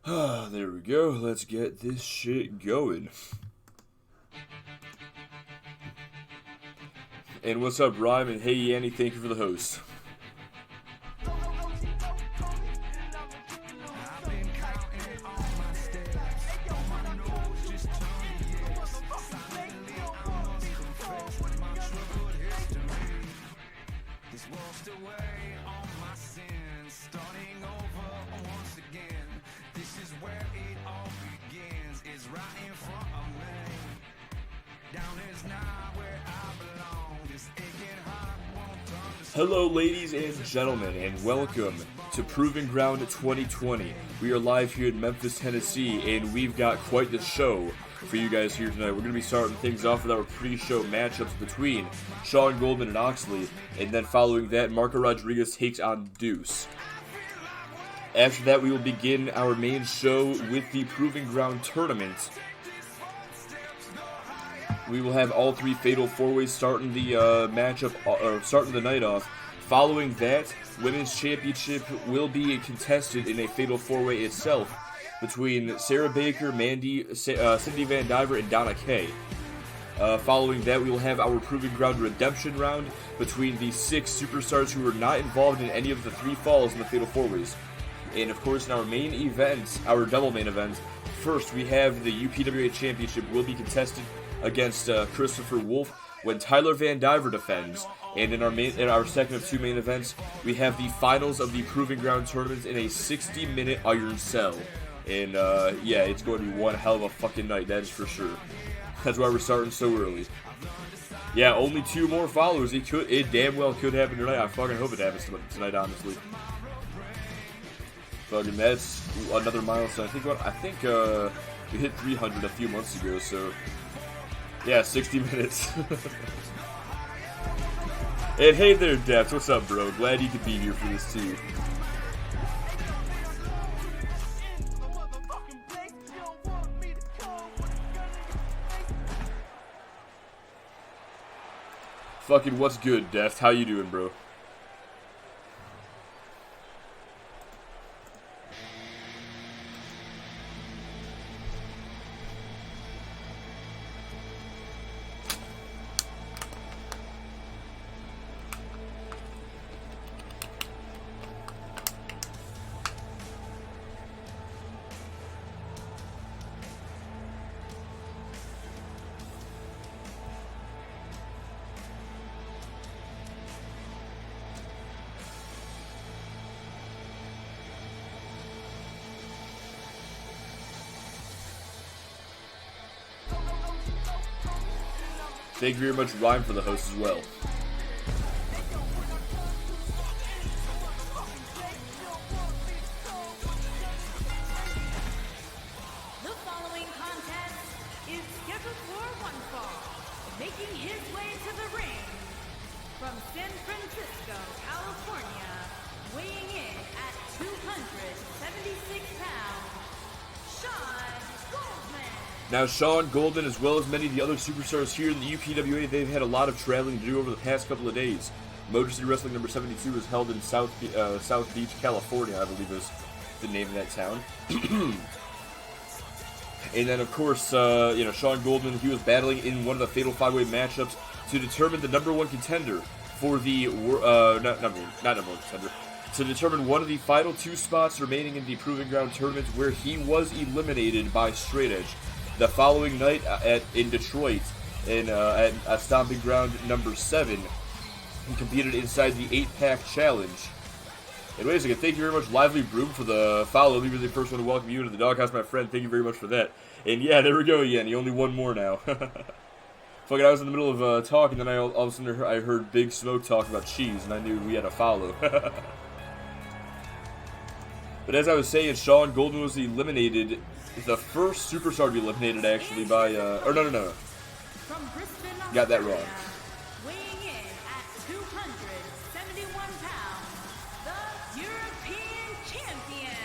There we go. Let's get this shit going. And what's up, Rhyme? And hey, Yanni, thank you for the host. Hello, ladies and gentlemen, and welcome to Proving Ground 2020. We are live here in Memphis, Tennessee, and we've got quite the show for you guys here tonight. We're going to be starting things off with our pre-show matchups between Sean Goldman and Oxley, and then following that, Marco Rodriguez takes on Deuce. After that, we will begin our main show with the Proving Ground tournament. We will have all three Fatal 4-Ways starting the matchup, or starting the night off. Following that, Women's Championship will be contested in a Fatal 4-Way itself between Sarah Baker, Mandy, Cindy Van Diver, and Donna Kay. Following that, we will have our Proving Ground redemption round between the 6 superstars who were not involved in any of the 3 falls in the Fatal 4-Ways. And of course, in our main event, our double main event, first we have the UPWA Championship will be contested against Christopher Wolf when Tyler Van Diver defends. And in our second of 2 main events, we have the finals of the Proving Ground tournament in a 60-minute Iron Cell. And yeah, it's going to be one hell of a fucking night, that is for sure. That's why we're starting so early. Yeah, only 2 more followers. It damn well could happen tonight. I fucking hope it happens tonight, honestly. Fucking, that's another milestone. I think we hit 300 a few months ago, so yeah, 60 minutes. And hey there, Daps. What's up, bro? Glad you could be here for this too. Fucking what's good, Deft? How you doing, bro? Thank you very much, Rhyme, for the host as well. The following contest is scheduled for one fall. Making his way to the ring from San Francisco, California, weighing in at 276 pounds, Sean Goldman. Now, Sean Goldman, as well as many of the other superstars here in the UPWA, they've had a lot of traveling to do over the past couple of days. Motor City Wrestling number 72 was held in South Beach, California, I believe is the name of that town. And then, of course, Sean Goldman, he was battling in one of the Fatal 5-Way matchups to determine the number 1 contender for the, not number 1 contender, to determine one of the final 2 spots remaining in the Proving Ground tournament, where he was eliminated by Straight Edge. The following night in Detroit, at Stomping Ground number 7, he competed inside the 8-pack challenge. And wait a second, thank you very much, Lively Broom, for the follow. Let me be the first one to welcome you into the Doghouse, my friend. Thank you very much for that. And yeah, there we go again. He only one more now. Fucking, I was in the middle of talking, and then all of a sudden I heard Big Smoke talk about cheese, and I knew we had to follow. But as I was saying, Sean Goldman was eliminated. The first superstar to be eliminated, actually, by, no. Got that wrong. Weighing in at 271 pounds, the European champion,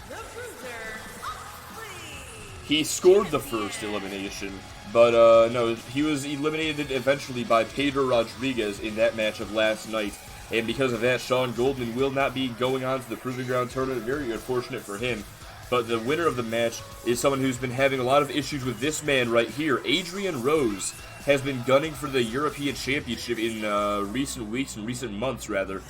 the Bruiser, Oxley. He scored the first elimination, but, no, he was eliminated eventually by Pedro Rodriguez in that matchup last night. And because of that, Sean Goldman will not be going on to the Proving Ground tournament. Very unfortunate for him. But the winner of the match is someone who's been having a lot of issues with this man right here. Adrian Rose has been gunning for the European Championship in recent weeks and recent months, rather.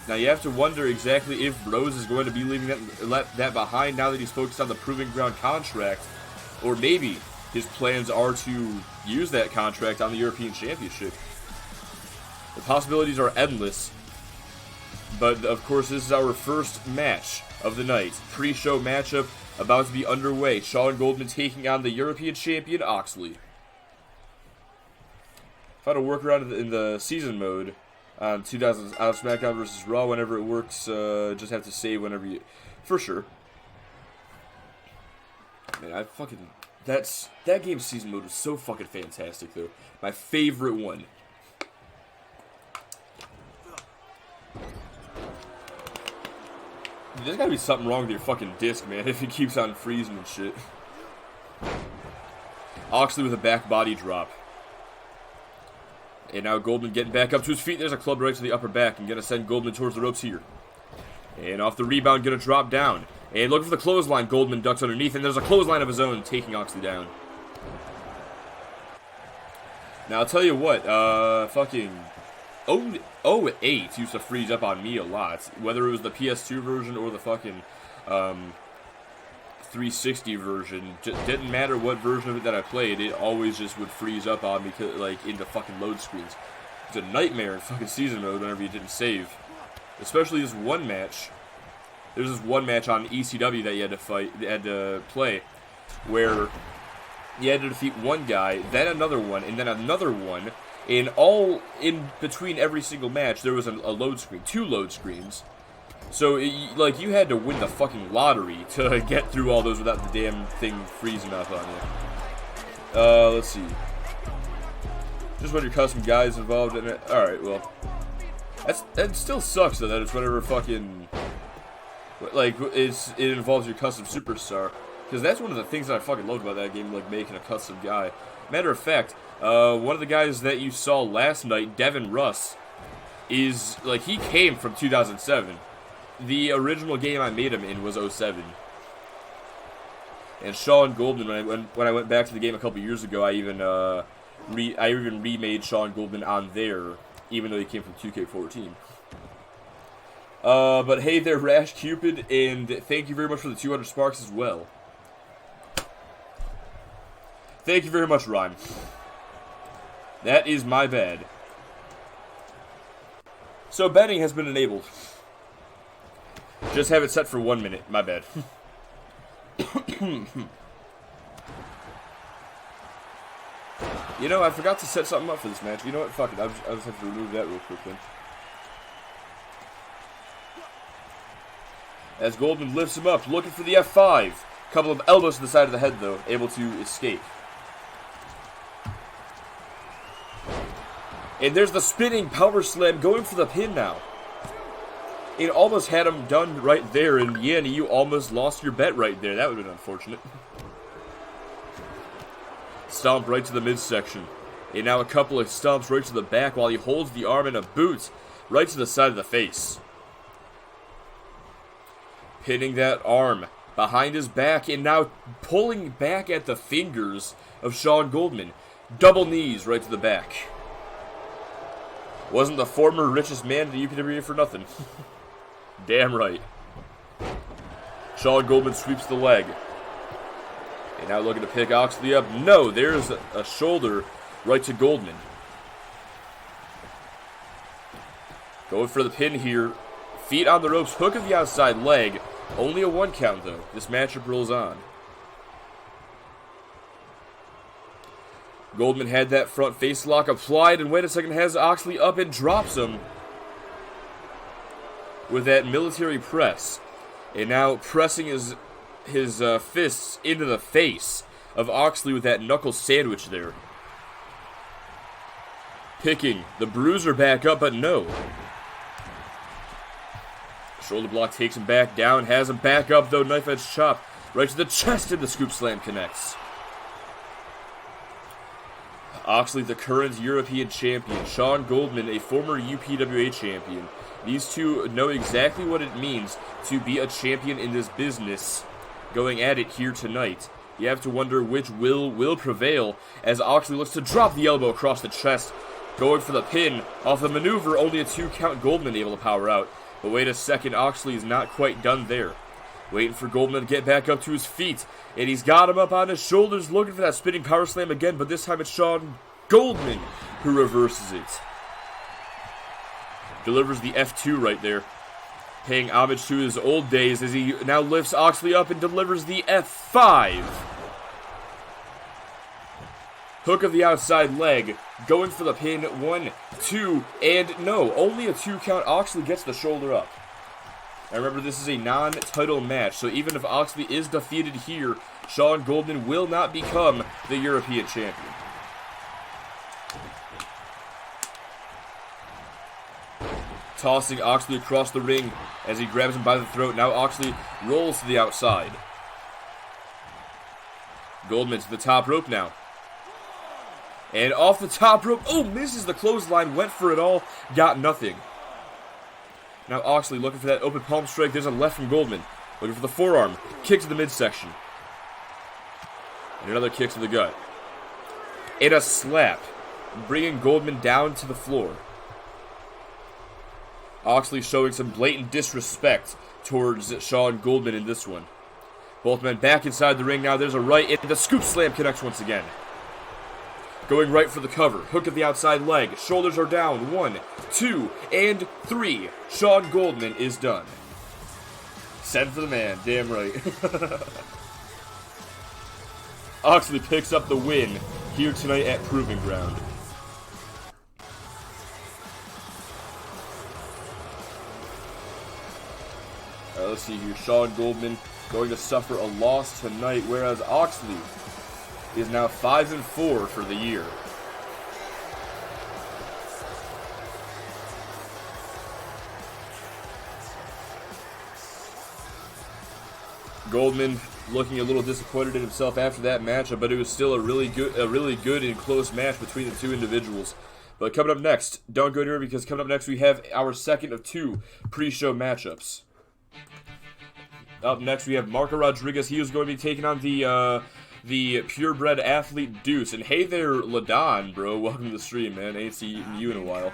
Now, you have to wonder exactly if Rose is going to be leaving that behind now that he's focused on the Proving Ground contract. Or maybe his plans are to use that contract on the European Championship. The possibilities are endless. But, of course, this is our first match of the night. Pre-show matchup about to be underway. Sean Goldman taking on the European champion, Oxley. Found a workaround in the season mode on 2000 on SmackDown vs. Raw whenever it works. Just have to save whenever you... For sure. Man, I fucking... That game's season mode was so fucking fantastic, though. My favorite one. There's gotta be something wrong with your fucking disc, man, if it keeps on freezing and shit. Oxley with a back body drop. And now Goldman getting back up to his feet. There's a club right to the upper back and gonna send Goldman towards the ropes here. And off the rebound, gonna drop down. And looking for the clothesline, Goldman ducks underneath, and there's a clothesline of his own, taking Oxley down. Now, I'll tell you what, fucking... 08 used to freeze up on me a lot. Whether it was the PS2 version or the fucking 360 version, didn't matter what version of it that I played, it always just would freeze up on me, like, into fucking load screens. It's a nightmare in fucking season mode whenever you didn't save. Especially this one match. There's this one match on ECW that you had to play, where you had to defeat one guy, then another one, and then another one. And all in between every single match, there was a load screen, 2 load screens. So, like, you had to win the fucking lottery to get through all those without the damn thing freezing up on you. Let's see. Just when your custom guys involved in it. Alright, well. That still sucks, though, that it's whenever fucking... Like, it involves your custom superstar. Because that's one of the things that I fucking loved about that game, like, making a custom guy. Matter of fact, one of the guys that you saw last night, Devin Russ, is, like, he came from 2007. The original game I made him in was 07. And Sean Goldman, when I went back to the game a couple years ago, I even remade Sean Goldman on there, even though he came from 2K14. But hey there, Rash Cupid, and thank you very much for the 200 sparks as well. Thank you very much, Ryan. That is my bad. So, betting has been enabled. Just have it set for 1 minute. My bad. You know, I forgot to set something up for this match. You know what? Fuck it. I'll just have to remove that real quick then. As Goldman lifts him up, looking for the F5. Couple of elbows to the side of the head, though. Able to escape. And there's the spinning power slam going for the pin now. It almost had him done right there, and Yanni, you almost lost your bet right there. That would have been unfortunate. Stomp right to the midsection. And now a couple of stomps right to the back while he holds the arm in a boot right to the side of the face. Pinning that arm behind his back and now pulling back at the fingers of Sean Goldman. Double knees right to the back. Wasn't the former richest man in the UPWA for nothing. Damn right. Sean Goldman sweeps the leg. And now looking to pick Oxley up. No, there's a shoulder right to Goldman. Going for the pin here. Feet on the ropes, hook of the outside leg. Only a 1 count though. This matchup rolls on. Goldman had that front face lock applied, and wait a second, has Oxley up and drops him with that military press. And now pressing his fists into the face of Oxley with that knuckle sandwich there. Picking the bruiser back up, but no. Shoulder block takes him back down, has him back up though, knife edge chop right to the chest, and the scoop slam connects. Oxley, the current European champion. Sean Goldman, a former UPWA champion. These two know exactly what it means to be a champion in this business. going at it here tonight. You have to wonder which will prevail as Oxley looks to drop the elbow across the chest, going for the pin. Off the maneuver, only a 2 count. Goldman able to power out. But wait a second, Oxley is not quite done there. Waiting for Goldman to get back up to his feet. And he's got him up on his shoulders, looking for that spinning power slam again, but this time it's Sean Goldman who reverses it. Delivers the F2 right there, paying homage to his old days as he now lifts Oxley up and delivers the F5. Hook of the outside leg, going for the pin, 1, 2, and no, only a 2 count. Oxley gets the shoulder up. Now remember, this is a non-title match, so even if Oxley is defeated here, Sean Goldman will not become the European champion. Tossing Oxley across the ring as he grabs him by the throat. Now Oxley rolls to the outside. Goldman to the top rope now. And off the top rope, oh, misses the clothesline, went for it all, got nothing. Now Oxley looking for that open palm strike. There's a left from Goldman. Looking for the forearm. Kick to the midsection. And another kick to the gut. And a slap, bringing Goldman down to the floor. Oxley showing some blatant disrespect towards Sean Goldman in this one. Both men back inside the ring now. There's a right, and the scoop slam connects once again. Going right for the cover. Hook of the outside leg. Shoulders are down. 1, 2, and 3. Sean Goldman is done. 7 for the man. Damn right. Oxley picks up the win here tonight at Proving Ground. Let's see here. Sean Goldman going to suffer a loss tonight, whereas Oxley is now 5-4 for the year. Goldman looking a little disappointed in himself after that matchup, but it was still a really good and close match between the two individuals. But coming up next, don't go anywhere, because coming up next we have our second of 2 pre-show matchups. Up next we have Marco Rodriguez. He is going to be taking on the purebred athlete Deuce. And hey there, Ladon, bro. Welcome to the stream, man. Ain't seen you in a while.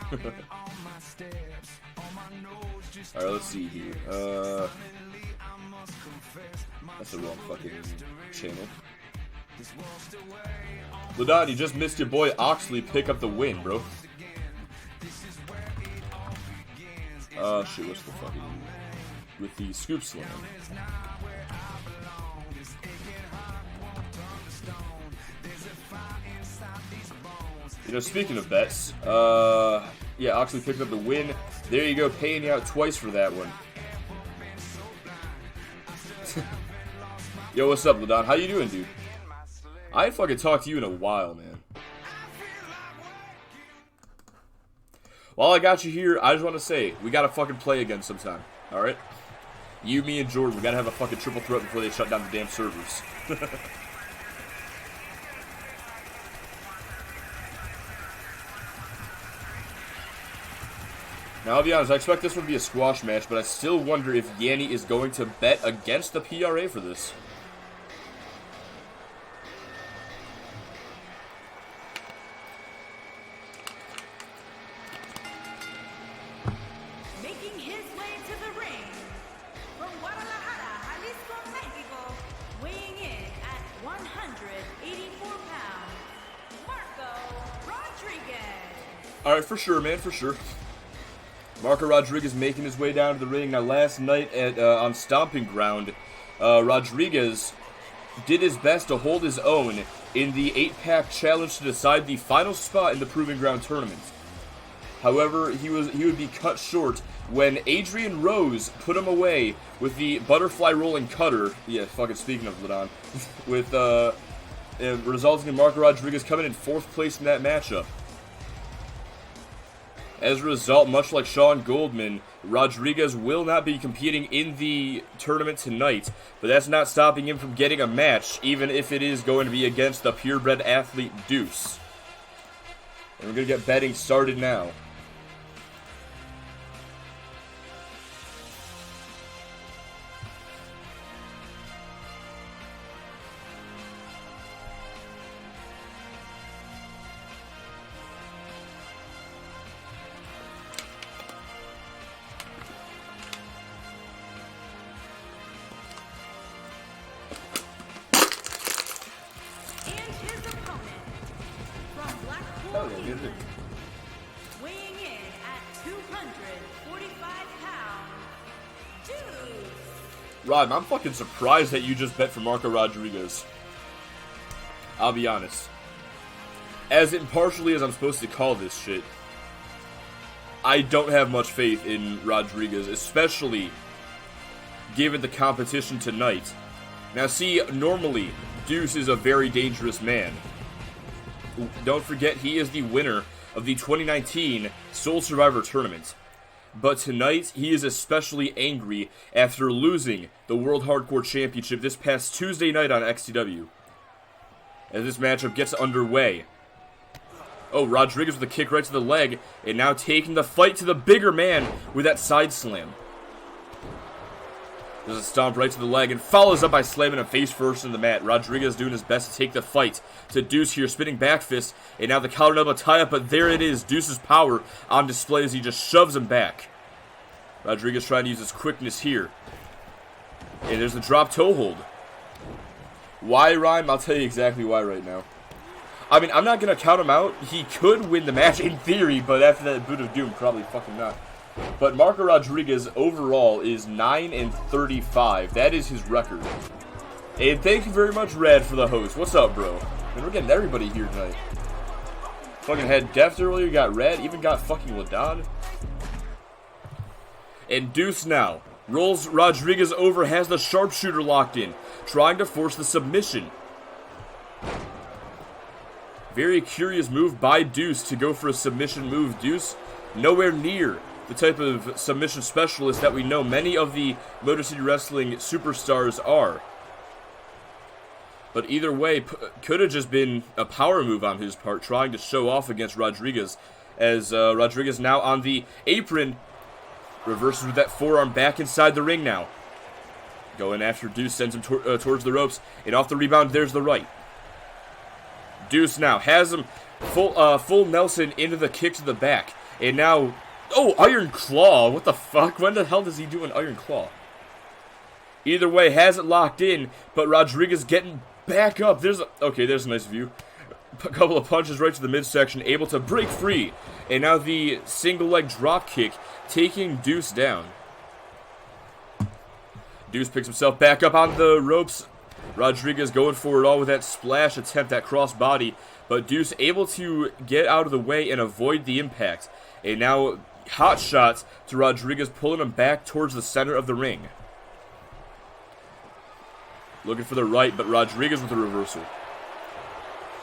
Alright, let's see here. That's the wrong fucking channel. Ladon, you just missed your boy Oxley pick up the win, bro. Shit, what's the fucking... with the scoop slam. You know, speaking of bets, yeah, Oxley picked up the win. There you go, paying you out twice for that one. Yo, what's up, Ladon? How you doing, dude? I ain't fucking talked to you in a while, man. While I got you here, I just want to say, we gotta fucking play again sometime, alright? You, me, and Jordan, we gotta have a fucking triple threat before they shut down the damn servers. Now, I'll be honest, I expect this one to be a squash match, but I still wonder if Yanni is going to bet against the PRA for this. Making his way to the ring from Guadalajara, Jalisco, Mexico, weighing in at 184 pounds, Marco Rodriguez. Alright, for sure, man, for sure. Marco Rodriguez making his way down to the ring. Now, last night at on Stomping Ground, Rodriguez did his best to hold his own in the 8-pack challenge to decide the final spot in the Proving Ground tournament. However, he would be cut short when Adrian Rose put him away with the butterfly rolling cutter. Yeah, fucking speaking of Ladon, with resulting in Marco Rodriguez coming in 4th place in that matchup. As a result, much like Sean Goldman, Rodriguez will not be competing in the tournament tonight, but that's not stopping him from getting a match, even if it is going to be against the purebred athlete Deuce. And we're going to get betting started now. Weighing in at 245 pounds, Deuce. Rod, I'm fucking surprised that you just bet for Marco Rodriguez. I'll be honest. As impartially as I'm supposed to call this shit, I don't have much faith in Rodriguez, especially given the competition tonight. Now see, normally, Deuce is a very dangerous man. Don't forget, he is the winner of the 2019 Soul Survivor Tournament. But tonight, he is especially angry after losing the World Hardcore Championship this past Tuesday night on XTW. As this matchup gets underway. Oh, Rodriguez with a kick right to the leg, and now taking the fight to the bigger man with that side slam. There's a stomp right to the leg and follows up by slamming him face first in the mat. Rodriguez doing his best to take the fight to Deuce here, spinning back fist, and now the collar elbow tie-up, but there it is, Deuce's power on display as he just shoves him back. Rodriguez trying to use his quickness here. And there's the drop toe hold. Why, Rhyme? I'll tell you exactly why right now. I mean, I'm not going to count him out. He could win the match in theory, but after that boot of doom, probably fucking not. But Marco Rodriguez overall is 9-35. That is his record. And thank you very much, Rad, for the host. What's up, bro? Man, we're getting everybody here tonight. Fucking had Deft earlier, got Rad, even got fucking Ladon. And Deuce now rolls Rodriguez over, has the sharpshooter locked in, trying to force the submission. Very curious move by Deuce to go for a submission move. Deuce nowhere near the type of submission specialist that we know many of the Motor City Wrestling superstars are. But either way, could have just been a power move on his part, trying to show off against Rodriguez. As Rodriguez now on the apron, reverses with that forearm back inside the ring now. Going after Deuce, sends him towards the ropes, and off the rebound, there's the right. Deuce now has him full Nelson into the kick to the back. And now, oh, Iron Claw. What the fuck? When the hell does he do an Iron Claw? Either way, has it locked in, but Rodriguez getting back up. There's a nice view. A couple of punches right to the midsection, able to break free. And now the single leg drop kick, taking Deuce down. Deuce picks himself back up on the ropes. Rodriguez going for it all with that splash attempt, that cross body, but Deuce able to get out of the way and avoid the impact. And now hot shots to Rodriguez, pulling him back towards the center of the ring. Looking for the right, but Rodriguez with a reversal.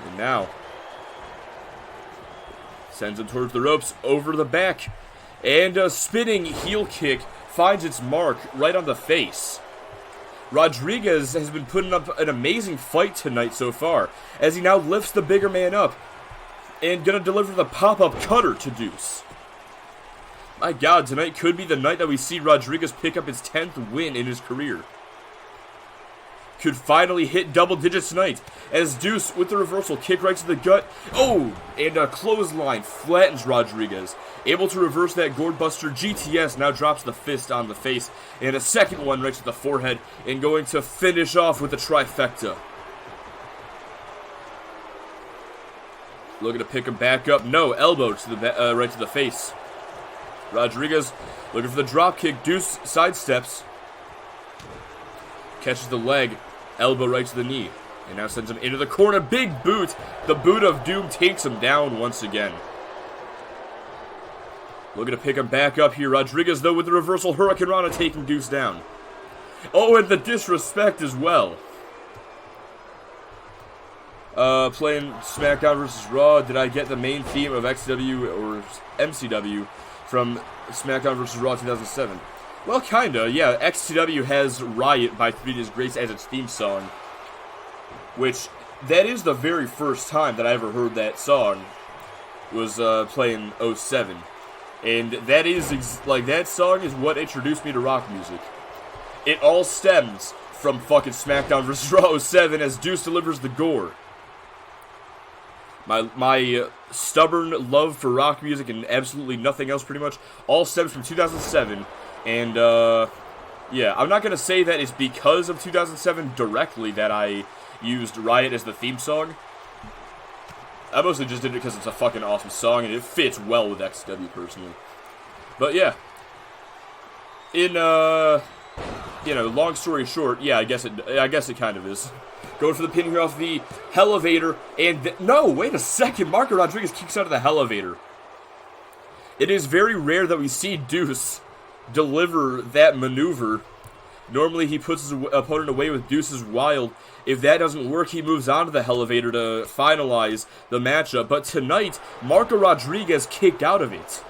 And now sends him towards the ropes, over the back. And a spinning heel kick finds its mark right on the face. Rodriguez has been putting up an amazing fight tonight so far, as he now lifts the bigger man up and gonna deliver the pop-up cutter to Deuce. My God, tonight could be the night that we see Rodriguez pick up his 10th win in his career. Could finally hit double digits tonight, as Deuce with the reversal kick right to the gut. Oh, and a clothesline flattens Rodriguez. Able to reverse that Gourdbuster. GTS now drops the fist on the face, and a second one right to the forehead, and going to finish off with the trifecta. Looking to pick him back up. No, elbow to the right to the face. Rodriguez looking for the drop kick. Deuce sidesteps. Catches the leg. Elbow right to the knee. And now sends him into the corner. Big boot. The boot of doom takes him down once again. Looking to pick him back up here. Rodriguez, though, with the reversal Hurricane Rana, taking Deuce down. Oh, and the disrespect as well. Playing SmackDown vs. Raw. Did I get the main theme of XW or MCW from SmackDown vs. Raw 2007? Well, kinda, yeah. XTW has Riot by 3 Days Grace as its theme song. Which, that is the very first time that I ever heard that song. Was playing 07. And that is, that song is what introduced me to rock music. It all stems from fucking SmackDown vs. Raw 07 as Deuce delivers the gore. My stubborn love for rock music and absolutely nothing else pretty much all stems from 2007. And, yeah, I'm not going to say that it's because of 2007 directly that I used Riot as the theme song. I mostly just did it because it's a fucking awesome song, and it fits well with XW, personally. But yeah. In, you know, long story short, yeah, I guess it kind of is. Going for the pin here off the Elevator, and no, wait a second, Marco Rodriguez kicks out of the Elevator. It is very rare that we see Deuce deliver that maneuver. Normally he puts his opponent away with Deuce's Wild. If that doesn't work, he moves on to the Elevator to finalize the matchup. But tonight, Marco Rodriguez kicked out of it.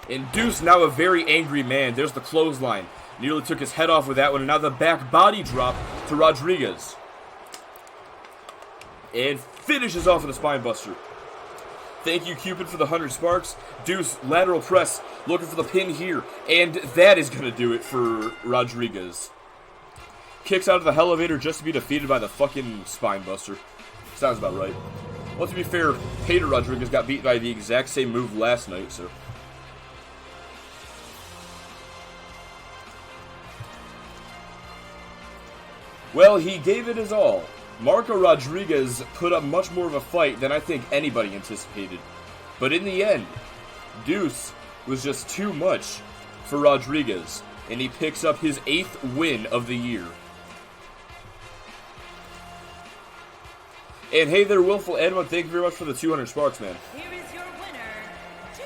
And Deuce now a very angry man. There's the clothesline. Nearly took his head off with that one. And now the back body drop to Rodriguez. And finishes off with a spine buster. Thank you, Cupid, for the 100 sparks. Deuce, lateral press, looking for the pin here. And that is going to do it for Rodriguez. Kicks out of the Elevator just to be defeated by the fucking spine buster. Sounds about right. Well, to be fair, Peter Rodriguez got beat by the exact same move last night, so... Well, he gave it his all. Marco Rodriguez put up much more of a fight than I think anybody anticipated. But in the end, Deuce was just too much for Rodriguez, and he picks up his 8th win of the year. And hey there, Willful Edmund, thank you very much for the 200 sparks, man. Here is your winner, Deuce.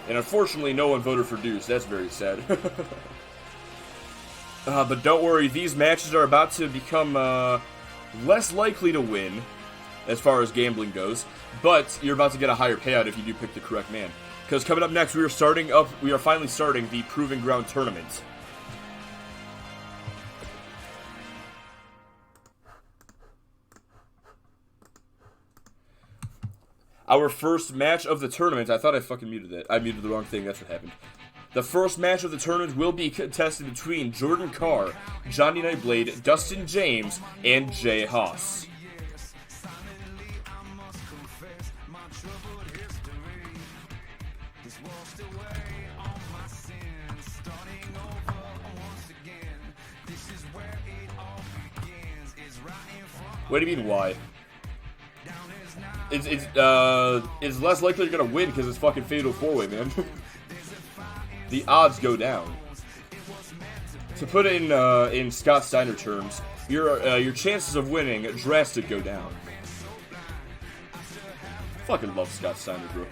And unfortunately, no one voted for Deuce. That's very sad. But don't worry, these matches are about to become less likely to win, as far as gambling goes. But you're about to get a higher payout if you do pick the correct man. Because coming up next, we are finally starting the Proving Ground Tournament. Our first match of the tournament. I thought I fucking muted that. I muted the wrong thing. That's what happened. The first match of the tournament will be contested between Jordan Carr, Johnny Nightblade, Dustin James, and Jay Haas. What do you mean, why? It's less likely you're gonna win because it's fucking Fatal 4-Way, man. The odds go down. To put it in Scott Steiner terms, your chances of winning drastic go down. Fucking love Scott Steiner, bro.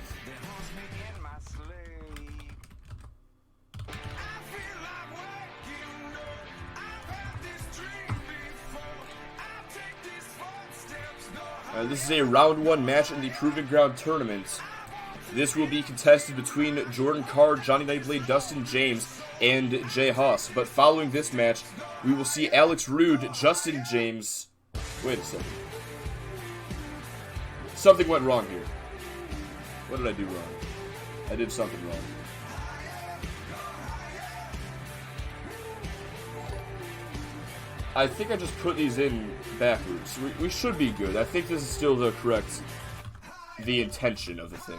This is a round 1 match in the Proving Ground Tournament. This will be contested between Jordan Carr, Johnny Nightblade, Dustin James, and Jay Haas. But following this match, we will see Alex Rude, Justin James... Wait a second. Something went wrong here. What did I do wrong? I did something wrong. I think I just put these in backwards. We should be good. I think this is still the correct... the intention of the thing.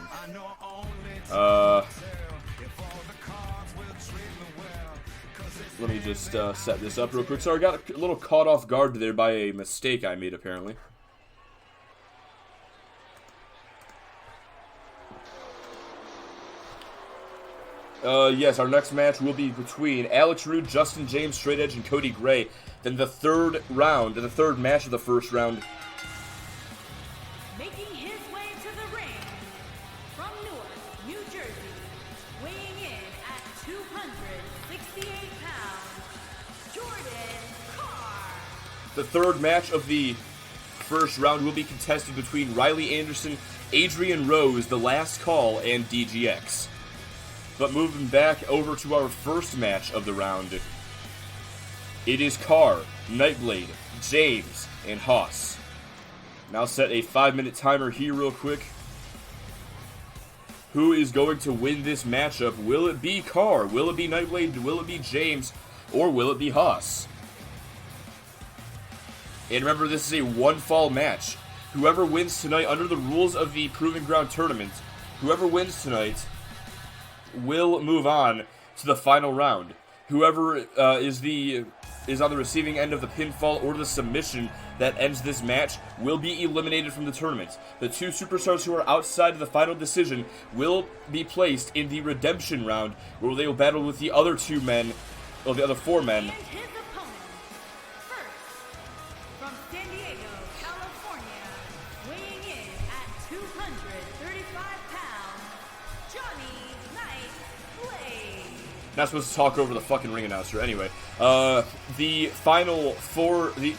Let me just set this up real quick. So I got a little caught off guard there by a mistake I made, apparently. Yes, our next match will be between Alex Rude, Justin James, Straight Edge, and Cody Gray. Then the third match of the first round. Making his way to the ring from Newark, New Jersey, weighing in at 268 pounds, Jordan Carr. The third match of the first round will be contested between Riley Anderson, Adrian Rose, The Last Call, and DGX. But moving back over to our first match of the round, it is Carr, Nightblade, James, and Haas. Now set a 5-minute timer here real quick. Who is going to win this matchup? Will it be Carr? Will it be Nightblade? Will it be James? Or will it be Haas? And remember, this is a one-fall match. Whoever wins tonight, under the rules of the Proving Ground Tournament, whoever wins tonight will move on to the final round. Whoever is the is on the receiving end of the pinfall or the submission that ends this match will be eliminated from the tournament. The 2 superstars who are outside of the final decision will be placed in the redemption round, where they will battle with the other 2 men, or the other 4 men. And his opponent, first, from San Diego, California, weighing in at 235 pounds, Johnny Knight Blade. Not supposed to talk over the fucking ring announcer. Anyway, the final 4, the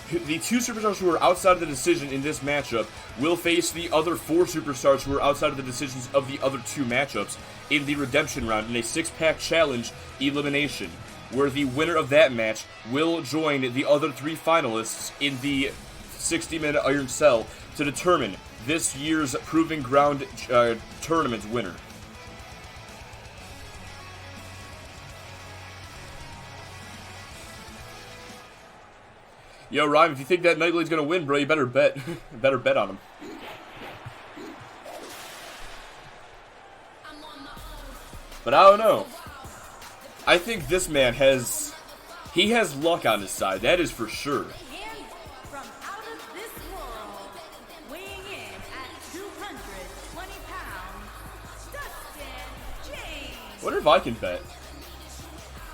2 superstars who are outside of the decision in this matchup will face the other 4 superstars who are outside of the decisions of the other 2 matchups in the redemption round in a 6-pack challenge elimination, where the winner of that match will join the other 3 finalists in the 60-minute Iron Cell to determine this year's Proving Ground tournament winner. Yo, Ryan, if you think that Nightblade's gonna win, bro, you better bet. Better bet on him. But I don't know. I think this man has... He has luck on his side, that is for sure. And from out of this world, weighing in at 220 pounds, Dustin James. Wonder if I can bet.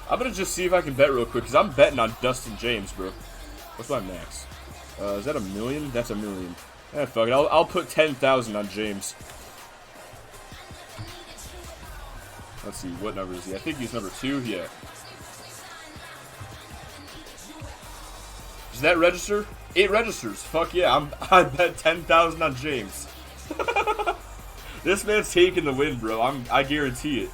I'm gonna just see if I can bet real quick, because I'm betting on Dustin James, bro. What's my max? Is that $1 million? That's $1 million. Eh, fuck it. I'll put 10,000 on James. Let's see, what number is he? I think he's number 2, yeah. Does that register? It registers. Fuck yeah, I bet 10,000 on James. This man's taking the win, bro. I guarantee it.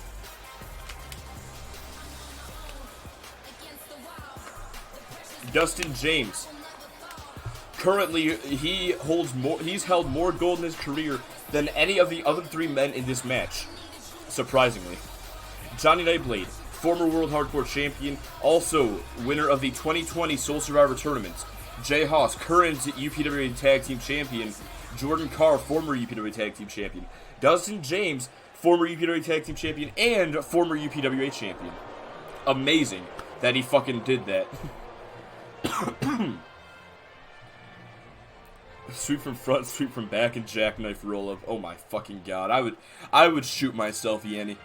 Dustin James. Currently, he's held more gold in his career than any of the other 3 men in this match. Surprisingly. Johnny Nightblade, former World Hardcore Champion, also winner of the 2020 Soul Survivor Tournament. Jay Haas, current UPWA Tag Team Champion. Jordan Carr, former UPWA Tag Team Champion. Dustin James, former UPWA Tag Team Champion and former UPWA Champion. Amazing that he fucking did that. Sweep from front, sweep from back, and jackknife roll up. Oh my fucking god! I would shoot myself, Yanni.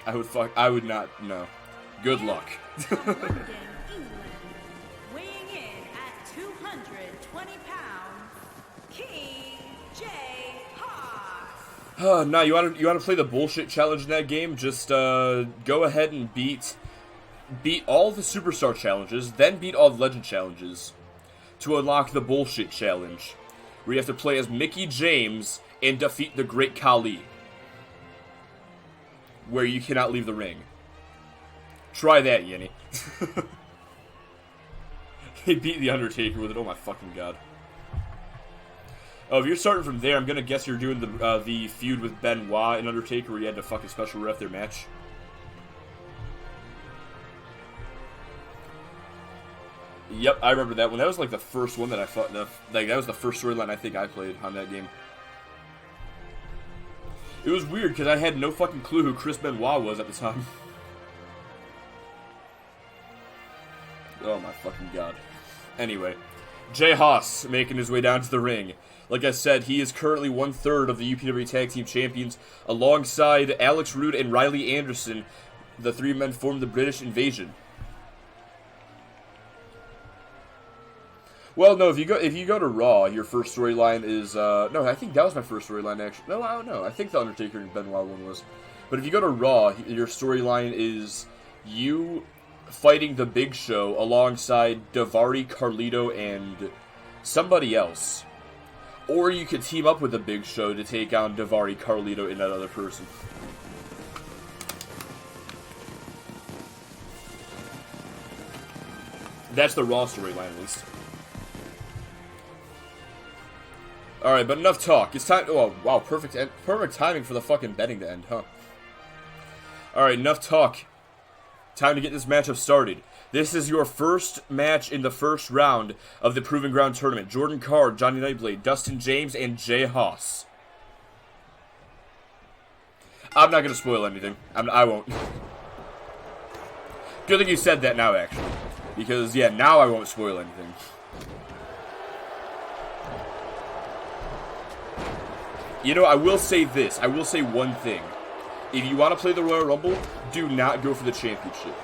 I would not. No. Good luck. London, England, weighing in at 220 pounds, King J. Haas. Nah, you want to play the bullshit challenge in that game? Just go ahead and beat all the superstar challenges, then beat all the legend challenges to unlock the bullshit challenge, where you have to play as Mickie James and defeat the Great Khali, where you cannot leave the ring. Try that, Yenny. He beat The Undertaker with it. Oh my fucking god. Oh, if you're starting from there, I'm gonna guess you're doing the feud with Benoit and Undertaker, where you had to fucking special ref their match. Yep, I remember that one. That was like the first one that I fought. Like that was the first storyline I think I played on that game. It was weird because I had no fucking clue who Chris Benoit was at the time. Oh my fucking god. Anyway, Jay Haas making his way down to the ring. Like I said, he is currently 1/3 of the UPW Tag Team Champions, alongside Alex Rude and Riley Anderson. The 3 men formed the British Invasion. Well, no, if you go to Raw, your first storyline is no, I think that was my first storyline actually. No, I don't know. I think the Undertaker and Benoit one was. But if you go to Raw, your storyline is you fighting the Big Show alongside Daivari, Carlito, and somebody else. Or you could team up with the Big Show to take on Daivari, Carlito, and that other person. That's the Raw storyline, at least. Alright, but enough talk. It's time... Oh, wow, perfect timing for the fucking betting to end, huh? Alright, enough talk. Time to get this matchup started. This is your first match in the first round of the Proving Ground Tournament. Jordan Carr, Johnny Nightblade, Dustin James, and Jay Haas. I'm not going to spoil anything. I won't. Good thing you said that now, actually. Because, yeah, now I won't spoil anything. You know, I will say this. I will say one thing. If you want to play the Royal Rumble, do not go for the championship.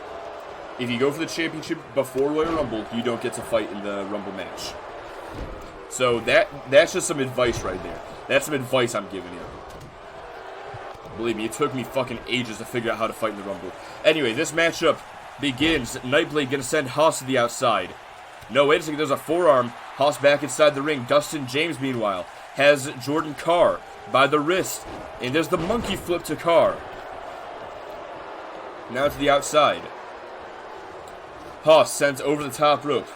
If you go for the championship before Royal Rumble, you don't get to fight in the Rumble match. So that's just some advice right there. That's some advice I'm giving you. Believe me, it took me fucking ages to figure out how to fight in the Rumble. Anyway, this matchup begins. Nightblade gonna send Haas to the outside. No, wait a second, there's a forearm. Haas back inside the ring. Dustin James, meanwhile, has Jordan Carr by the wrist. And there's the monkey flip to Carr. Now to the outside. Haas sends over the top rope.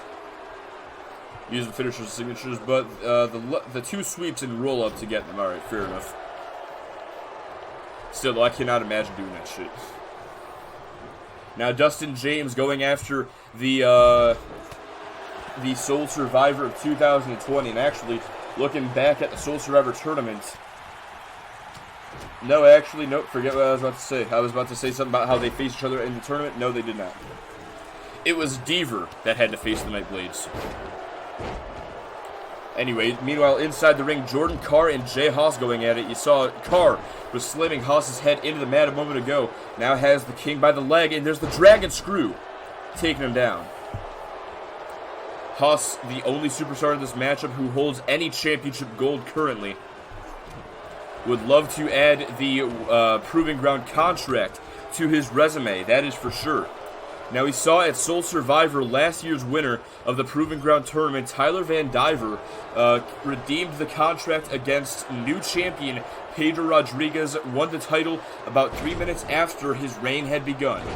Use the finisher's signatures, but the two sweeps and roll up to get them. Alright, fair enough. Still, though, I cannot imagine doing that shit. Now, Dustin James going after the Soul Survivor of 2020, and actually, looking back at the Soul Survivor tournament. No, actually, nope, forget what I was about to say. I was about to say something about how they faced each other in the tournament. No, they did not. It was Deaver that had to face the Nightblades. Anyway, meanwhile, inside the ring, Jordan Carr and Jay Haas going at it. You saw Carr was slamming Haas's head into the mat a moment ago. Now has the King by the leg, and there's the Dragon Screw taking him down. Haas, the only superstar in this matchup who holds any championship gold currently, would love to add the Proving Ground contract to his resume, that is for sure. Now, we saw at Soul Survivor, last year's winner of the Proving Ground tournament, Tyler Van Diver, redeemed the contract against new champion Pedro Rodriguez, won the title about 3 minutes after his reign had begun,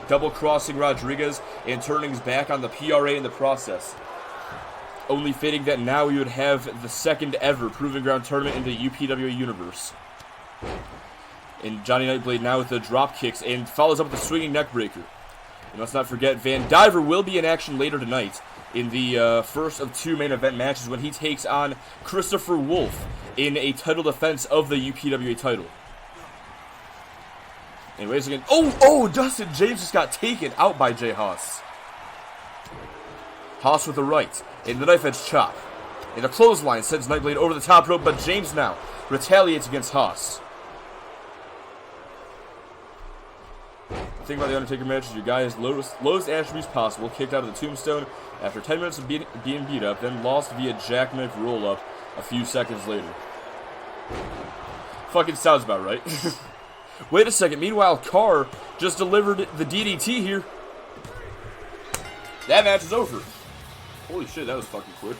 double-crossing Rodriguez and turning his back on the PRA in the process. Only fitting that now we would have the second ever Proving Ground tournament in the UPWA universe. And Johnny Nightblade now with the drop kicks and follows up with a swinging neckbreaker. And let's not forget, Van Diver will be in action later tonight in the first of two main event matches when he takes on Christopher Wolf in a title defense of the UPWA title. Anyways, again, Dustin James just got taken out by Jay Haas. Haas with the right, and the knife edge chop. And a clothesline sends Nightblade over the top rope, but James now retaliates against Haas. The thing about the Undertaker match is your guy has lowest attributes possible, kicked out of the tombstone after 10 minutes of being beat up, then lost via jackknife roll-up a few seconds later. Fucking sounds about right. Wait a second, meanwhile, Carr just delivered the DDT here. That match is over. Holy shit, that was fucking quick.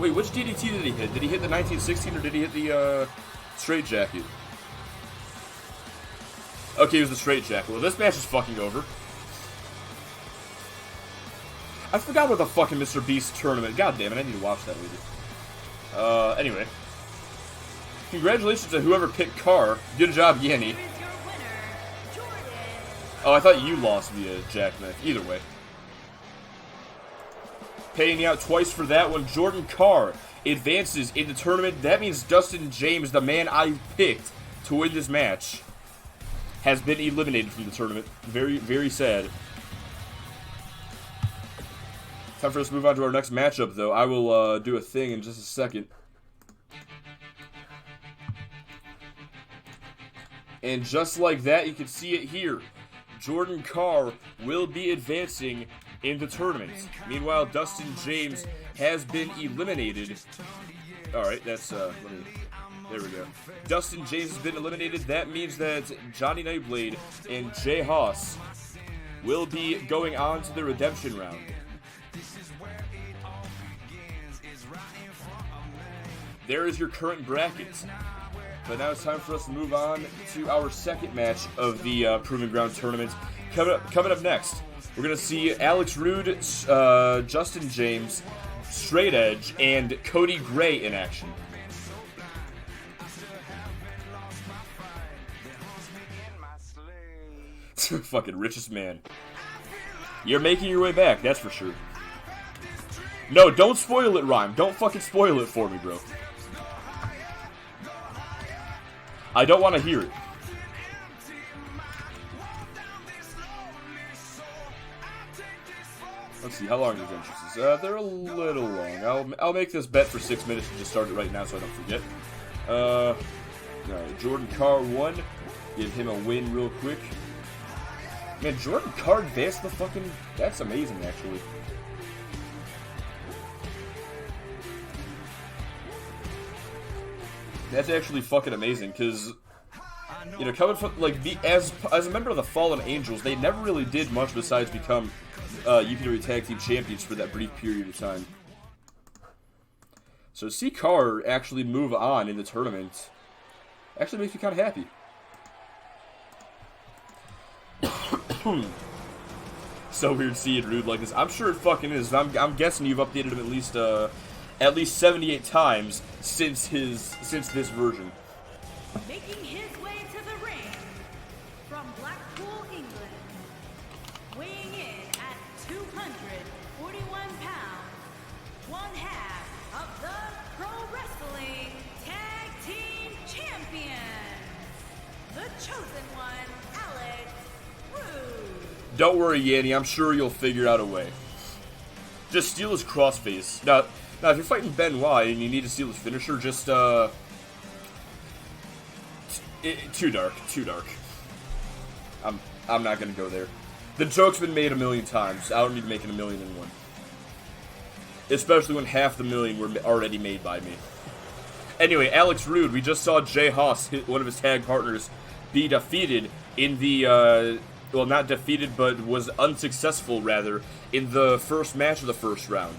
Wait, which DDT did he hit? Did he hit the 1916 or did he hit the, straight jacket? Okay, it was the straight jacket. Well, this match is fucking over. I forgot about the fucking Mr. Beast tournament. God damn it, I need to watch that later. Anyway. Congratulations to whoever picked Carr. Good job, Yanni. Oh, I thought you lost via jackknife. Either way. Paying out twice for that one. Jordan Carr advances in the tournament. That means Dustin James, the man I picked to win this match, has been eliminated from the tournament. Very, very sad. Time for us to move on to our next matchup, though. I will do a thing in just a second. And just like that, you can see it here. Jordan Carr will be advancing in the tournament. Meanwhile, Dustin James has been eliminated. Alright, that's, there we go. Dustin James has been eliminated. That means that Johnny Nightblade and Jay Haas will be going on to the redemption round. There is your current bracket. But now it's time for us to move on to our second match of the Proving Ground tournament. Coming up next, we're going to see Alex Rude, Justin James, Straight Edge, and Cody Gray in action. Fucking richest man. You're making your way back, that's for sure. No, don't spoil it, Rhyme. Don't fucking spoil it for me, bro. I don't want to hear it. Let's see, how long are these entrances? They're a little long. I'll make this bet for 6 minutes and just start it right now so I don't forget. Alright, Jordan Carr won. Give him a win real quick. Man, Jordan Carr advanced the fucking... That's amazing, actually. That's actually fucking amazing, because... You know, coming from, like, as a member of the Fallen Angels, they never really did much besides become UPW Tag Team Champions for that brief period of time. So, see Carr actually move on in the tournament actually makes me kind of happy. So weird seeing Rude like this. I'm sure it fucking is. I'm guessing you've updated him at least 78 times since this version. Making his way to the ring from Blackpool, England, weighing in at 241 pounds, one half of the Pro Wrestling Tag Team Champions, the chosen one, Alex Rude. Don't worry, Yanni. I'm sure you'll figure out a way. Just steal his crossface. Now, if you're fighting Benoit and you need to steal his finisher, just too dark. I'm not gonna go there. The joke's been made a million times. I don't need to make it 1,000,001. Especially when half the million were already made by me. Anyway, Alex Rude, we just saw Jay Haas, one of his tag partners, be defeated in the, well, not defeated, but was unsuccessful, rather, in the first match of the first round.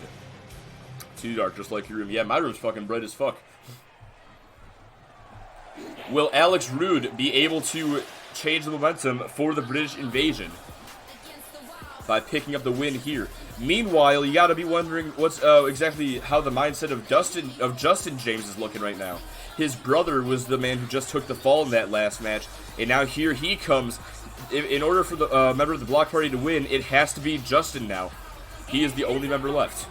Too dark, just like your room. Yeah, my room's fucking bright as fuck. Will Alex Rude be able to change the momentum for the British Invasion by picking up the win here? Meanwhile, you gotta be wondering what's exactly how the mindset of Justin James is looking right now. His brother was the man who just took the fall in that last match, and now here he comes. In order for the member of the Block Party to win, it has to be Justin now. He is the only member left.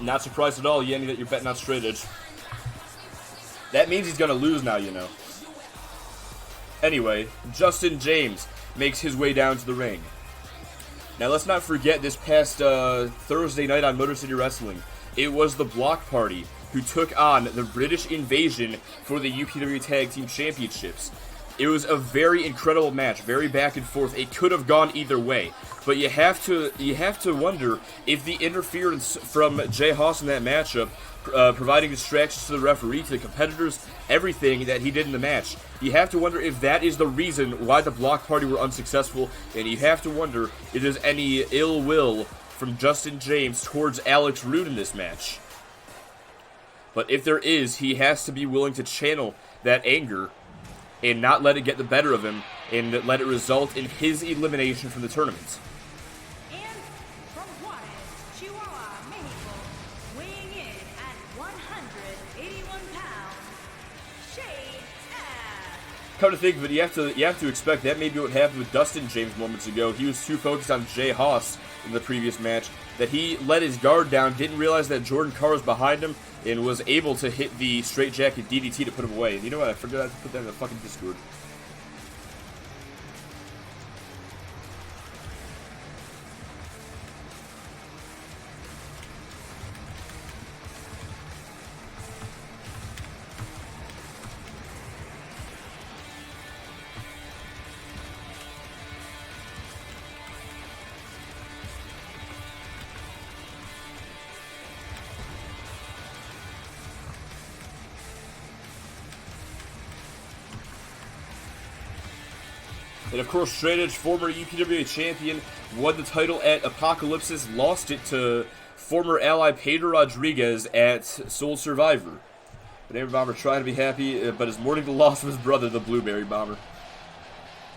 Not surprised at all, Yanni, that you're betting on straight edge. That means he's gonna lose now, you know. Anyway, Justin James makes his way down to the ring. Now, let's not forget this past Thursday night on Motor City Wrestling. It was the Block Party who took on the British Invasion for the UPW Tag Team Championships. It was a very incredible match, very back and forth. It could have gone either way. But you have to wonder if the interference from Jay Haas in that matchup, providing distractions to the referee, to the competitors, everything that he did in the match, you have to wonder if that is the reason why the Block Party were unsuccessful, and you have to wonder if there's any ill will from Justin James towards Alex Rude in this match. But if there is, he has to be willing to channel that anger and not let it get the better of him, and let it result in his elimination from the tournament. And from Juarez, Chihuahua, Mexico, weighing in at 181 pounds, Shane F. Come to think of it, you have to expect that may be what happened with Dustin James moments ago. He was too focused on Jay Haas in the previous match that he let his guard down, didn't realize that Jordan Carr was behind him, and was able to hit the straightjacket DDT to put him away. And you know what? I forgot to put that in the fucking Discord. And of course, Straight Edge, former UPWA champion, won the title at Apocalypsis, lost it to former ally Pedro Rodriguez at Soul Survivor. The Neighbor Bomber trying to be happy, but is mourning the loss of his brother, the Blueberry Bomber.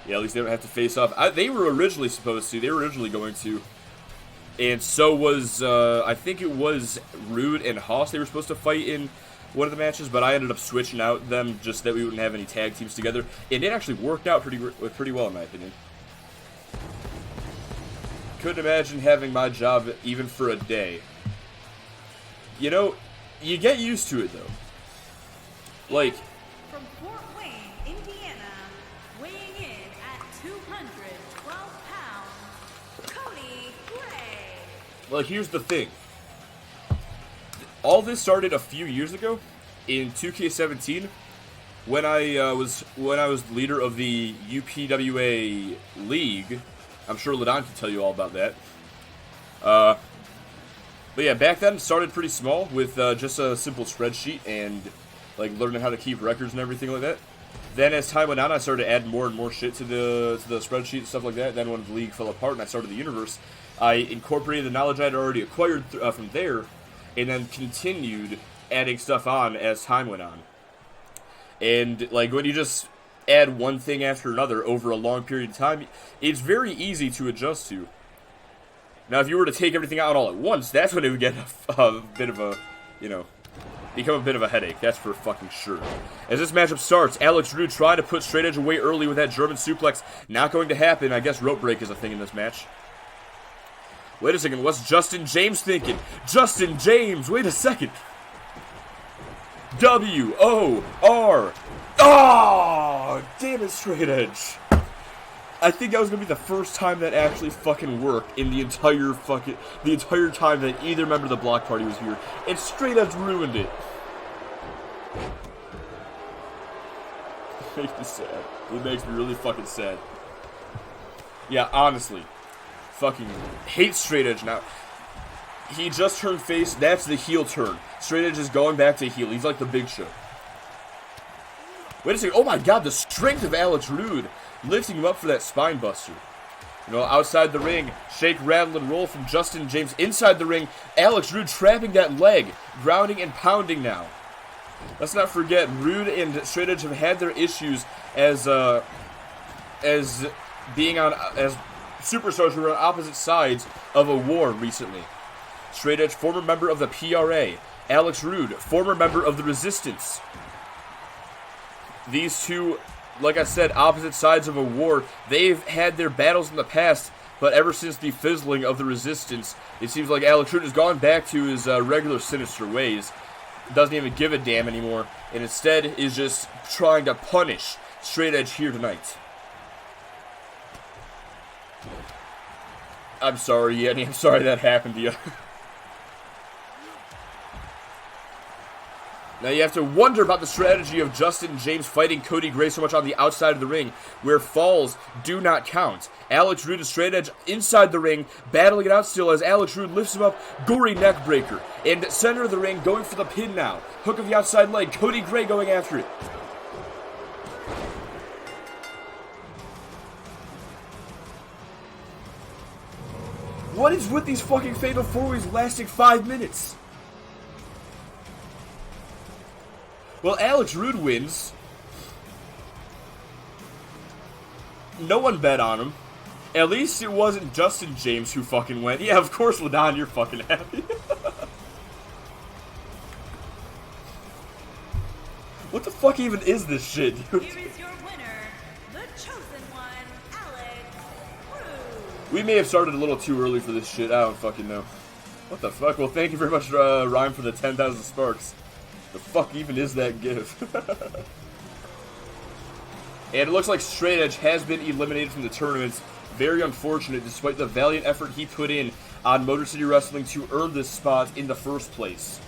Yeah, at least they don't have to face off. They were originally supposed to. They were originally going to. And so was, I think it was Rude and Haas they were supposed to fight in one of the matches, but I ended up switching out them just that we wouldn't have any tag teams together, and it actually worked out pretty well in my opinion. Couldn't imagine having my job even for a day. You know, you get used to it though. Like, From Fort Wayne, Indiana, weighing in at 212 pounds, Cody Gray. well, here's the thing. All this started a few years ago in 2K17 when I was leader of the UPWA League. I'm sure Ladon can tell you all about that. But yeah, back then it started pretty small with just a simple spreadsheet and like learning how to keep records and everything like that. Then as time went on, I started to add more and more shit to the spreadsheet and stuff like that. Then when the league fell apart and I started the universe, I incorporated the knowledge I had already acquired from there, and then continued adding stuff on as time went on. And like when you just add one thing after another over a long period of time, it's very easy to adjust to. Now, if you were to take everything out all at once, that's when it would get a bit of a, become a bit of a headache. That's for fucking sure. As this matchup starts, Alex Rude tried to put Straight Edge away early with that German suplex. Not going to happen. I guess rope break is a thing in this match. Wait a second. What's Justin James thinking? Justin James, wait a second. W-O-R. Oh, damn it, Straight Edge. I think that was gonna be the first time that actually fucking worked in the entire time that either member of the Block Party was here, and Straight Edge ruined it. It makes me sad. It makes me really fucking sad. Yeah, honestly, fucking hate Straight Edge now. He just turned face. That's the heel turn. Straight Edge is going back to heel. He's like the Big Show. Wait a second. Oh my God, the strength of Alex Rude. Lifting him up for that spine buster. Outside the ring, shake, rattle, and roll from Justin James. Inside the ring, Alex Rude trapping that leg, grounding and pounding now. Let's not forget, Rude and Straight Edge have had their issues as being as superstars who were on opposite sides of a war recently. Straight Edge, former member of the PRA. Alex Rude, former member of the Resistance. These two, like I said, opposite sides of a war. They've had their battles in the past, but ever since the fizzling of the Resistance, it seems like Alex Rude has gone back to his regular sinister ways. Doesn't even give a damn anymore, and instead is just trying to punish Straight Edge here tonight. I'm sorry, Yeti. I'm sorry that happened to you. Now you have to wonder about the strategy of Justin James fighting Cody Gray so much on the outside of the ring, where falls do not count. Alex Rude and Straight Edge inside the ring, battling it out still as Alex Rude lifts him up, gory neck breaker. And center of the ring, going for the pin now. Hook of the outside leg, Cody Gray going after it. What is with these fucking Fatal 4-Ways lasting 5 minutes? Well, Alex Rude wins. No one bet on him. At least it wasn't Justin James who fucking went. Yeah, of course, Ladon, you're fucking happy. What the fuck even is this shit, dude? Here is your winner, the chosen one, Alex Rude. We may have started a little too early for this shit. I don't fucking know. What the fuck? Well, thank you very much, Rhyme, for the 10,000 sparks. The fuck even is that gift? And it looks like Straight Edge has been eliminated from the tournament. Very unfortunate, despite the valiant effort he put in on Motor City Wrestling to earn this spot in the first place.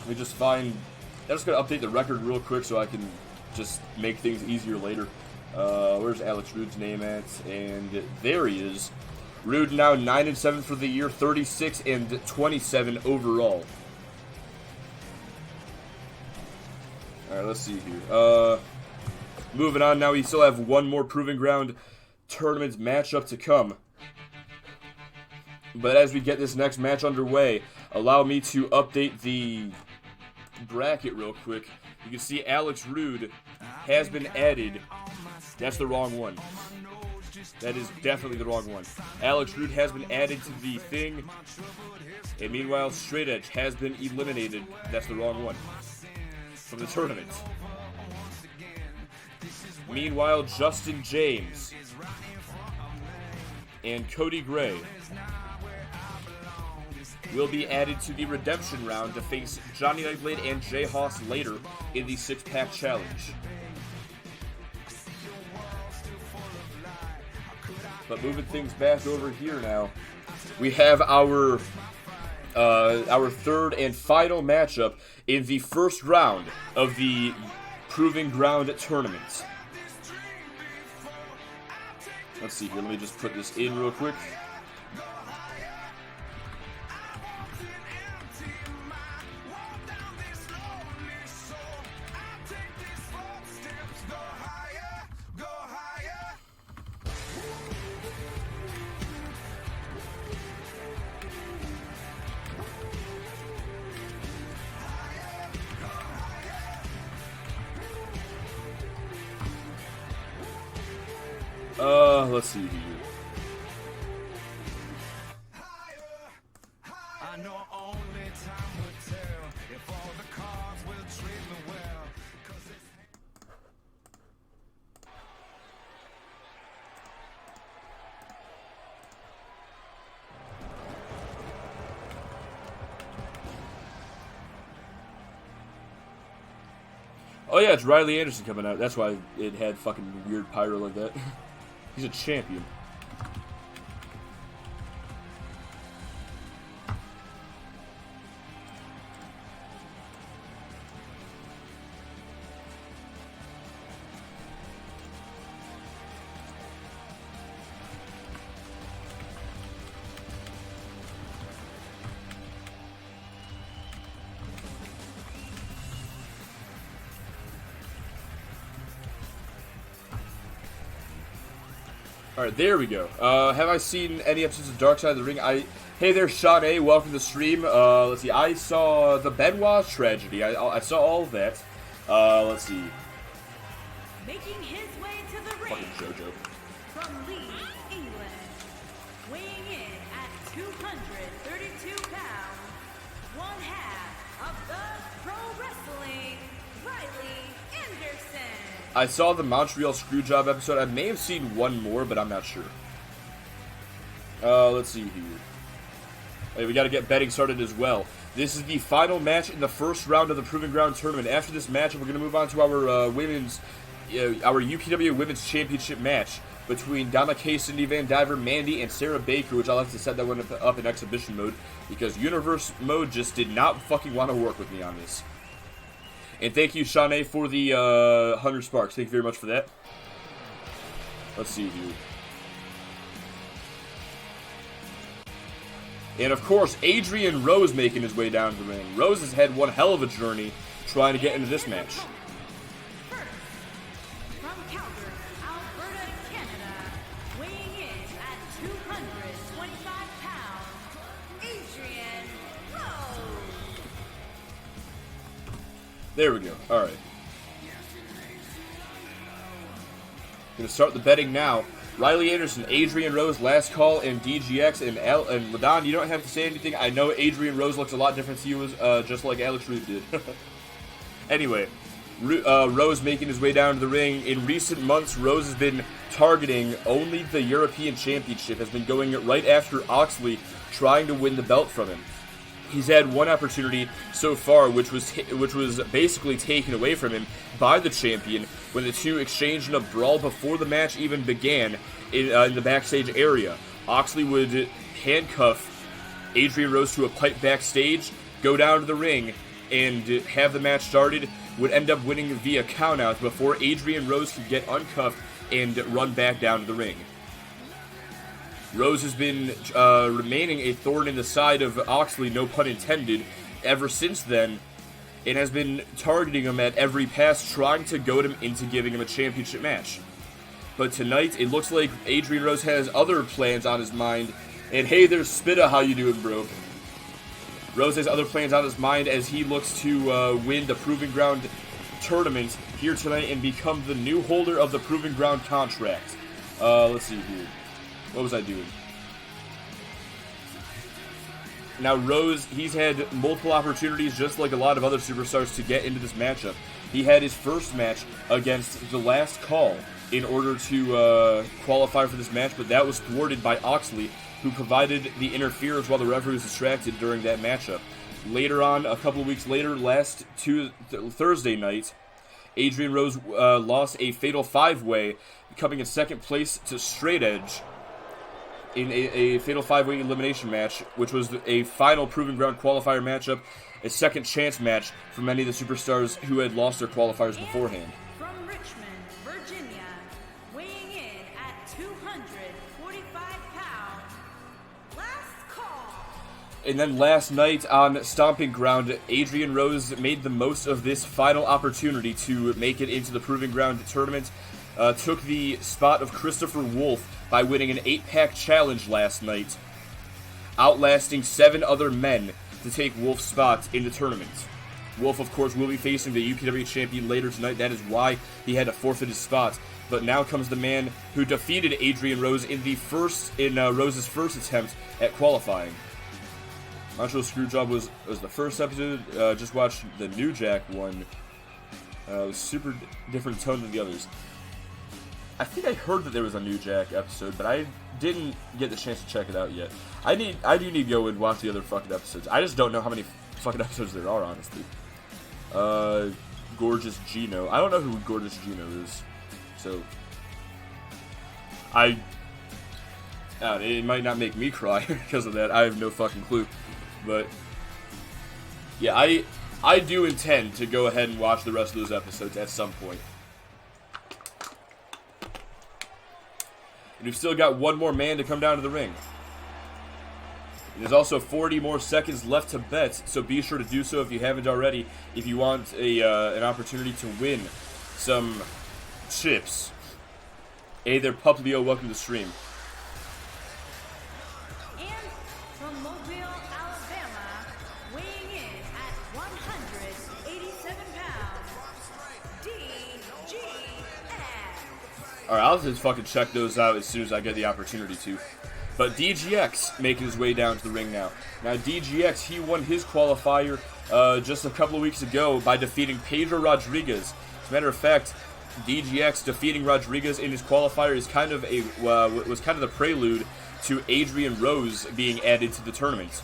Let me just find... I'm just going to update the record real quick so I can just make things easier later. Where's Alex Rude's name at? And there he is. Rude now 9-7 for the year, 36-27 overall. Alright, let's see here. Moving on now, we still have one more Proving Ground tournament matchup to come. But as we get this next match underway, allow me to update the bracket real quick. You can see Alex Rude has been added. That's the wrong one. That is definitely the wrong one. Alex Rude has been added to the thing. And meanwhile, Straight Edge has been eliminated. That's the wrong one. From the tournament. Meanwhile, Justin James and Cody Gray will be added to the redemption round to face Johnny Nightblade and Jay Haas later in the six-pack challenge. But moving things back over here now, we have our third and final matchup in the first round of the Proving Ground tournament. Let's see here. Let me just put this in real quick. Let's see here. I know only time will tell if all the cards will treat me well. 'Cause it's Oh yeah, it's Riley Anderson coming out. That's why it had fucking weird pyro like that. He's a champion. Alright, there we go. Have I seen any episodes of Dark Side of the Ring? Hey there, Sean A. Welcome to the stream. Let's see. I saw the Benoit tragedy. I saw all of that. Let's see. Making his way to the ring Fucking JoJo. from Leeds, England, weighing in at 232 pounds, one half of the Pro Wrestling, Riley Anderson. I saw the Montreal Screwjob episode. I may have seen one more, but I'm not sure. Let's see here. Hey, we got to get betting started as well. This is the final match in the first round of the Proving Ground tournament. After this match, we're going to move on to our our UPW Women's Championship match between Donna Kay, Cindy Van Diver, Mandy, and Sarah Baker, which I'll have to set that one up in exhibition mode because Universe mode just did not fucking want to work with me on this. And thank you, Shawnee, for the 100 sparks. Thank you very much for that. Let's see here. And of course, Adrian Rose making his way down to the ring. Rose has had one hell of a journey trying to get into this match. First, from Calgary, Alberta, Canada, weighing in at 225 pounds, Adrian Rose. There we go. Alright. Gonna start the betting now. Riley Anderson, Adrian Rose, Last Call, and DGX, and Ladon, you don't have to say anything. I know Adrian Rose looks a lot different to you, just like Alex Root did. Anyway, Rose making his way down to the ring. In recent months, Rose has been targeting only the European Championship, has been going right after Oxley, trying to win the belt from him. He's had one opportunity so far, which was basically taken away from him by the champion when the two exchanged in a brawl before the match even began in the backstage area. Oxley would handcuff Adrian Rose to a pipe backstage, go down to the ring, and have the match started, would end up winning via countout before Adrian Rose could get uncuffed and run back down to the ring. Rose has been remaining a thorn in the side of Oxley, no pun intended, ever since then, and has been targeting him at every pass, trying to goad him into giving him a championship match. But tonight, it looks like Adrian Rose has other plans on his mind, and hey, there's Spitta, how you doing, bro? Rose has other plans on his mind as he looks to win the Proving Ground tournament here tonight and become the new holder of the Proving Ground contract. Let's see here. What was I doing? Now, Rose, he's had multiple opportunities, just like a lot of other superstars, to get into this matchup. He had his first match against The Last Call in order to qualify for this match, but that was thwarted by Oxley who provided the interference while the referee was distracted during that matchup. Later on, a couple of weeks later, Thursday night, Adrian Rose lost a fatal 5-way, coming in second place to Straight Edge in a fatal 5-way elimination match, which was a final Proving Ground qualifier matchup, a second chance match for many of the superstars who had lost their qualifiers beforehand. From Richmond, Virginia, weighing in at 245 pounds, last call. And then last night on Stomping Ground, Adrian Rose made the most of this final opportunity to make it into the Proving Ground tournament. Took the spot of Christopher Wolf by winning an 8-pack challenge last night, outlasting 7 other men to take Wolf's spot in the tournament. Wolf, of course, will be facing the UPW champion later tonight. That is why he had to forfeit his spot. But now comes the man who defeated Adrian Rose in Rose's first attempt at qualifying. Macho Screwjob was the first episode. Just watched the New Jack one. It was super different tone than the others. I think I heard that there was a New Jack episode, but I didn't get the chance to check it out yet. I do need to go and watch the other fucking episodes. I just don't know how many fucking episodes there are, honestly. Gorgeous Gino. I don't know who Gorgeous Gino is, so it might not make me cry because of that. I have no fucking clue, but yeah, I do intend to go ahead and watch the rest of those episodes at some point. And we've still got one more man to come down to the ring. There's also 40 more seconds left to bet, so be sure to do so if you haven't already, if you want an opportunity to win some chips. Hey there, Pup Leo, welcome to the stream. And from Mobile, Alabama, weighing in at 187 pounds, DGX. Alright, I'll just fucking check those out as soon as I get the opportunity to. But DGX making his way down to the ring now. Now DGX, he won his qualifier just a couple of weeks ago by defeating Pedro Rodriguez. As a matter of fact, DGX defeating Rodriguez in his qualifier is was kind of the prelude to Adrian Rose being added to the tournament.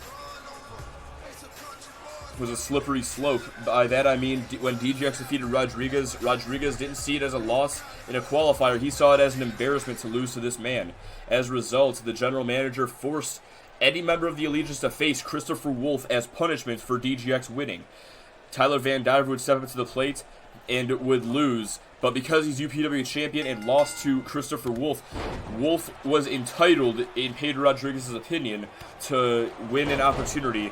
It was a slippery slope. By that I mean when DGX defeated Rodriguez, Rodriguez didn't see it as a loss in a qualifier. He saw it as an embarrassment to lose to this man. As a result, the general manager forced any member of the Allegiance to face Christopher Wolf as punishment for DGX winning. Tyler Van Diver would step up to the plate and would lose, but because he's UPW champion and lost to Christopher Wolf, Wolf was entitled, in Pedro Rodriguez's opinion, to win an opportunity.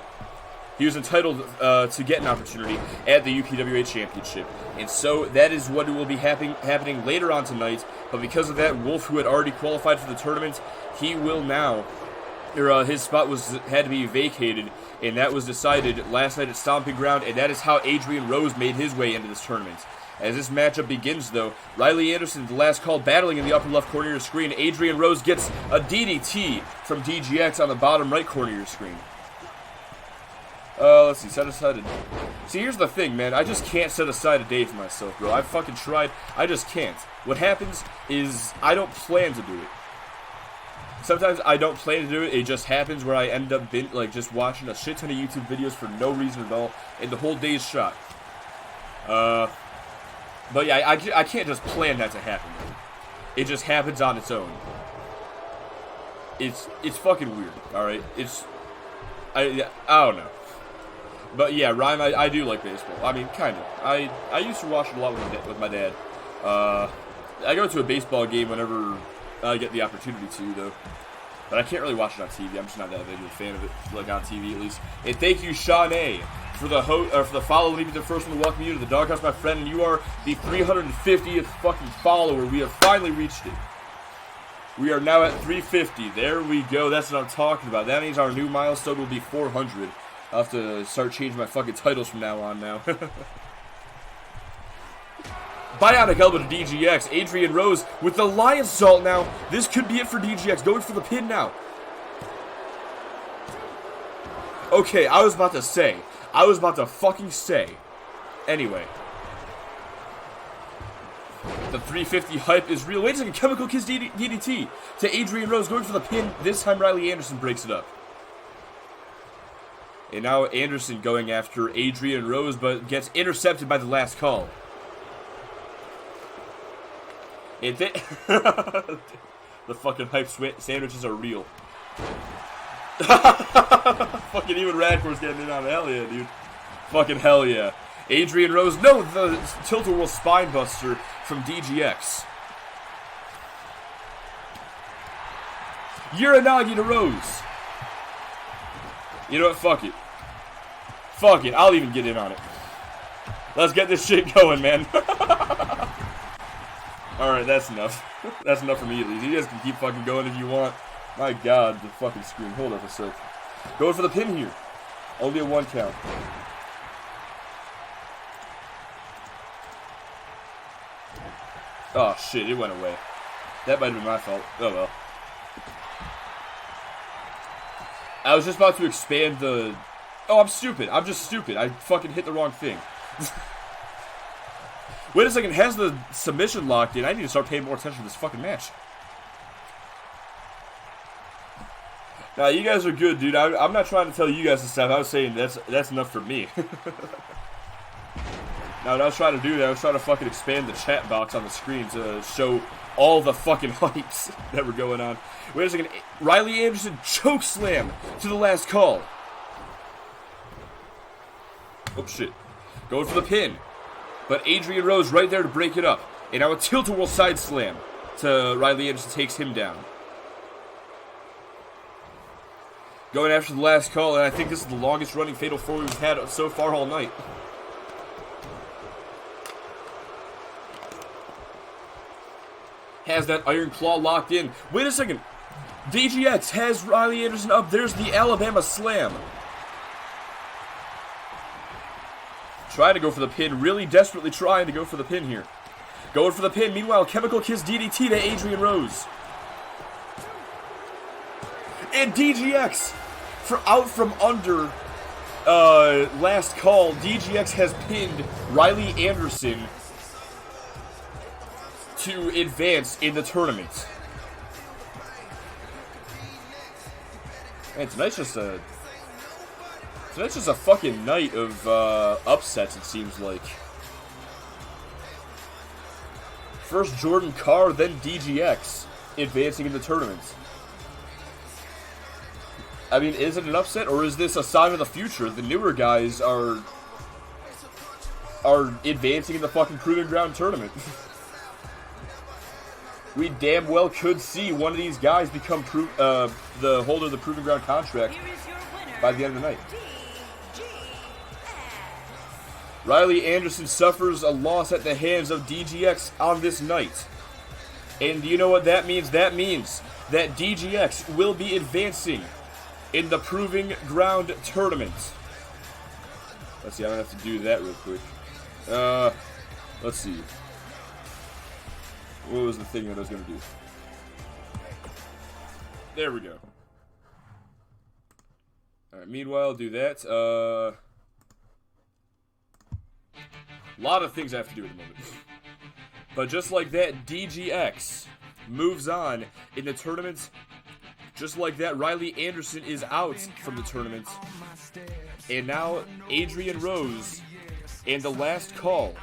He was entitled to get an opportunity at the UPWA Championship. And so that is what will be happening later on tonight. But because of that, Wolf, who had already qualified for the tournament, he will now, his spot had to be vacated. And that was decided last night at Stomping Ground. And that is how Adrian Rose made his way into this tournament. As this matchup begins, though, Riley Anderson, the last call, battling in the upper left corner of your screen. Adrian Rose gets a DDT from DGX on the bottom right corner of your screen. Let's see, set aside a... See, here's the thing, man. I just can't set aside a day for myself, bro. I've fucking tried. I just can't. What happens is I don't plan to do it. Sometimes I don't plan to do it. It just happens where I end up just watching a shit ton of YouTube videos for no reason at all, and the whole day's shot. But yeah, I can't just plan that to happen. It just happens on its own. It's fucking weird, alright? I don't know. But yeah, Ryan, I do like baseball. I mean, kind of. I used to watch it a lot with my dad. I go to a baseball game whenever I get the opportunity to, though. But I can't really watch it on TV. I'm just not that big of a fan of it, like on TV at least. And thank you, Sean A, for the follow. Let me be the first one to welcome you to the Doghouse, my friend. And you are the 350th fucking follower. We have finally reached it. We are now at 350. There we go. That's what I'm talking about. That means our new milestone will be 400. I'll have to start changing my fucking titles from now on now. Bionic Elbow to DGX. Adrian Rose with the Lion Salt now. This could be it for DGX. Going for the pin now. Okay, I was about to fucking say. Anyway. The 350 hype is real. Wait a second, Chemical Kiss DDT to Adrian Rose, going for the pin. This time Riley Anderson breaks it up. And now Anderson going after Adrian Rose, but gets intercepted by the last call. And the fucking hype sandwiches are real. Fucking even Radcore's getting in on it. Hell yeah, dude. Fucking hell yeah. Adrian Rose, no, the Tilt-A-Whirl Spinebuster from DGX. Uranagi to Rose. You know what, fuck it. Fuck it, I'll even get in on it. Let's get this shit going, man. Alright, that's enough. That's enough for me at least. You guys can keep fucking going if you want. My god, the fucking screen. Hold up a sec. Going for the pin here. Only a 1 count. Oh shit, it went away. That might have been my fault. Oh well. I was just about to expand the... Oh, I'm stupid. I'm just stupid. I fucking hit the wrong thing. Wait a second, has the submission locked in? I need to start paying more attention to this fucking match. Nah, you guys are good, dude. I'm not trying to tell you guys to stop. I was saying that's enough for me. Now, what I was trying to do, I was trying to fucking expand the chat box on the screen to show all the fucking hypes that were going on. Wait a second. Riley Anderson chokeslam to the last call. Oh, shit. Going for the pin. But Adrian Rose right there to break it up. And now a Tilt-A-Whirl side slam to Riley Anderson, takes him down. Going after the last call, and I think this is the longest running Fatal 4 we've had so far all night. Has that Iron Claw locked in. Wait a second. DGX has Riley Anderson up. There's the Alabama Slam. Trying to go for the pin. Really desperately trying to go for the pin here. Going for the pin. Meanwhile, Chemical Kiss DDT to Adrian Rose. And DGX, out from under last call, DGX has pinned Riley Anderson to advance in the tournament. Man, tonight's just a fucking night of upsets, it seems like. First Jordan Carr, then DGX advancing in the tournament. I mean, is it an upset, or is this a sign of the future? The newer guys are advancing in the fucking Proving Ground tournament. We damn well could see one of these guys become the holder of the Proving Ground contract by the end of the night. Riley Anderson suffers a loss at the hands of DGX on this night. And do you know what that means? That means that DGX will be advancing in the Proving Ground tournament. Let's see, I'm going to have to do that real quick. Let's see. What was the thing that I was going to do? There we go. Alright, meanwhile, do that. A lot of things I have to do at the moment. But just like that, DGX moves on in the tournament. Just like that, Riley Anderson is out from the tournament. And now, Adrian Rose and the last call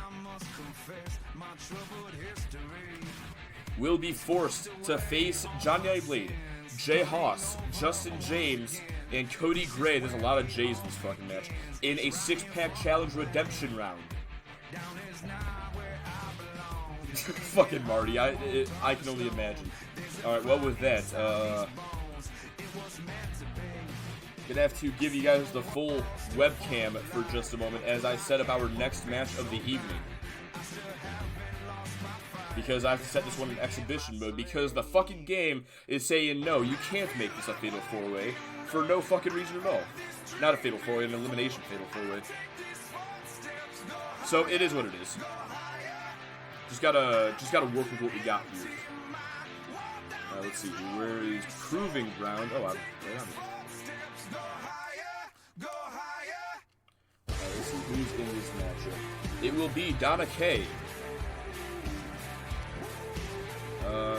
will be forced to face Johnny Nightblade, Jay Haas, Justin James, and Cody Gray. There's a lot of J's in this fucking match. In a 6-pack challenge redemption round. Fucking Marty, I can only imagine. Alright, well with that, gonna have to give you guys the full webcam for just a moment as I set up our next match of the evening. Because I have to set this one in exhibition mode, because the fucking game is saying no, you can't make this a Fatal 4-Way for no fucking reason at all. Not a Fatal 4-Way, an elimination Fatal 4-Way. So it is what it is. Just gotta work with what we got here. Let's see, where is Proving Ground? Oh, I'm right on it. Let's see who's in this matchup. It will be Donna Kay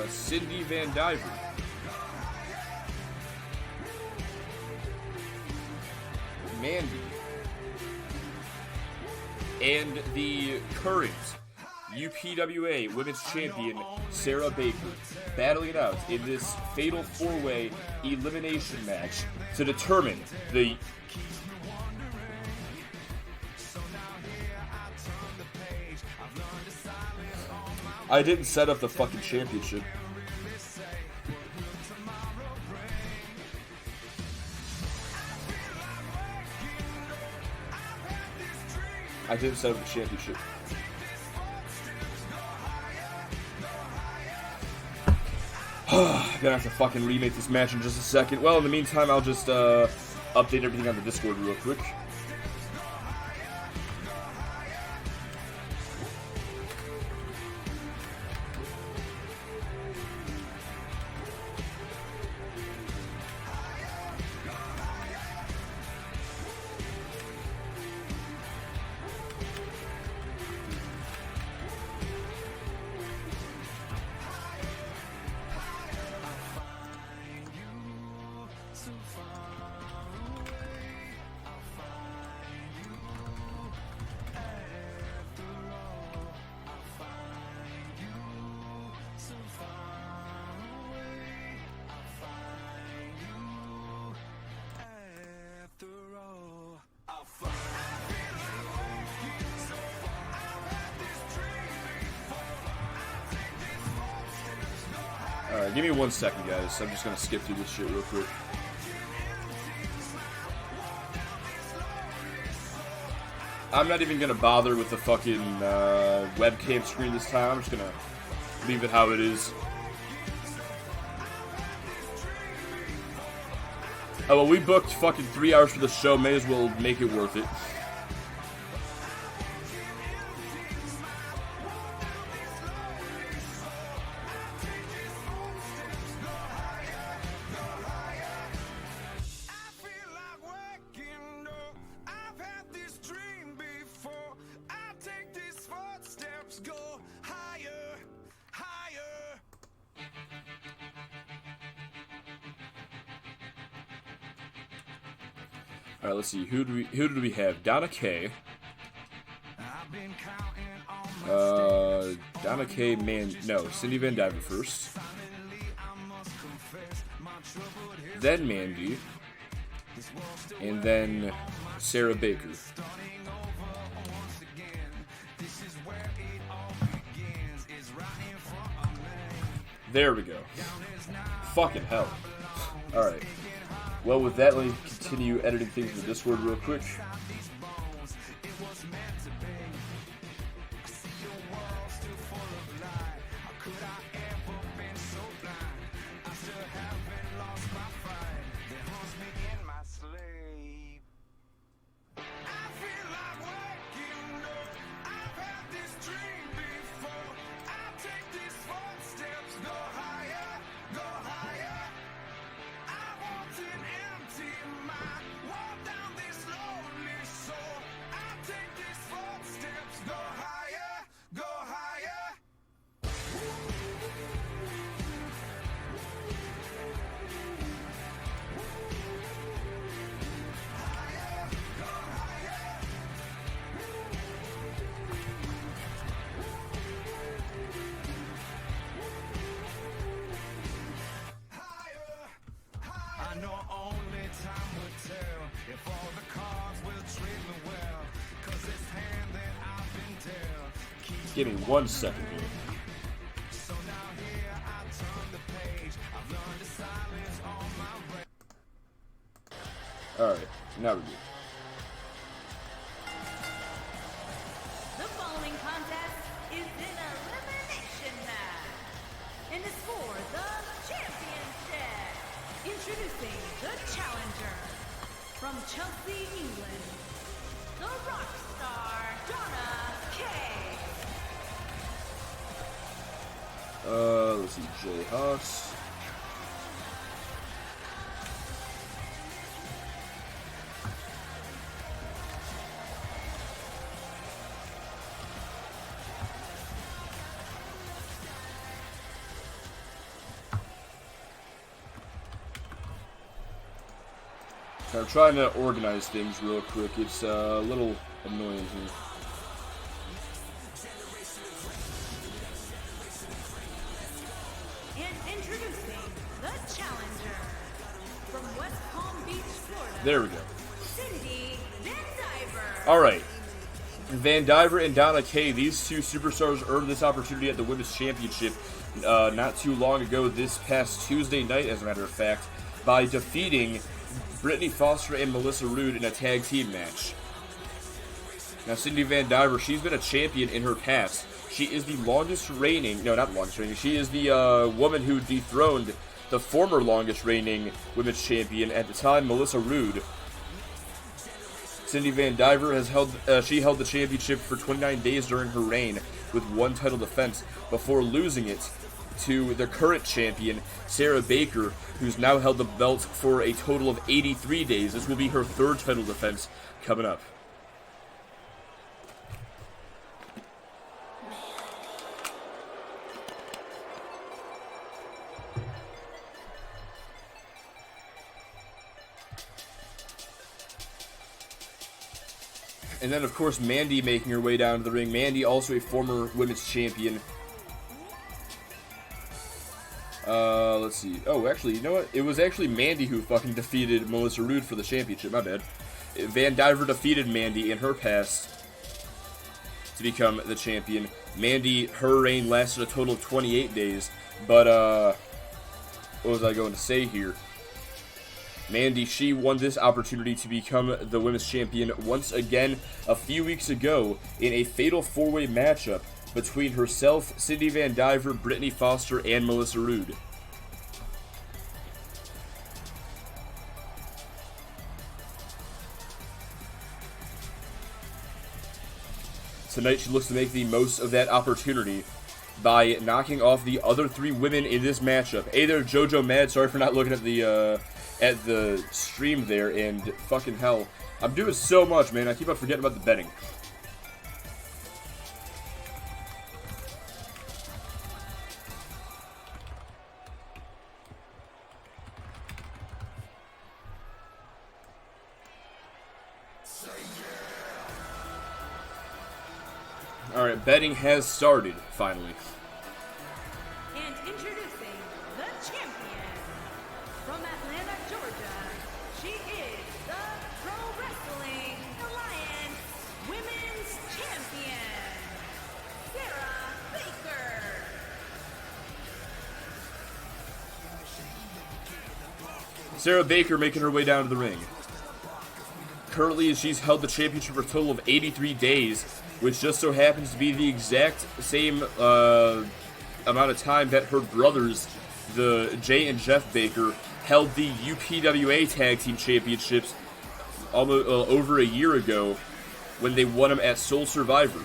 Cindy Van Diver. Mandy. And the current UPWA Women's Champion, Sarah Baker, battling it out in this fatal 4-way elimination match to determine the... I didn't set up the fucking championship. I didn't set up the championship. Gonna have to fucking remake this match in just a second. Well, in the meantime, I'll just update everything on the Discord real quick. Alright, give me 1 second, guys. I'm just gonna skip through this shit real quick. I'm not even gonna bother with the fucking webcam screen this time. I'm just gonna leave it how it is. Oh, well, we booked fucking 3 hours for the show. May as well make it worth it. Alright, let's see. Who do we have? Donna Kay. Donna Kay, Cindy Van Diver first. Then Mandy. And then Sarah Baker. There we go. Fucking hell. Alright. Well, with that, let me continue editing things in the Discord real quick. Give me 1 second here. Alright, now we're good. The following contest is an elimination match. And is for the championship. Introducing the challenger. From Chelsea, England. The rock star, Donna Kay. Let's see, Jay Haas. I'm trying to organize things real quick. It's a little annoying here. And introducing the challenger from West Palm Beach, Florida. There we go. Cindy Van Diver. All right. Van Diver and Donna Kay, these two superstars earned this opportunity at the Women's Championship not too long ago, this past Tuesday night, as a matter of fact, by defeating Brittany Foster and Melissa Roode in a tag team match. Now, Cindy Van Diver, she's been a champion in her past. She is the longest reigning, no, not the longest reigning, she is the woman who dethroned the former longest reigning women's champion at the time, Melissa Roode. Cindy Van Diver has held the championship for 29 days during her reign with one title defense before losing it to the current champion, Sarah Baker, who's now held the belt for a total of 83 days. This will be her third title defense coming up. And then, of course, Mandy making her way down to the ring. Mandy, also a former women's champion. Let's see. Oh, actually, you know what? It was actually Mandy who fucking defeated Melissa Roode for the championship. My bad. Van Diver defeated Mandy in her past to become the champion. Mandy, her reign lasted a total of 28 days. But, what was I going to say here? Mandy, she won this opportunity to become the women's champion once again a few weeks ago in a fatal four-way matchup between herself, Cindy Van Diver, Brittany Foster, and Melissa Roode. Tonight she looks to make the most of that opportunity by knocking off the other three women in this matchup. Hey there, Jojo Mad. Sorry for not looking at the stream there, and fucking hell, I'm doing so much, man. I keep on forgetting about the betting. Alright, betting has started, finally. And introducing the champion from Atlanta, Georgia. She is the Pro Wrestling Alliance Women's Champion, Sarah Baker. Sarah Baker making her way down to the ring. Currently, she's held the championship for a total of 83 days, which just so happens to be the exact same amount of time that her brothers, the Jay and Jeff Baker, held the UPWA Tag Team Championships almost over a year ago when they won them at Soul Survivor.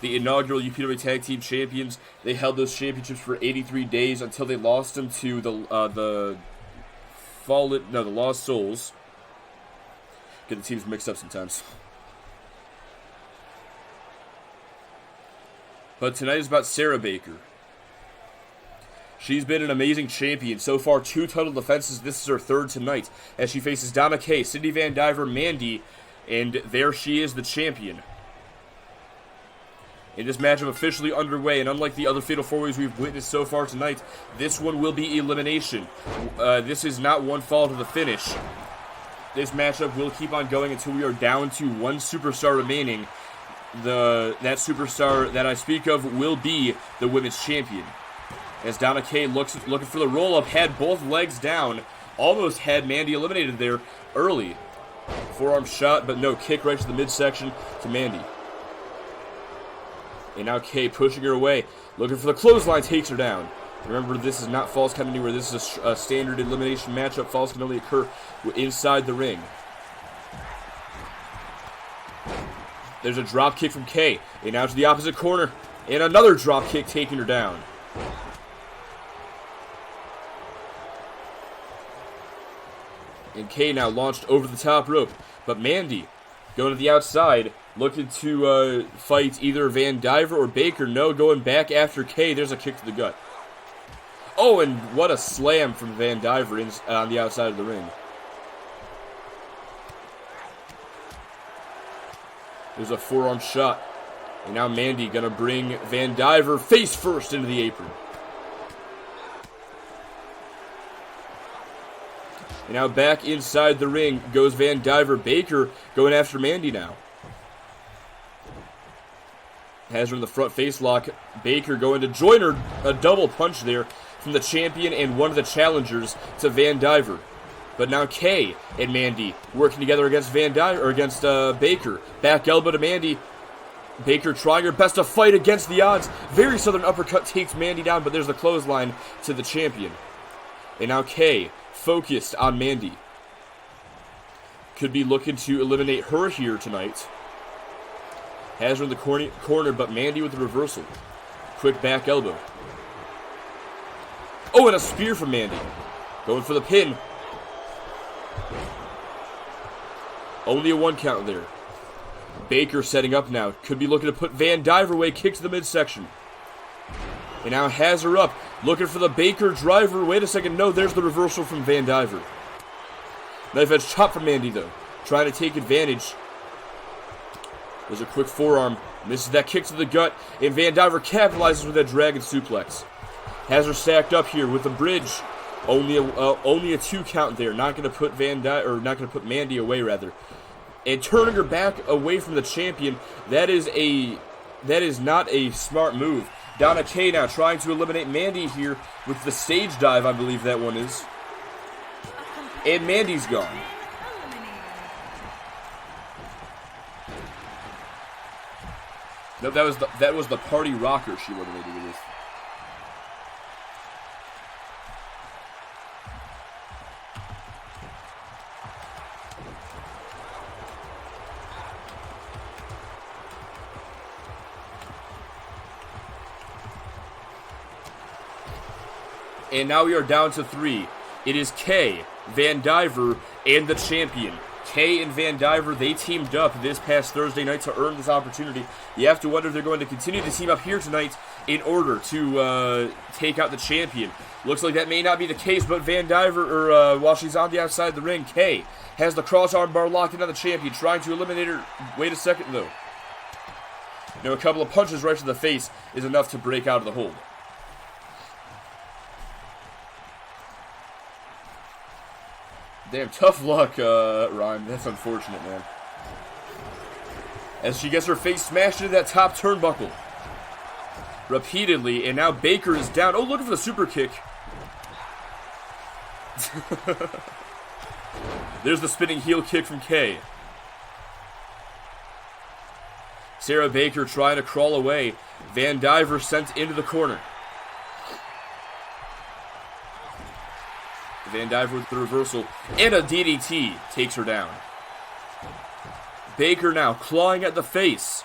The inaugural UPWA Tag Team Champions, they held those championships for 83 days until they lost them to the Lost Souls. Get the teams mixed up sometimes. But tonight is about Sarah Baker. She's been an amazing champion. So far, 2 title defenses. This is her third tonight, as she faces Donna Kay, Cindy Van Diver, Mandy, and there she is, the champion. And this matchup officially underway, and unlike the other Fatal 4-Ways we've witnessed so far tonight, this one will be elimination. This is not one fall to the finish. This matchup will keep on going until we are down to one superstar remaining. That superstar that I speak of will be the women's champion. As Donna Kay looking for the roll-up, had both legs down, almost had Mandy eliminated there early. Forearm shot, but no, kick right to the midsection to Mandy. And now Kay pushing her away, looking for the clothesline, takes her down. Remember, this is not Falls Count Anywhere. This is a standard elimination matchup. Falls can only occur inside the ring. There's a drop kick from Kay. And now to the opposite corner. And another drop kick taking her down. And Kay now launched over the top rope. But Mandy going to the outside, looking to fight either Van Diver or Baker. No, going back after Kay. There's a kick to the gut. Oh, and what a slam from Van Diver on the outside of the ring. There's a forearm shot. And now Mandy gonna bring Van Diver face first into the apron. And now back inside the ring goes Van Diver. Baker going after Mandy now. Has her in the front face lock. Baker going to join her. A double punch there from the champion and one of the challengers to Van Diver. But now Kay and Mandy working together against Baker. Back elbow to Mandy. Baker trying her best to fight against the odds. Very southern uppercut takes Mandy down, but there's the clothesline to the champion. And now Kay focused on Mandy. Could be looking to eliminate her here tonight. Has her in the corner, but Mandy with the reversal. Quick back elbow. Oh, and a spear from Mandy. Going for the pin. Only a 1 count there. Baker setting up now. Could be looking to put Van Diver away. Kick to the midsection. And now has her up. Looking for the Baker driver. Wait a second. No, there's the reversal from Van Diver. Knife edge chop from Mandy, though. Trying to take advantage. There's a quick forearm. Misses that kick to the gut. And Van Diver capitalizes with that dragon suplex. Has her stacked up here with the bridge. Only a 2 count there. Not going to put Mandy away, rather. And turning her back away from the champion, that is not a smart move. Donna Kay now trying to eliminate Mandy here with the stage dive, I believe that one is. And Mandy's gone. No, that was the party rocker she eliminated with. And now we are down to 3. It is Kay, Van Diver, and the champion. Kay and Van Diver, they teamed up this past Thursday night to earn this opportunity. You have to wonder if they're going to continue to team up here tonight in order to take out the champion. Looks like that may not be the case, but Van Diver, while she's on the outside of the ring, Kay has the cross-arm bar locked in on the champion, trying to eliminate her. Wait a second, though. You know, a couple of punches right to the face is enough to break out of the hold. Damn, tough luck, Rhyme. That's unfortunate, man. As she gets her face smashed into that top turnbuckle. Repeatedly, and now Baker is down. Oh, looking for the super kick. There's the spinning heel kick from Kay. Sarah Baker trying to crawl away. Van Diver sent into the corner. Van Diver with the reversal, and a DDT takes her down. Baker now clawing at the face.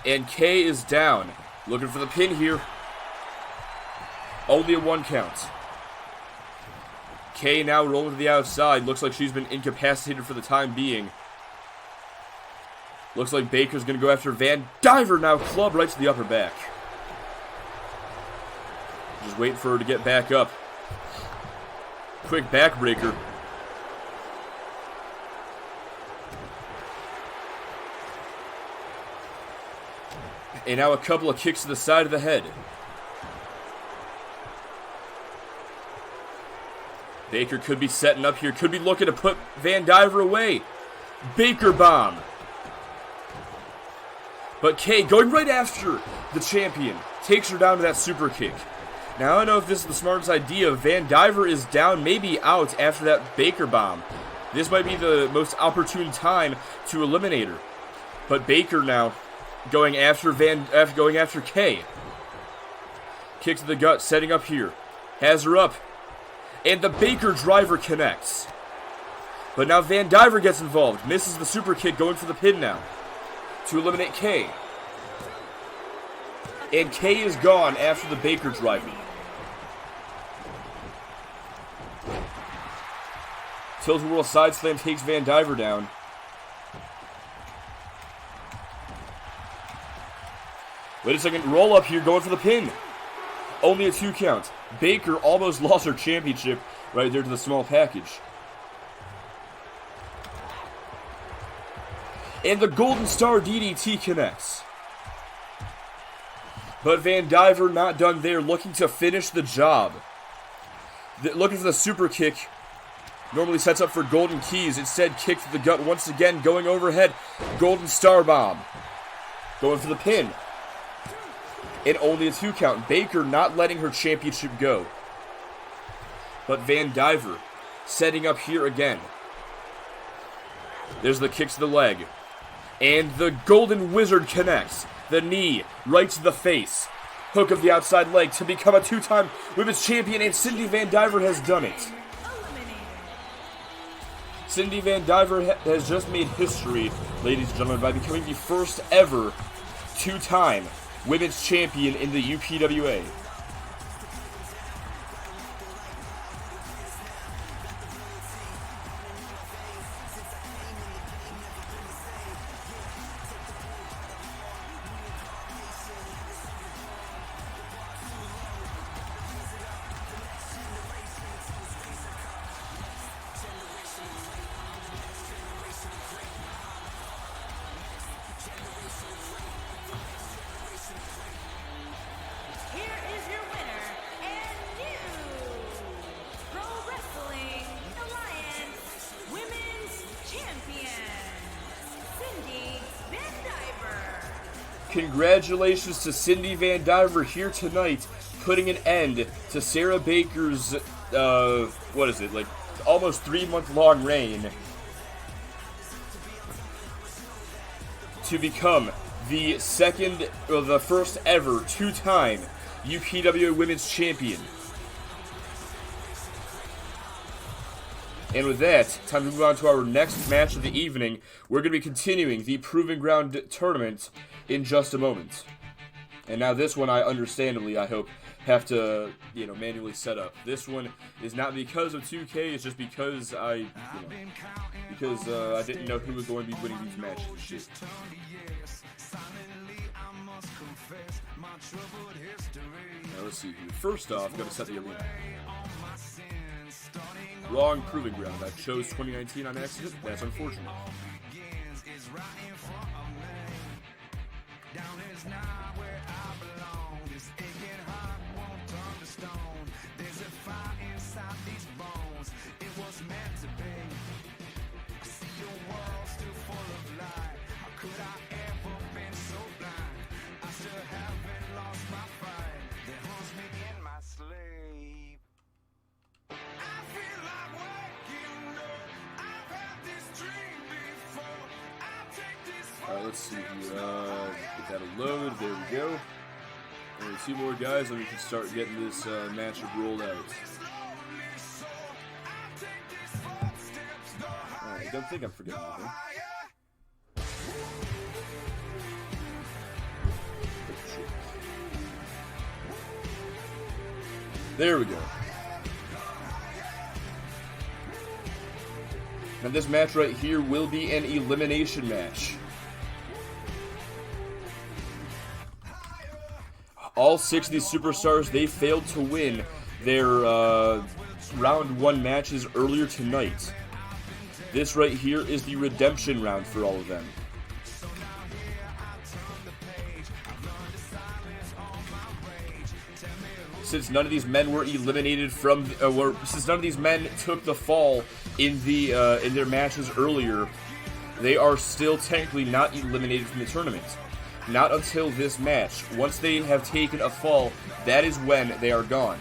And Kay is down. Looking for the pin here. Only a 1 count. Kay now rolling to the outside. Looks like she's been incapacitated for the time being. Looks like Baker's going to go after Van Diver now. Club right to the upper back. Just waiting for her to get back up. Quick backbreaker. And now a couple of kicks to the side of the head. Baker could be setting up here. Could be looking to put Van Diver away. Baker bomb. But Kay going right after the champion. Takes her down to that super kick. Now, I don't know if this is the smartest idea. Van Diver is down, maybe out after that Baker bomb. This might be the most opportune time to eliminate her. But Baker now going after Kay. Kick to the gut, setting up here. Has her up. And the Baker driver connects. But now Van Diver gets involved. Misses the super kick, going for the pin now. To eliminate Kay. And Kay is gone after the Baker driver. Tilt-a-whirl side slam takes Van Diver down. Wait a second, roll up here, going for the pin. Only a 2 count. Baker almost lost her championship right there to the small package. And the Golden Star DDT connects. But Van Diver not done there, looking to finish the job. Looking for the super kick. Normally sets up for Golden Keys. Instead, kick to the gut once again, going overhead. Golden Star Bomb. Going for the pin. And only a 2 count. Baker not letting her championship go. But Van Diver setting up here again. There's the kick to the leg. And the Golden Wizard connects. The knee right to the face. Hook of the outside leg to become a 2-time women's champion, and Cindy Van Diver has done it. Cindy Van Diver has just made history, ladies and gentlemen, by becoming the first ever 2-time women's champion in the UPWA. Congratulations to Cindy Van Diver here tonight, putting an end to Sarah Baker's, almost 3-month-long reign to become the first ever 2-time UPWA Women's Champion. And with that, time to move on to our next match of the evening. We're going to be continuing the Proving Ground tournament in just a moment. And now this one, I hope, have to, manually set up. This one is not because of 2K, it's just because I didn't know who was going to be winning these matches and shit. Now let's see here. First off, gotta set the arena. Wrong Proving Ground. I chose 2019 on accident. That's unfortunate. Let's see here. Get that a load. There we go. Only 2 more guys, and we can start getting this matchup rolled out. Alright, I don't think I'm forgetting anything. There we go. Now this match right here will be an elimination match. All 6 of these superstars, they failed to win their round 1 matches earlier tonight. This right here is the redemption round for all of them. Since none of these men were eliminated since none of these men took the fall in their matches earlier, they are still technically not eliminated from the tournament. Not until this match. Once they have taken a fall, that is when they are gone.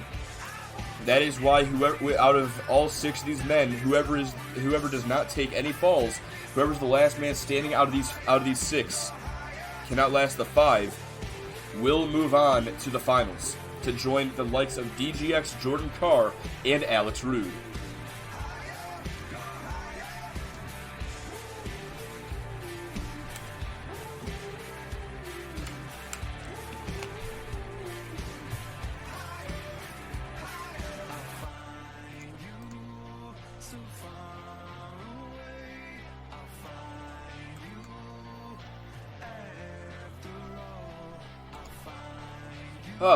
That is why out of all 6 of these men, whoever does not take any falls, whoever's the last man standing out of these 6, cannot last the 5, will move on to the finals to join the likes of DGX, Jordan Carr, and Alex Rude.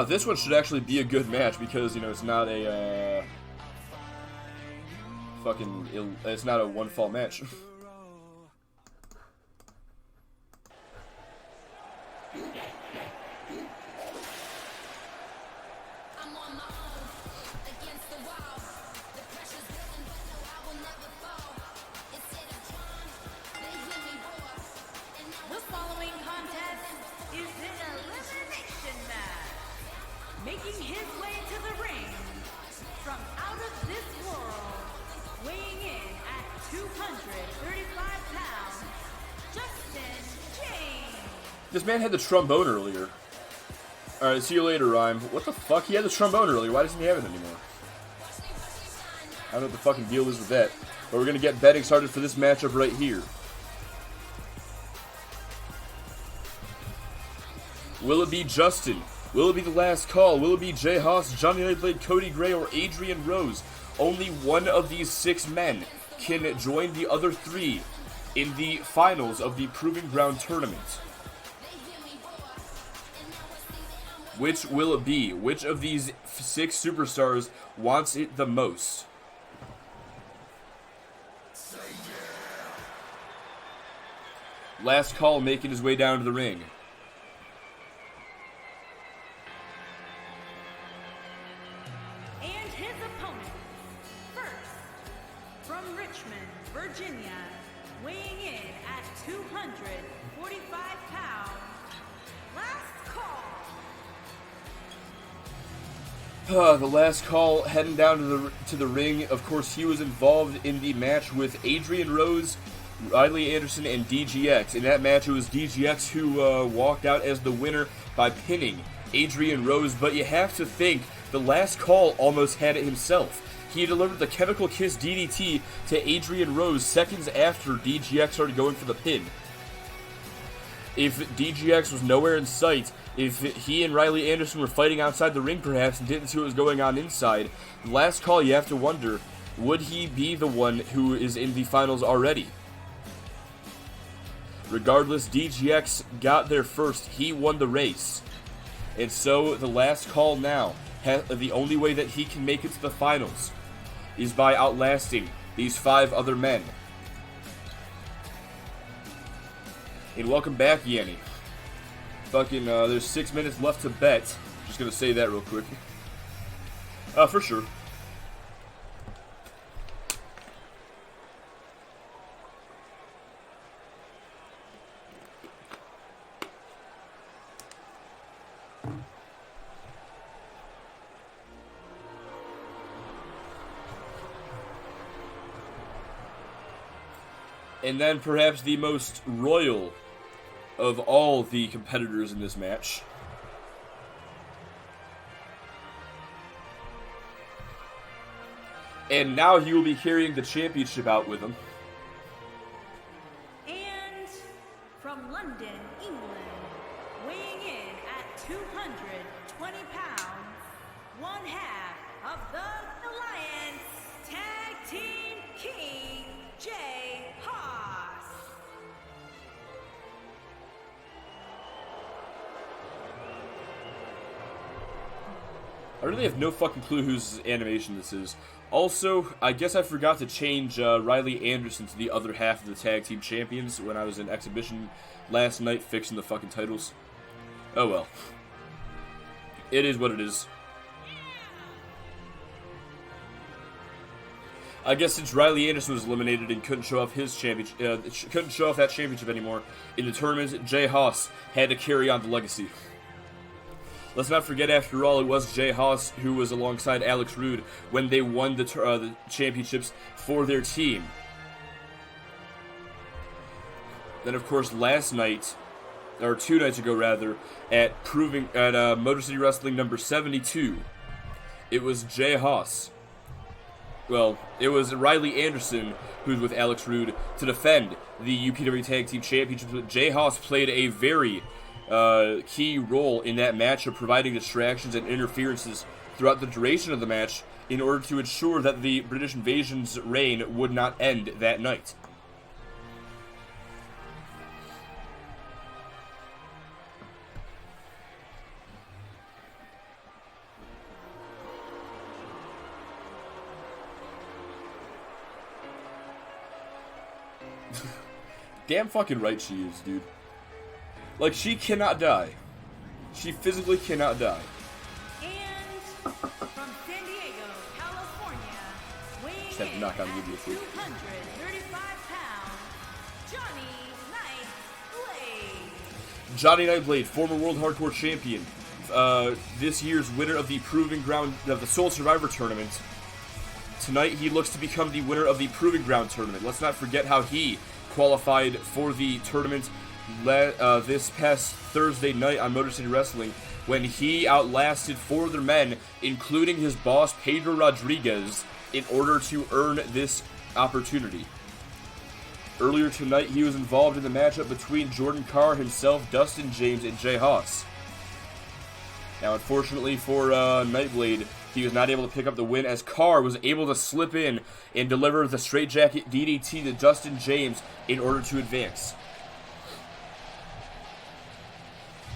This one should actually be a good match because, it's not a, it's not a 1-fall match. This man had the trombone earlier. Alright, see you later, Rhyme. What the fuck? He had the trombone earlier. Why doesn't he have it anymore? I don't know what the fucking deal is with that. But we're going to get betting started for this matchup right here. Will it be Justin? Will it be the last call? Will it be Jay Haas, Johnny Nightblade, Cody Gray, or Adrian Rose? Only one of these 6 men can join the other 3 in the finals of the Proving Ground tournament. Which will it be? Which of these 6 superstars wants it the most? Last call making his way down to the ring. And his opponent, first, from Richmond, Virginia, weighing in at 245 pounds, last call. The last call heading down to the ring. Of course, he was involved in the match with Adrian Rose, Riley Anderson, and DGX. In that match, it was DGX who walked out as the winner by pinning Adrian Rose. But you have to think, the last call almost had it himself. He delivered the Chemical Kiss DDT to Adrian Rose seconds after DGX started going for the pin. If DGX was nowhere in sight, if he and Riley Anderson were fighting outside the ring perhaps and didn't see what was going on inside, the last call, you have to wonder, would he be the one who is in the finals already? Regardless, DGX got there first. He won the race. And so the last call now, the only way that he can make it to the finals is by outlasting these 5 other men. And welcome back, Yanni. Fucking, there's 6 minutes left to bet. Just gonna say that real quick. For sure. And then perhaps the most royal of all the competitors in this match. And now he will be carrying the championship out with him. And from London, England, weighing in at 220 pounds, one half of the Alliance Tag Team King, Jay Haas. I really have no fucking clue whose animation this is. Also, I guess I forgot to change Riley Anderson to the other half of the Tag Team Champions when I was in exhibition last night fixing the fucking titles. Oh well. It is what it is. I guess since Riley Anderson was eliminated and couldn't show off his championship, couldn't show off that championship anymore in the tournament, Jay Haas had to carry on the legacy. Let's not forget, after all, it was Jay Haas who was alongside Alex Rude when they won the championships for their team. Then, of course, last night, or 2 nights ago rather, at Motor City Wrestling number 72, it was Jay Haas. Well, it was Riley Anderson who's with Alex Rude to defend the UPW Tag Team Championships. But Jay Haas played a very key role in that match of providing distractions and interferences throughout the duration of the match in order to ensure that the British Invasion's reign would not end that night. Damn fucking right she is, dude. Like, she cannot die. She physically cannot die. And from San Diego, California, weighing Just have to in knock on at the video, please. 235 pounds, Johnny Nightblade. Johnny Nightblade, former World Hardcore Champion, this year's winner of the Proving Ground of the Soul Survivor Tournament. Tonight, he looks to become the winner of the Proving Ground Tournament. Let's not forget how he qualified for the tournament this past Thursday night on Motor City Wrestling when he outlasted 4 other men, including his boss Pedro Rodriguez, in order to earn this opportunity. Earlier tonight, he was involved in the matchup between Jordan Carr himself, Dustin James, and Jay Haas. Now, unfortunately for Nightblade, he was not able to pick up the win as Carr was able to slip in and deliver the straightjacket DDT to Dustin James in order to advance.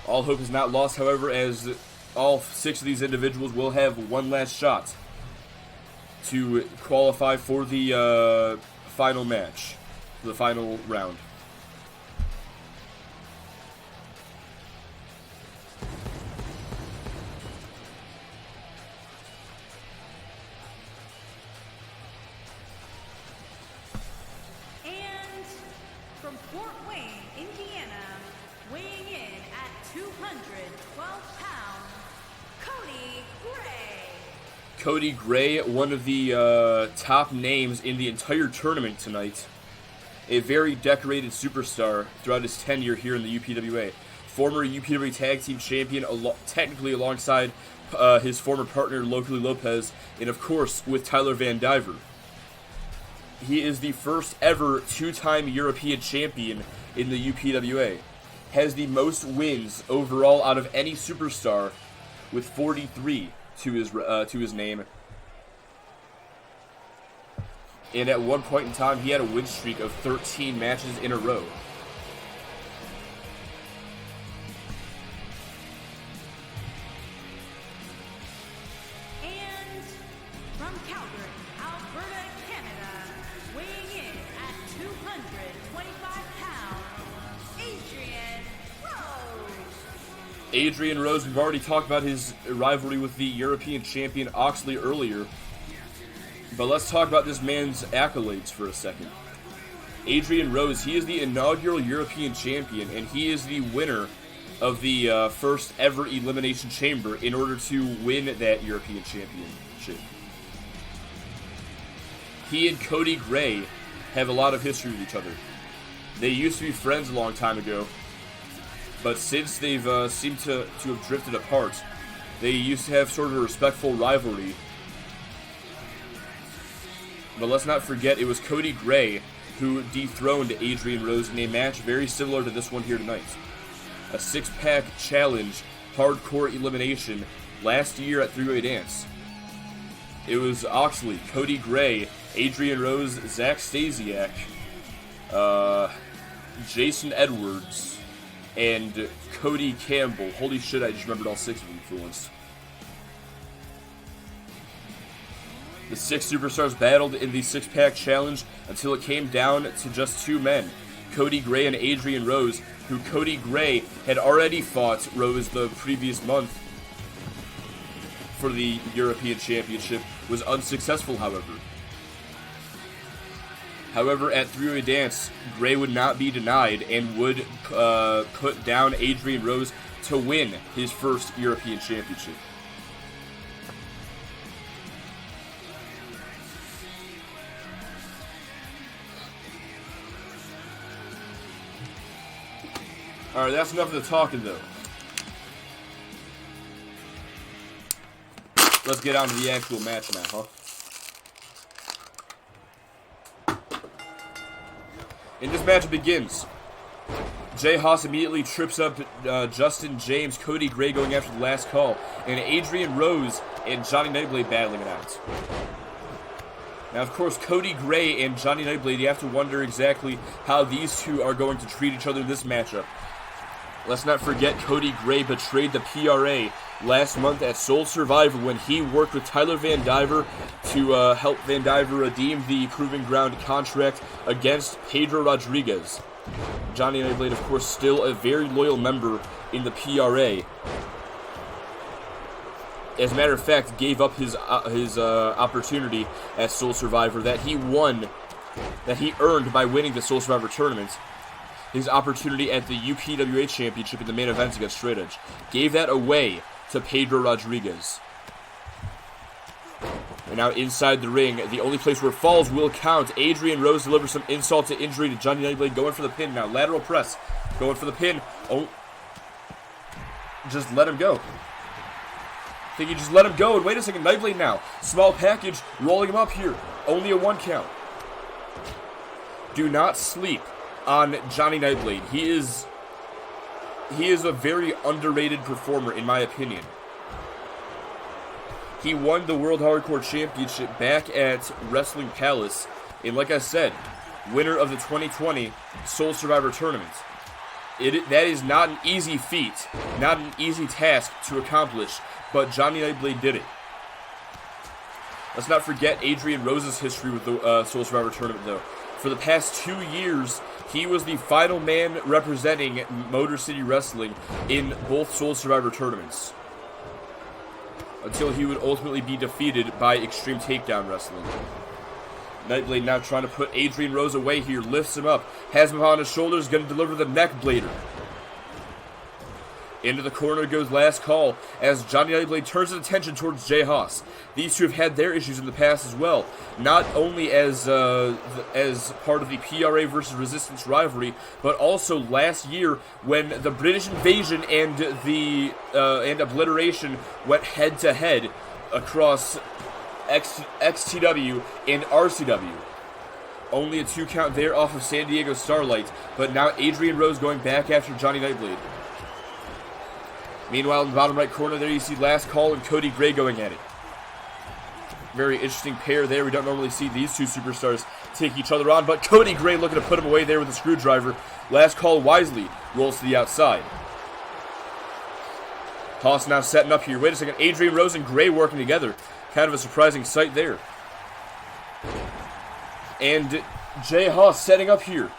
All hope is not lost, however, as all 6 of these individuals will have one last shot to qualify for the final match, the final round. And from Fort Wayne, Indiana, weighing in at 212 pounds, Cody Gray. Cody Gray, one of the top names in the entire tournament tonight. A very decorated superstar throughout his tenure here in the UPWA. Former UPWA Tag Team Champion, technically alongside his former partner, Locally Lopez, and of course with Tyler Van Diver. He is the first ever 2-time European champion in the UPWA. Has the most wins overall out of any superstar, with 43 to his name. And at one point in time, he had a win streak of 13 matches in a row. And from Calgary, Alberta, Canada, weighing in at 225 pounds, Adrian Rose. Adrian Rose, we've already talked about his rivalry with the European champion Oxley earlier. But let's talk about this man's accolades for a second. Adrian Rose, he is the inaugural European champion, and he is the winner of the first ever Elimination Chamber in order to win that European championship. He and Cody Gray have a lot of history with each other. They used to be friends a long time ago, but since they've seemed to have drifted apart, they used to have sort of a respectful rivalry. But let's not forget, it was Cody Gray who dethroned Adrian Rose in a match very similar to this one here tonight. A 6-pack challenge, hardcore elimination, last year at 3-Way Dance. It was Oxley, Cody Gray, Adrian Rose, Zach Stasiak, Jason Edwards, and Cody Campbell. Holy shit, I just remembered all 6 of them for once. The 6 superstars battled in the 6-pack challenge until it came down to just 2 men, Cody Gray and Adrian Rose, who Cody Gray had already fought Rose the previous month for the European Championship, was unsuccessful, however. However, at 3-Way Dance, Gray would not be denied and would put down Adrian Rose to win his first European Championship. Alright, that's enough of the talking, though. Let's get on to the actual match now, huh? And this match begins. Jay Haas immediately trips up Justin James, Cody Gray going after the last call, and Adrian Rose and Johnny Nightblade battling it out. Now, of course, Cody Gray and Johnny Nightblade, you have to wonder exactly how these two are going to treat each other in this matchup. Let's not forget Cody Gray betrayed the PRA last month at Soul Survivor when he worked with Tyler Van Diver to help Van Diver redeem the Proving Ground contract against Pedro Rodriguez. Johnny Nightblade, of course, still a very loyal member in the PRA. As a matter of fact, gave up his opportunity at Soul Survivor that he earned by winning the Soul Survivor tournament. His opportunity at the UPWA Championship in the main event against Straight Edge. Gave that away to Pedro Rodriguez. And now inside the ring, the only place where falls will count. Adrian Rose delivers some insult to injury to Johnny Nightblade, going for the pin now. Lateral press Going for the pin. Oh. Just let him go. I think he just let him go. And wait a second, Nightblade now. Small package, rolling him up here. Only a 1 count. Do not sleep on Johnny Nightblade. He is a very underrated performer, in my opinion. He won the World Hardcore Championship back at Wrestling Palace. And like I said, winner of the 2020 Soul Survivor Tournament. That is not an easy feat, not an easy task to accomplish, but Johnny Nightblade did it. Let's not forget Adrian Rose's history with the Soul Survivor Tournament, though. For the past 2 years, he was the final man representing Motor City Wrestling in both Soul Survivor tournaments, until he would ultimately be defeated by Extreme Takedown Wrestling. Nightblade now trying to put Adrian Rose away here, lifts him up, has him on his shoulders, going to deliver the neck blader. Into the corner goes Last Call as Johnny Nightblade turns his attention towards Jay Haas. These two have had their issues in the past as well, not only as part of the PRA versus Resistance rivalry, but also last year when the British Invasion and the Obliteration went head to head across XTW and RCW. Only a 2 count there off of San Diego Starlight, but now Adrian Rose going back after Johnny Nightblade. Meanwhile, in the bottom right corner there you see Last Call and Cody Gray going at it. Very interesting pair there. We don't normally see these two superstars take each other on, but Cody Gray looking to put him away there with a screwdriver. Last Call wisely rolls to the outside. Haas now setting up here. Wait a second, Adrian Rose and Gray working together. Kind of a surprising sight there. And Jay Haas setting up here.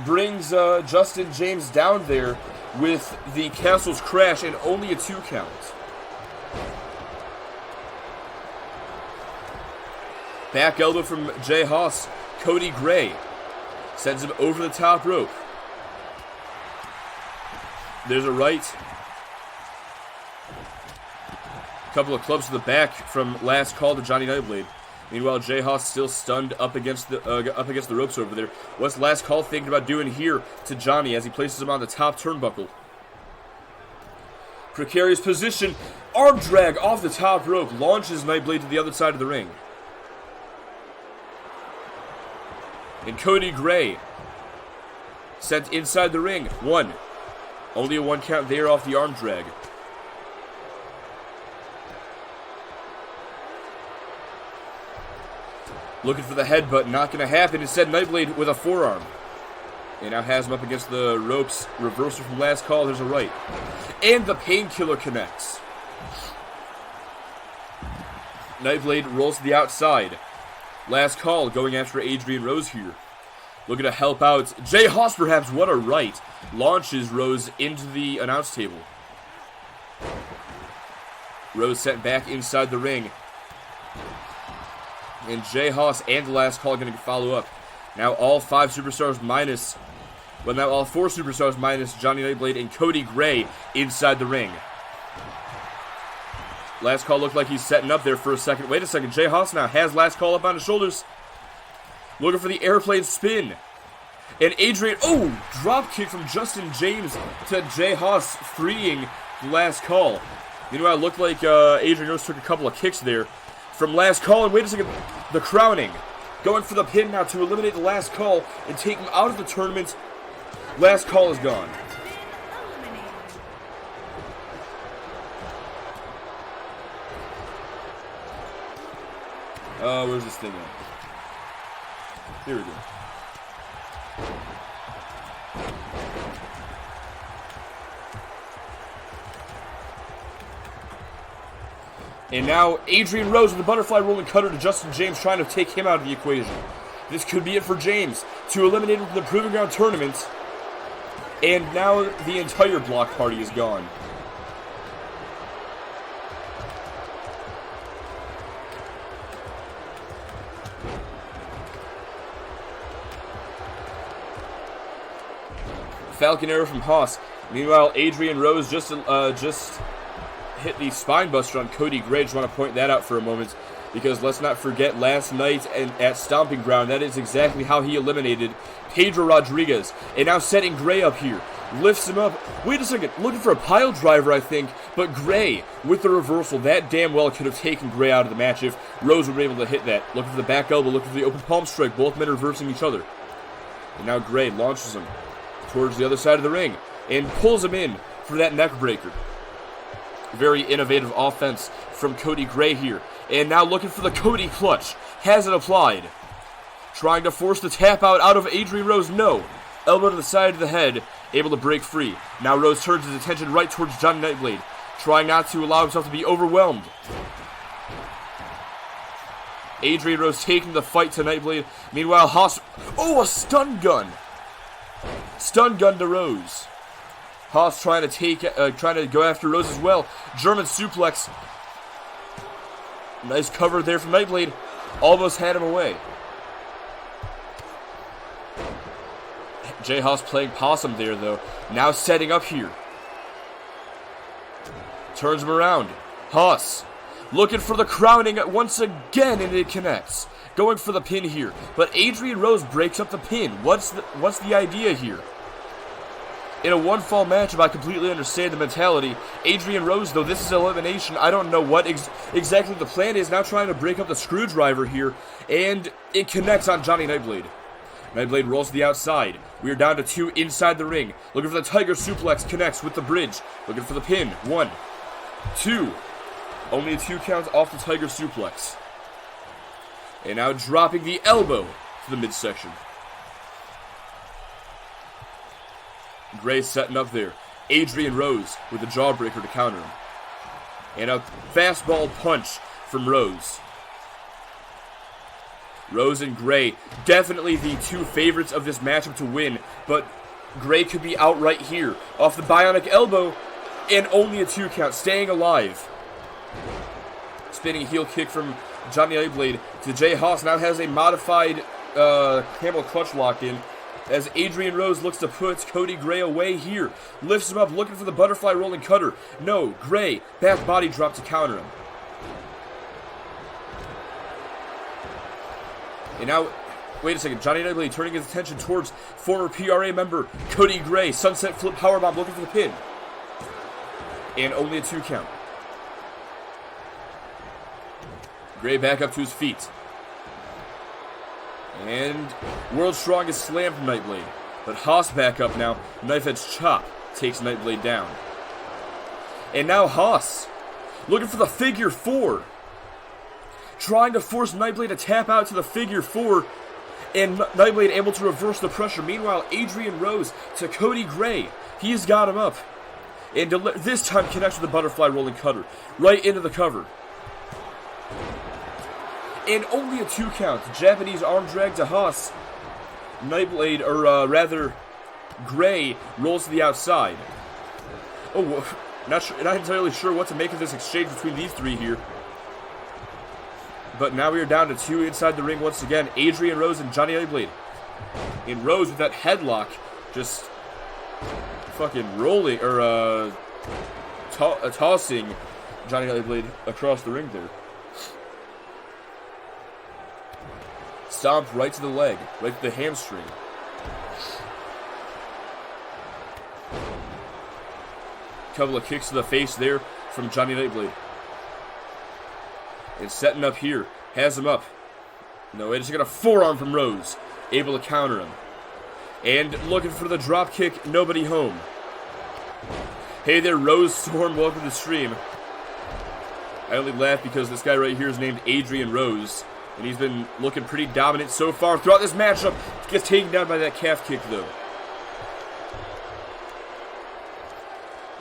Brings Justin James down there with the Castle's Crash and only a 2 count. Back elbow from Jay Haas. Cody Gray sends him over the top rope. There's a right. A couple of clubs to the back from Last Call to Johnny Nightblade. Meanwhile, Jay Haas still stunned up against the ropes over there. What's Last Call thinking about doing here to Johnny as he places him on the top turnbuckle? Precarious position. Arm drag off the top rope. Launches Nightblade to the other side of the ring. And Cody Gray sent inside the ring. 1. Only a 1 count there off the arm drag. Looking for the headbutt, not going to happen. Instead, Nightblade with a forearm. And now has him up against the ropes. Reversal from Last Call. There's a right. And the Painkiller connects. Nightblade rolls to the outside. Last Call going after Adrian Rose here. Looking to help out. Jay Haas perhaps. What a right. Launches Rose into the announce table. Rose sent back inside the ring. And Jay Haas and the Last Call going to follow up. Now all 5 superstars minus... Well, now all 4 superstars minus Johnny Nightblade and Cody Gray inside the ring. Last Call looked like he's setting up there for a second. Wait a second. Jay Haas now has Last Call up on his shoulders. Looking for the airplane spin. And Adrian... Oh! Drop kick from Justin James to Jay Haas, freeing the Last Call. Meanwhile, it looked like Adrian Rose took a couple of kicks there from Last Call. And wait a second. The crowning. Going for the pin now to eliminate the Last Call and take him out of the tournament. Last Call is gone. Where's this thing at? Here we go. And now Adrian Rose with the butterfly rolling cutter to Justin James, trying to take him out of the equation. This could be it for James to eliminate him from the Proving Ground tournament. And now the entire block party is gone. Falcon Arrow from Haas. Meanwhile, Adrian Rose just hit the spine buster on Cody Gray. Just want to point that out for a moment. Because let's not forget last night at Stomping Ground, that is exactly how he eliminated Pedro Rodriguez. And now setting Gray up here. Lifts him up. Wait a second. Looking for a pile driver, I think. But Gray, with the reversal, that damn well could have taken Gray out of the match if Rose would be able to hit that. Looking for the back elbow. Looking for the open palm strike. Both men reversing each other. And now Gray launches him towards the other side of the ring. And pulls him in for that neck breaker. Very innovative offense from Cody Gray here. And now looking for the Cody clutch. Has it applied. Trying to force the tap out of Adrian Rose. No. Elbow to the side of the head. Able to break free. Now Rose turns his attention right towards Johnny Nightblade. Trying not to allow himself to be overwhelmed. Adrian Rose taking the fight to Nightblade. Meanwhile, Haas... Oh, a stun gun! Stun gun to Rose. Haas trying to go after Rose as well. German suplex. Nice cover there from Nightblade. Almost had him away. Jay Haas playing possum there, though. Now setting up here. Turns him around. Haas looking for the crowning once again, and it connects. Going for the pin here. But Adrian Rose breaks up the pin. What's the idea here? In a one-fall matchup, I completely understand the mentality. Adrian Rose, though, this is elimination. I don't know what exactly the plan is. Now trying to break up the screwdriver here. And it connects on Johnny Nightblade. Nightblade rolls to the outside. We are down to 2 inside the ring. Looking for the Tiger Suplex. Connects with the bridge. Looking for the pin. 1, 2. Only a 2 count off the Tiger Suplex. And now dropping the elbow to the midsection. Gray setting up there. Adrian Rose with a jawbreaker to counter him. And a fastball punch from Rose. Rose and Gray, definitely the 2 favorites of this matchup to win, but Gray could be out right here. Off the bionic elbow, and only a 2 count, staying alive. Spinning heel kick from Johnny Nightblade to Jay Haas. Now has a modified camel clutch lock in, as Adrian Rose looks to put Cody Gray away here. Lifts him up, looking for the butterfly rolling cutter. No, Gray, back body drop to counter him. And now, wait a second, Johnny Nightblade turning his attention towards former PRA member Cody Gray. Sunset flip powerbomb looking for the pin. And only a 2 count. Gray back up to his feet. And World's Strongest Slam from Nightblade. But Haas back up now. Knife edge chop takes Nightblade down. And now Haas looking for the figure 4. Trying to force Nightblade to tap out to the figure 4. And Nightblade able to reverse the pressure. Meanwhile, Adrian Rose to Cody Gray. He's got him up. And this time connects with the butterfly rolling cutter. Right into the cover. And only a 2 count. Japanese arm drag to Haas. Nightblade, or rather, Gray rolls to the outside. Oh, not entirely sure what to make of this exchange between these 3 here. But now we are down to 2 inside the ring once again. Adrian Rose and Johnny Nightblade. And Rose with that headlock just fucking rolling, or tossing Johnny Nightblade across the ring there. Stomp right to the leg, right to the hamstring. Couple of kicks to the face there from Johnny Nightblade. And setting up here. Has him up. No, just got a forearm from Rose. Able to counter him. And looking for the drop kick. Nobody home. Hey there, Rose Storm. Welcome to the stream. I only laugh because this guy right here is named Adrian Rose. And he's been looking pretty dominant so far throughout this matchup. Gets taken down by that calf kick, though.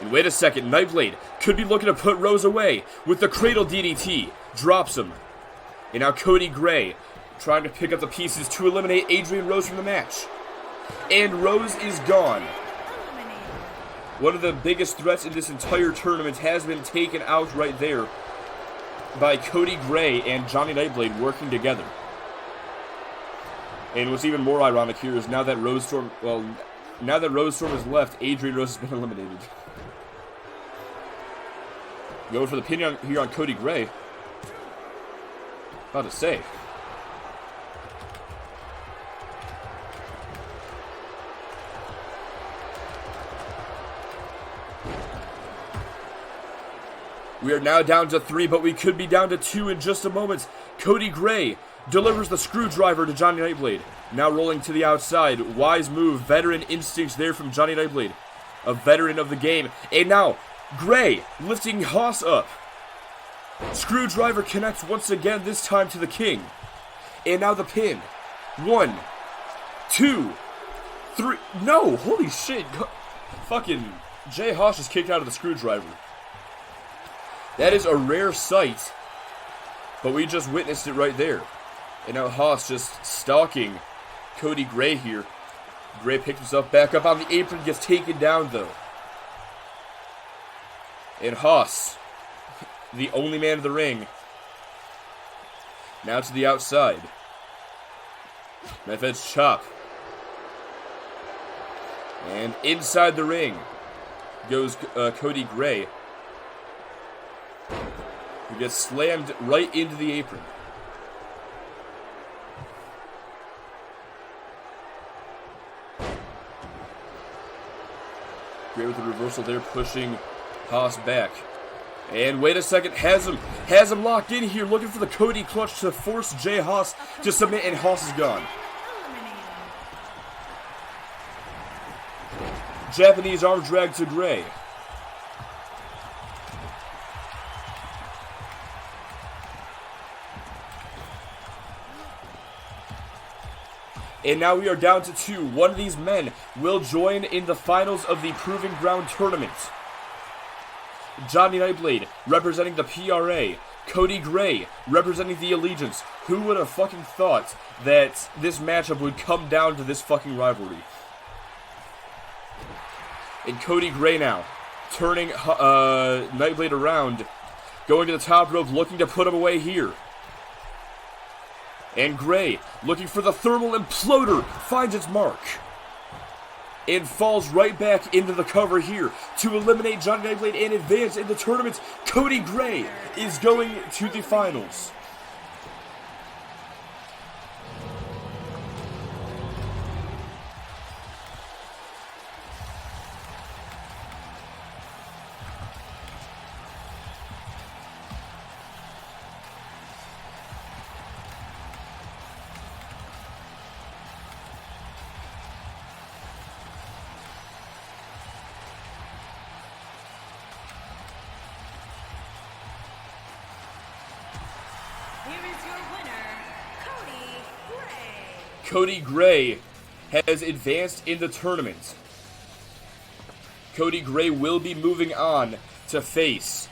And wait a second, Nightblade could be looking to put Rose away with the cradle DDT. Drops him. And now Cody Gray trying to pick up the pieces to eliminate Adrian Rose from the match. And Rose is gone. One of the biggest threats in this entire tournament has been taken out right there by Cody Gray and Johnny Nightblade working together. And what's even more ironic here is now that Rose Storm has left, Adrian Rose has been eliminated. Going for the pin here on Cody Gray. About to say. We are now down to 3, but we could be down to 2 in just a moment. Cody Gray delivers the screwdriver to Johnny Nightblade. Now rolling to the outside. Wise move. Veteran instincts there from Johnny Nightblade. A veteran of the game. And now, Gray lifting Haas up. Screwdriver connects once again, this time to the King. And now the pin. 1, 2, 3. No! Holy shit. Fucking Jay Haas is kicked out of the screwdriver. That is a rare sight, but we just witnessed it right there. And now Haas just stalking Cody Gray here. Gray picks himself back up on the apron, gets taken down though. And Haas, the only man in the ring, now to the outside. Medved's chop. And inside the ring goes Cody Gray. He gets slammed right into the apron. Gray with the reversal there, pushing Haas back. And wait a second, has him locked in here, looking for the Cody clutch to force Jay Haas to submit, and Haas is gone. Japanese arm drag to Gray. And now we are down to 2. One of these men will join in the finals of the Proving Ground tournament. Johnny Nightblade representing the PRA. Cody Gray representing the Allegiance. Who would have fucking thought that this matchup would come down to this fucking rivalry? And Cody Gray now turning Nightblade around. Going to the top rope, looking to put him away here. And Gray, looking for the thermal imploder, finds its mark. And falls right back into the cover here to eliminate Johnny Nightblade and advance in the tournament. Cody Gray is going to the finals. Cody Gray has advanced in the tournament. Cody Gray will be moving on to face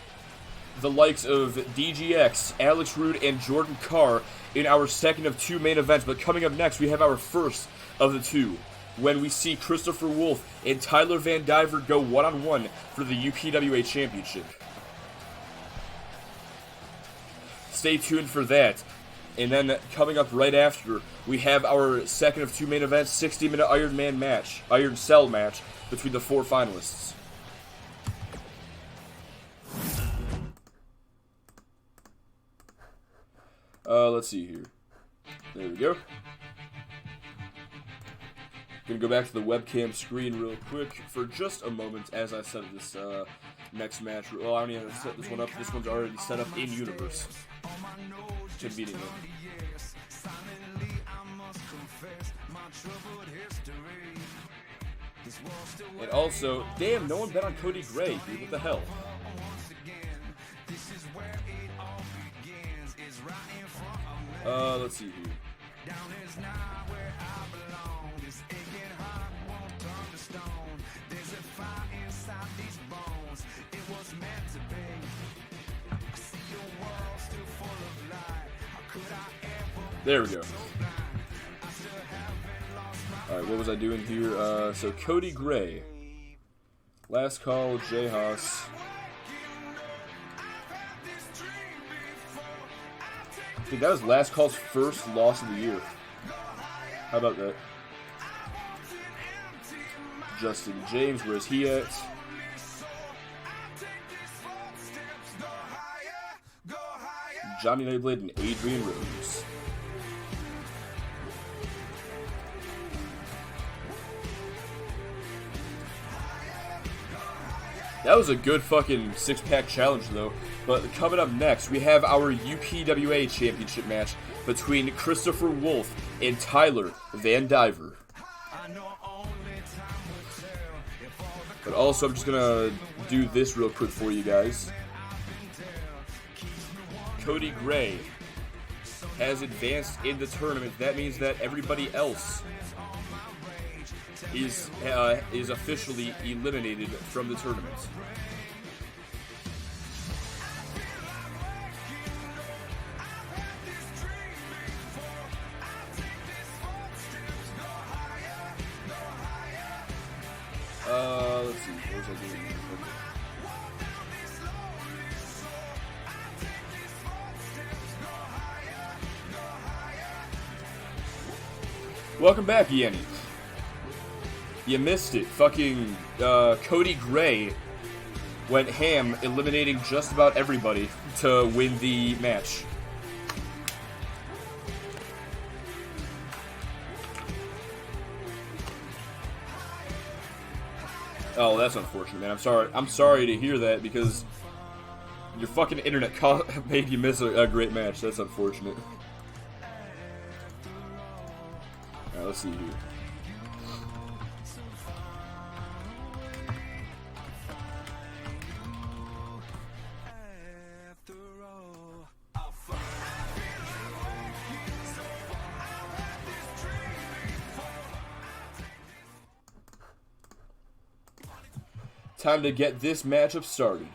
the likes of DGX, Alex Rude, and Jordan Carr in our second of 2 main events. But coming up next, we have our first of the 2, when we see Christopher Wolf and Tyler Van Diver go one-on-one for the UPWA Championship. Stay tuned for that. And then coming up right after, we have our second of 2 main events, 60-minute Iron Cell match between the 4 finalists. Let's see here. There we go. Gonna go back to the webcam screen real quick for just a moment as I set this next match. Well, I don't even have to set this one up. This one's already set up in universe. Conveniently. And also, damn, no one bet on Cody Gray, dude. What the hell? Let's see here. There we go. Alright, what was I doing here? So Cody Gray. Last call, Jay Haas. I think that was Last Call's first loss of the year. How about that? Justin James, where's he at? Johnny Nightblade and Adrian Rose. That was a good fucking six-pack challenge, though. But coming up next, we have our UPWA Championship match between Christopher Wolf and Tyler Van Diver. But also, I'm just gonna do this real quick for you guys. Cody Gray has advanced in the tournament. That means that everybody else is officially eliminated from the tournament. Let's see. What was I doing? Welcome back, Yenny. You missed it. Fucking Cody Gray went ham, eliminating just about everybody to win the match. Oh, that's unfortunate, man. I'm sorry to hear that because your fucking internet made you miss a great match. That's unfortunate. Alright, let's see here. Time to get this matchup started.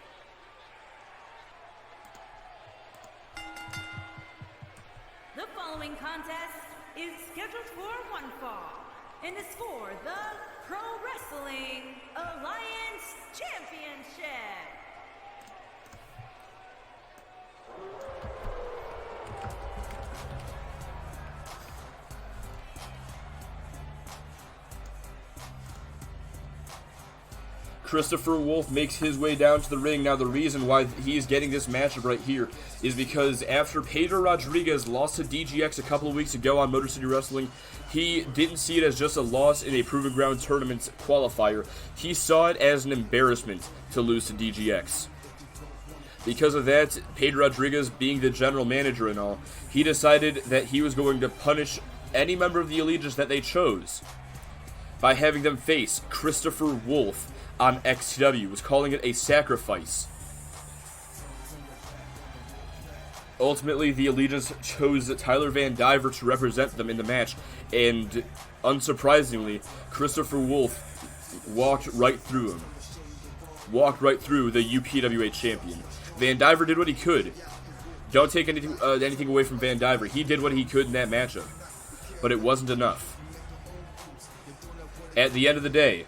The following contest is scheduled for one fall and is for the Pro Wrestling Alliance Championship. Christopher Wolf makes his way down to the ring. Now, the reason why he's getting this matchup right here is because after Pedro Rodriguez lost to DGX a couple of weeks ago on Motor City Wrestling, he didn't see it as just a loss in a Proving Ground Tournament qualifier. He saw it as an embarrassment to lose to DGX. Because of that, Pedro Rodriguez being the general manager and all, he decided that he was going to punish any member of the Allegiance that they chose by having them face Christopher Wolf on XTW, was calling it a sacrifice. Ultimately, the Allegiance chose Tyler Van Diver to represent them in the match, and unsurprisingly, Christopher Wolf walked right through him. Walked right through the UPWA champion. Van Diver did what he could. Don't take anything away from Van Diver. He did what he could in that matchup. But it wasn't enough. At the end of the day,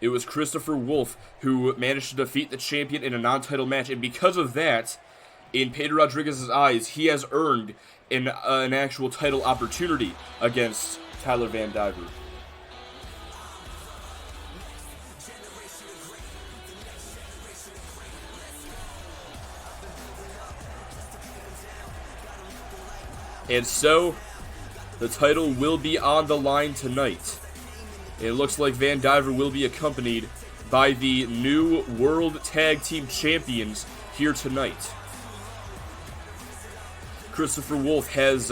it was Christopher Wolf who managed to defeat the champion in a non-title match, and because of that, in Pedro Rodriguez's eyes, he has earned an actual title opportunity against Tyler Van Diver. And so, the title will be on the line tonight. It looks like Van Diver will be accompanied by the new World Tag Team Champions here tonight. Christopher Wolf has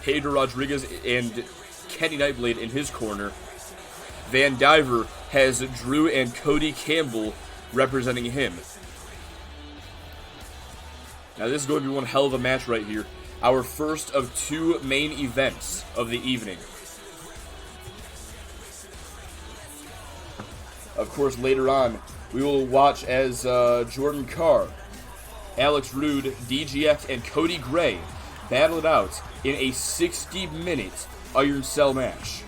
Pedro Rodriguez and Kenny Nightblade in his corner. Van Diver has Drew and Cody Campbell representing him. Now this is going to be one hell of a match right here. Our first of two main events of the evening. Of course, later on, we will watch as Jordan Carr, Alex Rude, DGX, and Cody Gray battle it out in a 60-minute Iron Cell match.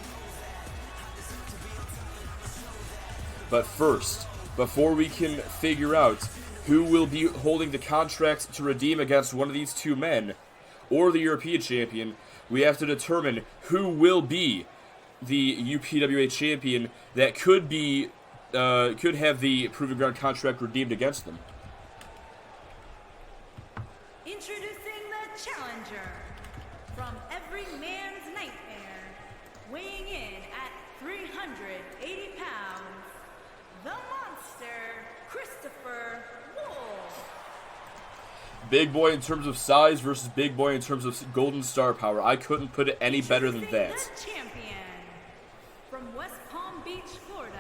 But first, before we can figure out who will be holding the contract to redeem against one of these two men, or the European champion, we have to determine who will be the UPWA champion that could have the Proving Ground contract redeemed against them. Introducing 280 pounds, the monster, Christopher Wolf. Big boy in terms of size versus big boy in terms of golden star power. I couldn't put it any better than that. The champion from West Palm Beach, Florida,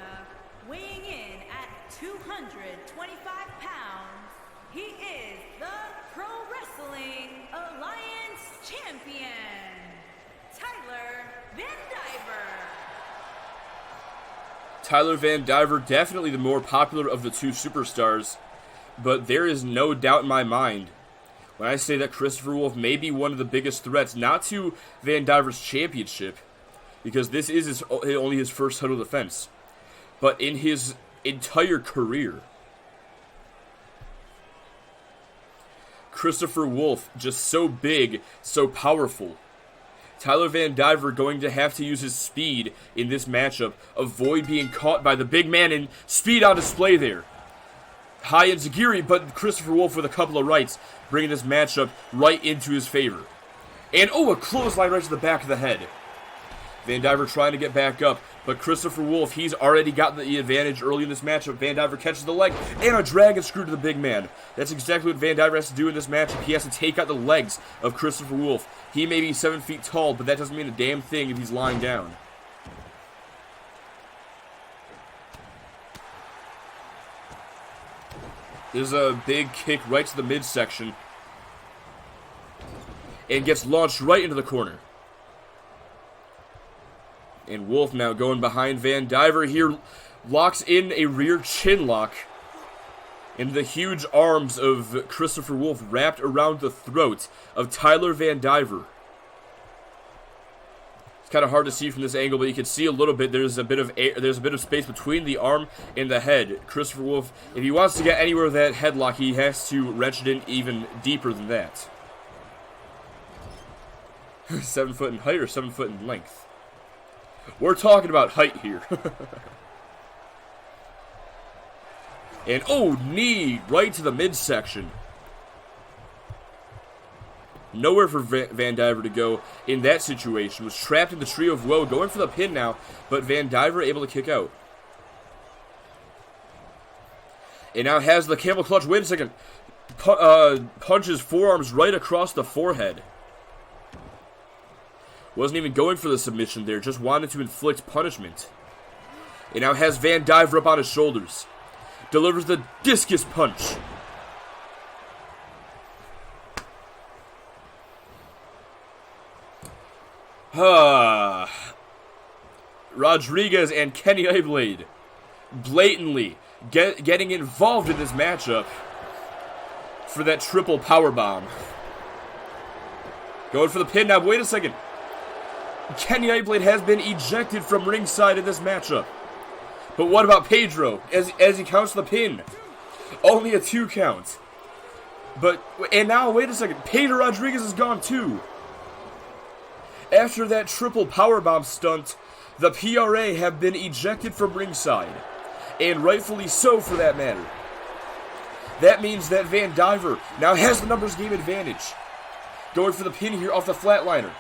weighing in at 225 pounds, he is the Pro Wrestling Alliance champion, Tyler Van Diver. Tyler Van Diver, definitely the more popular of the two superstars, but there is no doubt in my mind when I say that Christopher Wolf may be one of the biggest threats, not to Van Diver's championship, because this is only his first title defense, but in his entire career. Christopher Wolf, just so big, so powerful. Tyler Van Diver going to have to use his speed in this matchup, avoid being caught by the big man, and speed on display there. High Enziguri, but Christopher Wolf with a couple of rights, bringing this matchup right into his favor. And, a clothesline right to the back of the head. Van Diver trying to get back up, but Christopher Wolf, he's already got the advantage early in this matchup. Van Diver catches the leg, and a dragon screw to the big man. That's exactly what Van Diver has to do in this matchup. He has to take out the legs of Christopher Wolf. He may be 7 feet tall, but that doesn't mean a damn thing if he's lying down. There's a big kick right to the midsection. And gets launched right into the corner. And Wolf now going behind Van Diver here. Locks in a rear chin lock. And the huge arms of Christopher Wolf wrapped around the throat of Tyler Van Diver. It's kind of hard to see from this angle, but you can see a little bit. There's a bit of space between the arm and the head. Christopher Wolf, if he wants to get anywhere with that headlock, he has to wrench it in even deeper than that. 7 foot in height or 7 foot in length? We're talking about height here. And knee right to the midsection. Nowhere for Van Diver to go in that situation. Was trapped in the Tree of Woe, going for the pin now, but Van Diver able to kick out. And now has the camel clutch. Wait a second. Punches forearms right across the forehead. Wasn't even going for the submission there, just wanted to inflict punishment. And now has Van Diver up on his shoulders. Delivers the discus punch. Rodriguez and Kenny Blade blatantly getting involved in this matchup for that triple powerbomb. Going for the pin now. Wait a second. Kenny Blade has been ejected from ringside in this matchup. But what about Pedro as he counts the pin? Only a 2 count. And now, wait a second. Pedro Rodriguez is gone too. After that triple powerbomb stunt, the PRA have been ejected from ringside. And rightfully so for that matter. That means that Van Diver now has the numbers game advantage. Going for the pin here off the flatliner.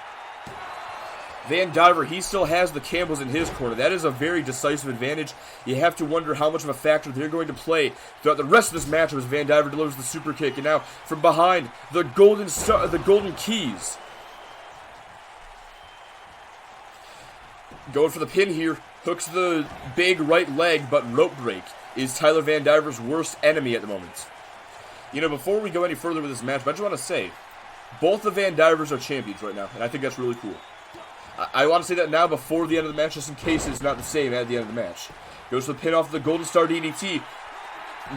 Van Diver, he still has the Campbells in his corner. That is a very decisive advantage. You have to wonder how much of a factor they're going to play throughout the rest of this matchup as Van Diver delivers the super kick. And now, from behind, the golden keys. Going for the pin here. Hooks the big right leg, but rope break is Tyler Van Diver's worst enemy at the moment. You know, before we go any further with this match, I just want to say, both the Van Divers are champions right now, and I think that's really cool. I want to say that now before the end of the match, just in case it's not the same at the end of the match. Goes for the pin off the Golden Star DDT.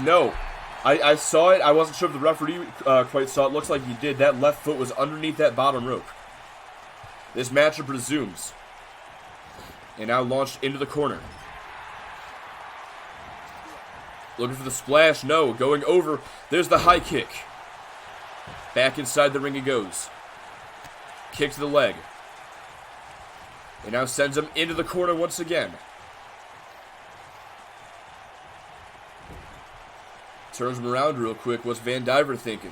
No. I saw it. I wasn't sure if the referee quite saw it. Looks like he did. That left foot was underneath that bottom rope. This matchup resumes. And now launched into the corner. Looking for the splash. No. Going over. There's the high kick. Back inside the ring he goes. Kick to the leg. And now sends him into the corner once again. Turns him around real quick. What's Van Diver thinking?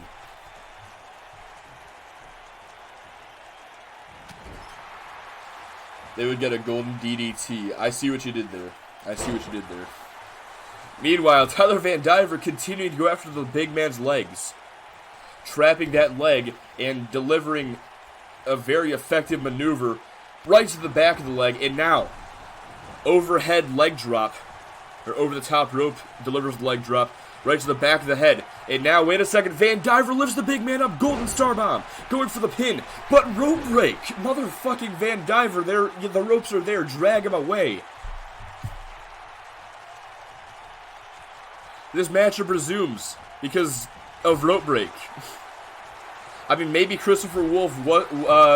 they would get a golden DDT. I see what you did there. Meanwhile, Tyler Van Diver continuing to go after the big man's legs, trapping that leg and delivering a very effective maneuver right to the back of the leg, and now overhead leg drop, or over the top rope, delivers the leg drop right to the back of the head. And now, wait a second, Van Diver lifts the big man up, golden star bomb, going for the pin, but rope break. Motherfucking Van Diver, the ropes are there, drag him away. This matchup resumes because of rope break. I mean, maybe Christopher Wolf,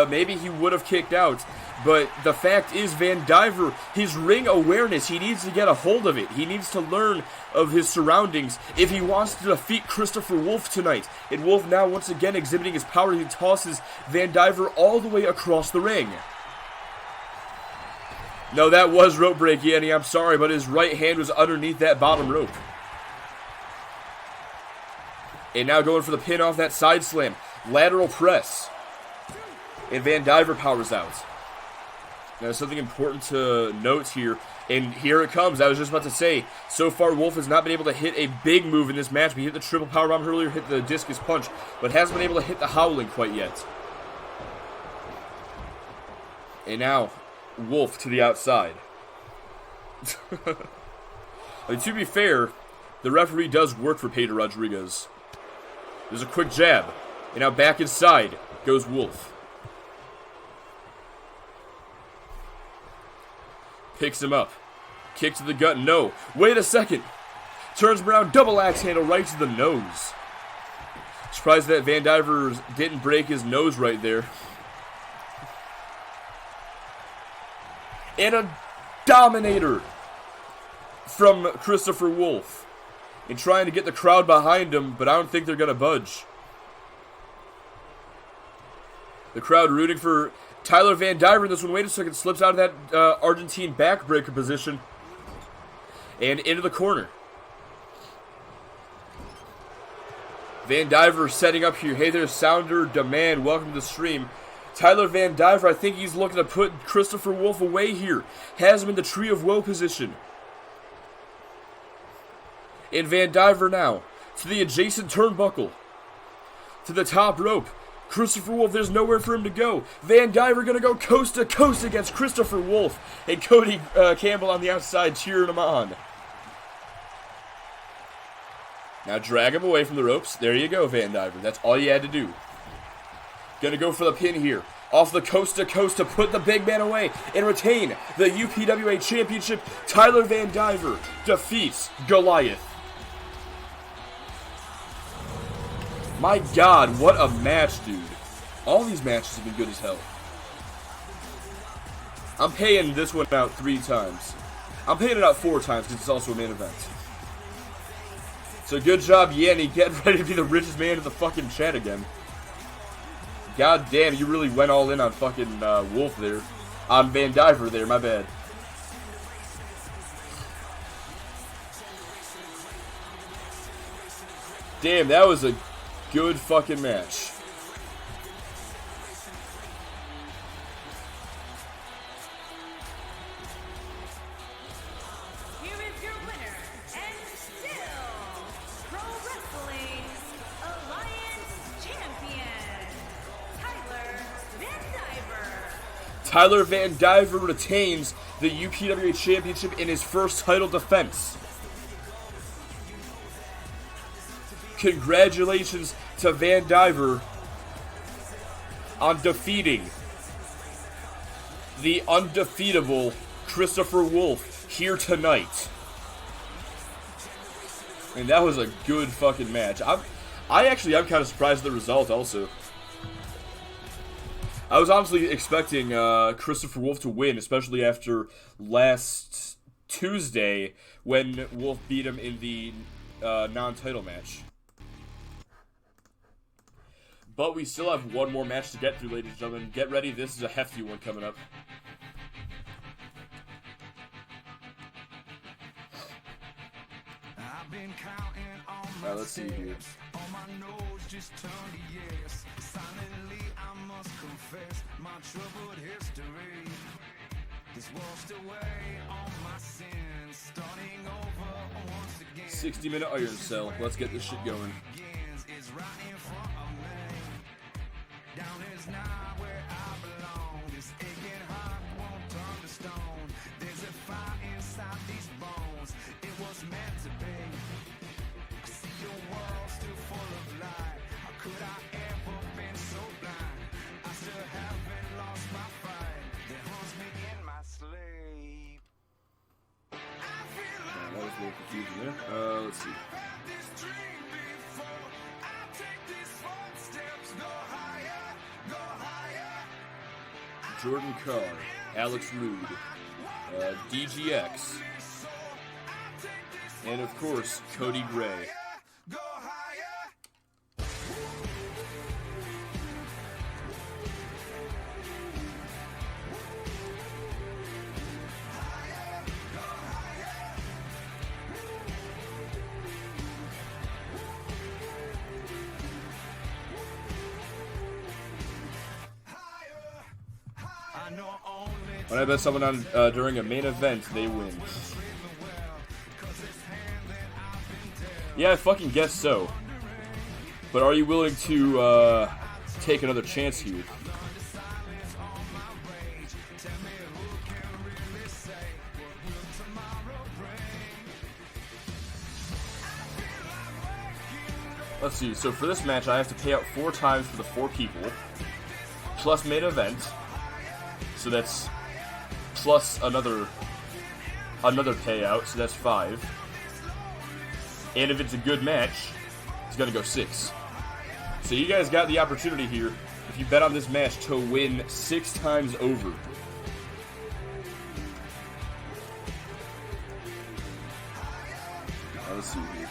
maybe he would have kicked out, but the fact is Van Diver, his ring awareness, he needs to get a hold of it. He needs to learn of his surroundings if he wants to defeat Christopher Wolf tonight. And Wolf now once again exhibiting his power. He tosses Van Diver all the way across the ring. No, that was rope break, Yanni. I'm sorry, but his right hand was underneath that bottom rope. And now going for the pin off that side slam. Lateral press. And Van Diver powers out. Now, something important to note here, and here it comes. I was just about to say, so far Wolf has not been able to hit a big move in this match. He hit the triple powerbomb earlier, hit the discus punch, but hasn't been able to hit the howling quite yet. And now, Wolf to the outside. I mean, to be fair, the referee does work for Pedro Rodriguez. There's a quick jab, and now back inside goes Wolf. Picks him up. Kick to the gut. No. Wait a second. Turns him around. Double axe handle right to the nose. Surprised that Van Diver didn't break his nose right there. And a dominator from Christopher Wolf. And trying to get the crowd behind him, but I don't think they're going to budge. The crowd rooting for Tyler Van Diver in this one. Wait a second, slips out of that Argentine backbreaker position. And into the corner. Van Diver setting up here. Hey there, Sounder Demand. Welcome to the stream. Tyler Van Diver, I think he's looking to put Christopher Wolf away here. Has him in the Tree of Woe position. And Van Diver now to the adjacent turnbuckle. To the top rope. Christopher Wolf, there's nowhere for him to go. Van Diver going to go coast to coast against Christopher Wolf. And Cody Campbell on the outside cheering him on. Now drag him away from the ropes. There you go, Van Diver. That's all you had to do. Going to go for the pin here. Off the coast to coast to put the big man away and retain the UPWA Championship. Tyler Van Diver defeats Goliath. My God, what a match, dude. All these matches have been good as hell. I'm paying this one out 3 times. I'm paying it out 4 times because it's also a main event. So good job, Yanni. Get ready to be the richest man in the fucking chat again. God damn, you really went all in on fucking Wolf there. On Van Diver there, my bad. Damn, that was a good fucking match. Here is your winner, and still Pro Wrestling's Alliance Champion, Tyler Van Diver. Tyler Van Diver retains the UPWA Championship in his first title defense. Congratulations to Van Diver on defeating the undefeatable Christopher Wolf here tonight. And that was a good fucking match. I'm kind of surprised at the result also. I was honestly expecting Christopher Wolf to win, especially after last Tuesday when Wolf beat him in the non-title match. But we still have one more match to get through, ladies and gentlemen. Get ready, this is a hefty one coming up. Alright, let's see here. This washed away all my sins, starting over once again. 60-minute Iron Cell. Let's get this shit going. Is right in front of me. Down is not where I belong. This aching heart won't turn to stone. There's a fire inside these bones. It was meant to be. I see your world still full of light. How could I ever been so blind? I still haven't lost my fight. That haunts me in my sleep. I feel like That was a little confusing there. Let's see. I've had this dream before. I take these footsteps, go higher, go higher. Jordan Carr, Alex Rude, DGX, and of course, Cody Gray. Go higher. I know only When I bet someone on during a main event, they win. Yeah, I fucking guess so. But are you willing to take another chance here? Let's see, so for this match I have to pay out 4 times for the 4 people, plus main event, so that's plus another payout, so that's 5. And if it's a good match, it's gonna go 6. So you guys got the opportunity here, if you bet on this match, to win 6 times over. Now, let's see here.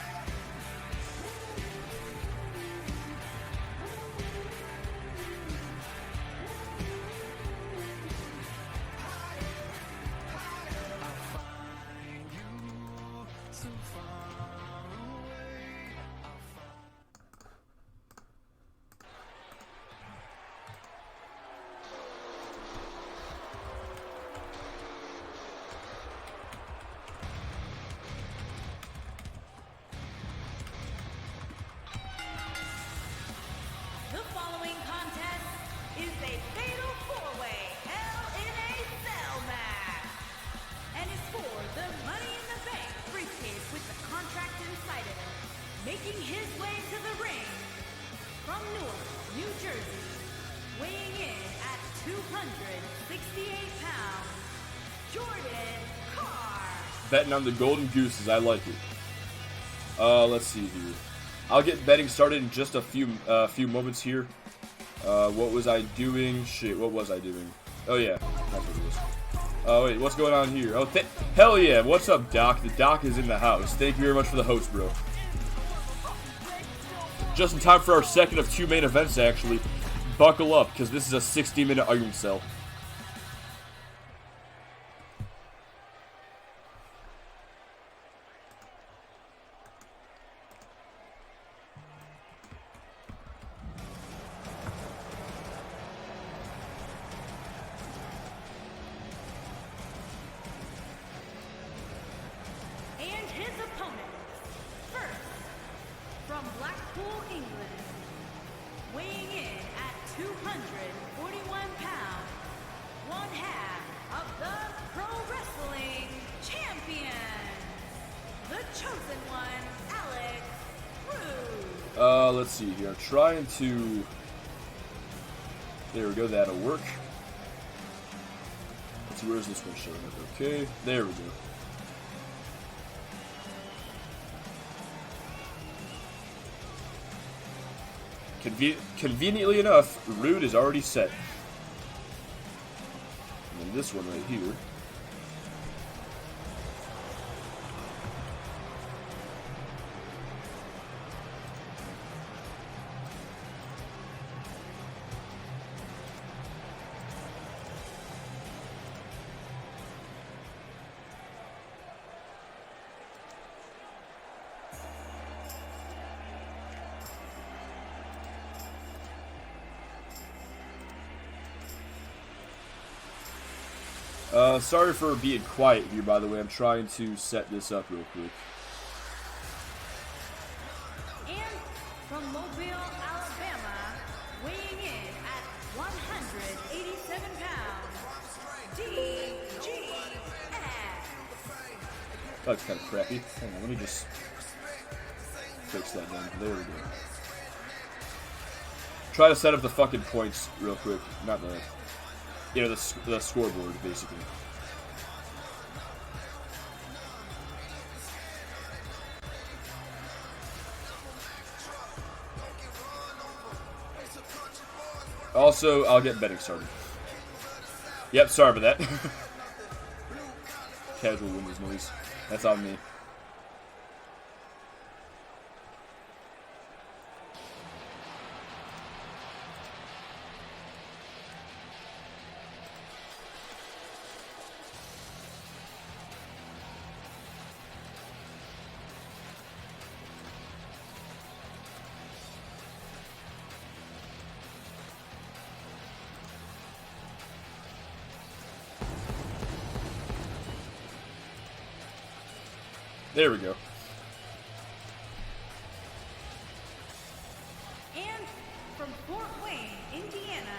The following contest is a fatal 4-way Hell in a Cell match and is for the Money in the Bank briefcase with the contract inside of it. Making his way to the ring from Newark, New Jersey, weighing in at 268 pounds, Jordan Carr. Betting on the Golden Gooses, I like it. Let's see here. I'll get betting started in just a few moments here. What was I doing? Shit, what was I doing? Oh yeah, that's what it was. Oh wait, what's going on here? Oh, hell yeah! What's up, Doc? The Doc is in the house. Thank you very much for the host, bro. Just in time for our second of 2 main events, actually. Buckle up, because this is a 60-minute Iron Cell. And his opponent, first, from Blackpool, England, weighing in at 241 pounds, one half of the Pro Wrestling Champion, the chosen one, Alex Rude. Let's see here. I'm trying to... There we go, that'll work. Let's see, where's this one showing up? Okay, there we go. Conveniently enough, Rude is already set. And then this one right here. Sorry for being quiet here, by the way. I'm trying to set this up real quick. And from Mobile, Alabama, weighing in at 187 pounds, DGS. That's kind of crappy. Hang on, let me just fix that down. There we go. Try to set up the fucking points real quick. Not the, the scoreboard, basically. Also, I'll get betting started. Yep, sorry about that. Casual Windows noise. That's on me. There we go. And from Fort Wayne, Indiana,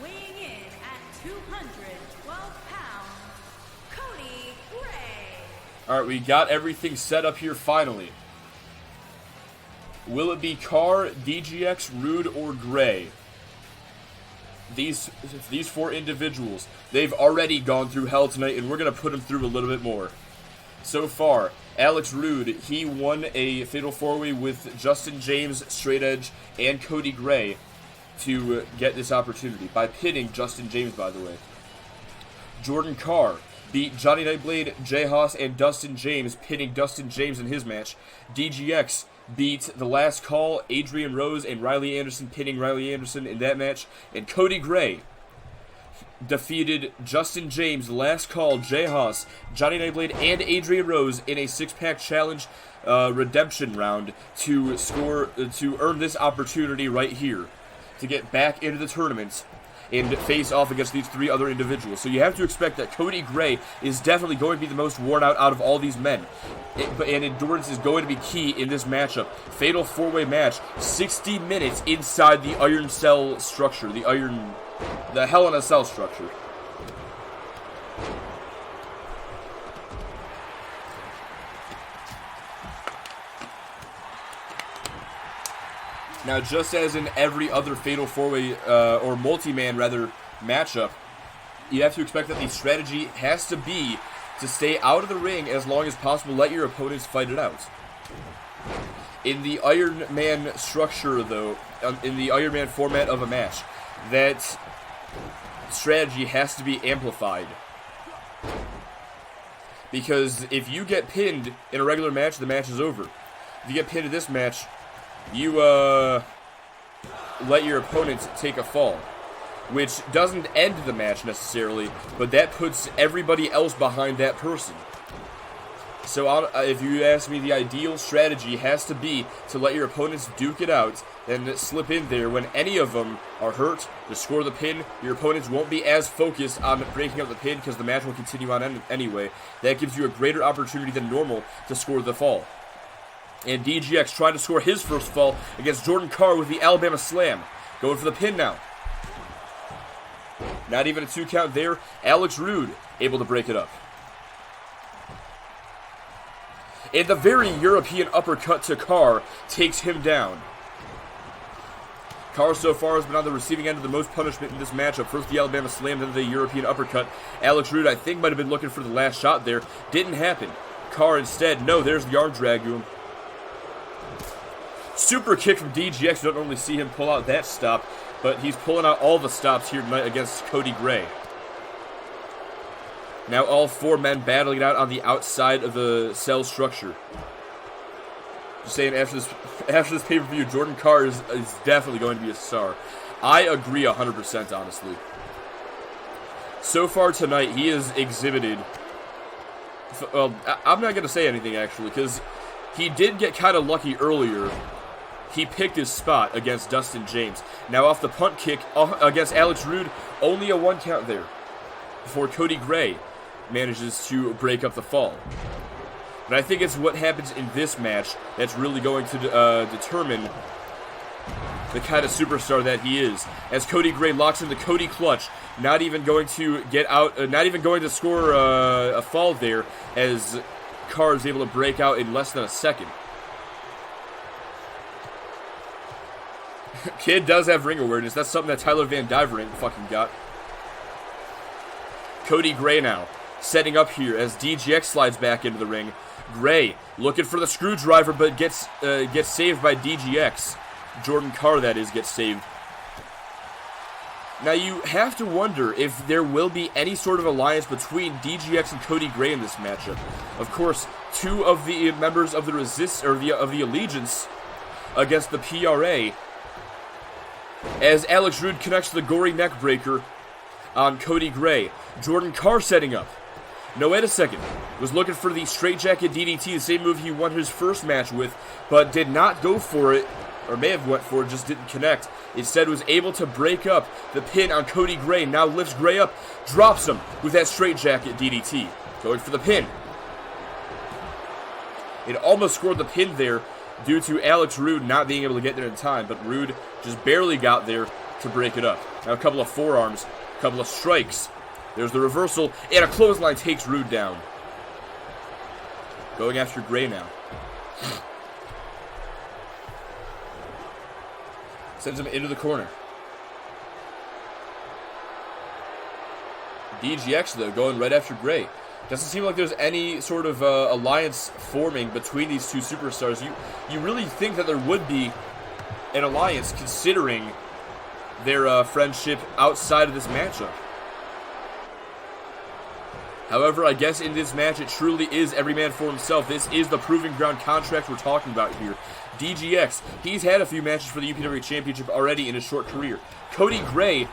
weighing in at 212 pounds, Cody Gray. Alright, we got everything set up here finally. Will it be Carr, DGX, Rude, or Gray? These four individuals, they've already gone through hell tonight, and we're going to put them through a little bit more. So far, Alex Rude, he won a Fatal 4-Way with Justin James, Straight Edge, and Cody Gray to get this opportunity, by pinning Justin James, by the way. Jordan Carr beat Johnny Nightblade, Jay Haas, and Dustin James, pinning Dustin James in his match. DGX beat The Last Call, Adrian Rose, and Riley Anderson, pinning Riley Anderson in that match. And Cody Gray defeated Justin James, The Last Call, Jay Haas, Johnny Nightblade, and Adrian Rose in a six-pack challenge redemption round to earn this opportunity right here to get back into the tournament and face off against these three other individuals. So you have to expect that Cody Gray is definitely going to be the most worn out of all these men. And endurance is going to be key in this matchup. Fatal 4-Way match, 60 minutes inside the Iron Cell structure, the Hell in a Cell structure. Now, just as in every other Fatal 4-Way, or multi-man, rather, matchup, you have to expect that the strategy has to be to stay out of the ring as long as possible, let your opponents fight it out. In the Iron Man structure, though, in the Iron Man format of a match, that strategy has to be amplified. Because if you get pinned in a regular match, the match is over. If you get pinned in this match, you let your opponent take a fall, which doesn't end the match necessarily, but that puts everybody else behind that person. So if you ask me, the ideal strategy has to be to let your opponents duke it out, and slip in there when any of them are hurt to score the pin. Your opponents won't be as focused on breaking up the pin because the match will continue on anyway. That gives you a greater opportunity than normal to score the fall. And DGX trying to score his first fall against Jordan Carr with the Alabama Slam. Going for the pin now. Not even a 2 count there. Alex Rude able to break it up. And the very European uppercut to Carr takes him down. Carr so far has been on the receiving end of the most punishment in this matchup. First the Alabama Slam, then the European uppercut. Alex Rude, I think, might have been looking for the last shot there. Didn't happen. Carr instead, no, there's the arm drag to him. Super kick from DGX. You don't normally see him pull out that stop, but he's pulling out all the stops here tonight against Cody Gray. Now all four men battling it out on the outside of the cell structure. Just saying, after this pay-per-view, Jordan Carr is definitely going to be a star. I agree 100%, honestly. So far tonight, he has exhibited... Well, I'm not going to say anything, actually, because he did get kind of lucky earlier. He picked his spot against Dustin James. Now off the punt kick against Alex Rude, only a 1 count there. before Cody Gray manages to break up the fall. But I think it's what happens in this match that's really going to determine the kind of superstar that he is. As Cody Gray locks in the Cody Clutch, not even going to get out, not even going to score a fall there, as Carr is able to break out in less than a second. Kid does have ring awareness. That's something that Tyler Van Diver ain't fucking got. Cody Gray now setting up here as DGX slides back into the ring. Gray looking for the screwdriver, but gets saved by DGX. Jordan Carr, that is, gets saved. Now you have to wonder if there will be any sort of alliance between DGX and Cody Gray in this matchup. Of course, two of the members of the of the Allegiance against the PRA, as Alex Rude connects the gory neckbreaker on Cody Gray. Jordan Carr setting up. No, wait a second. Was looking for the straightjacket DDT, the same move he won his first match with, but did not go for it, or may have went for it, just didn't connect. Instead was able to break up the pin on Cody Gray. Now lifts Gray up, drops him with that straightjacket DDT. Going for the pin. It almost scored the pin there due to Alex Rude not being able to get there in time, but Rude just barely got there to break it up. Now a couple of forearms, a couple of strikes. There's the reversal, and a clothesline takes Rude down. Going after Gray now. Sends him into the corner. DGX, though, going right after Gray. Doesn't seem like there's any sort of alliance forming between these two superstars. You really think that there would be an alliance considering their friendship outside of this matchup. However, I guess in this match, it truly is every man for himself. This is the Proving Ground contract we're talking about here. DGX, he's had a few matches for the UPW Championship already in his short career. Cody Gray,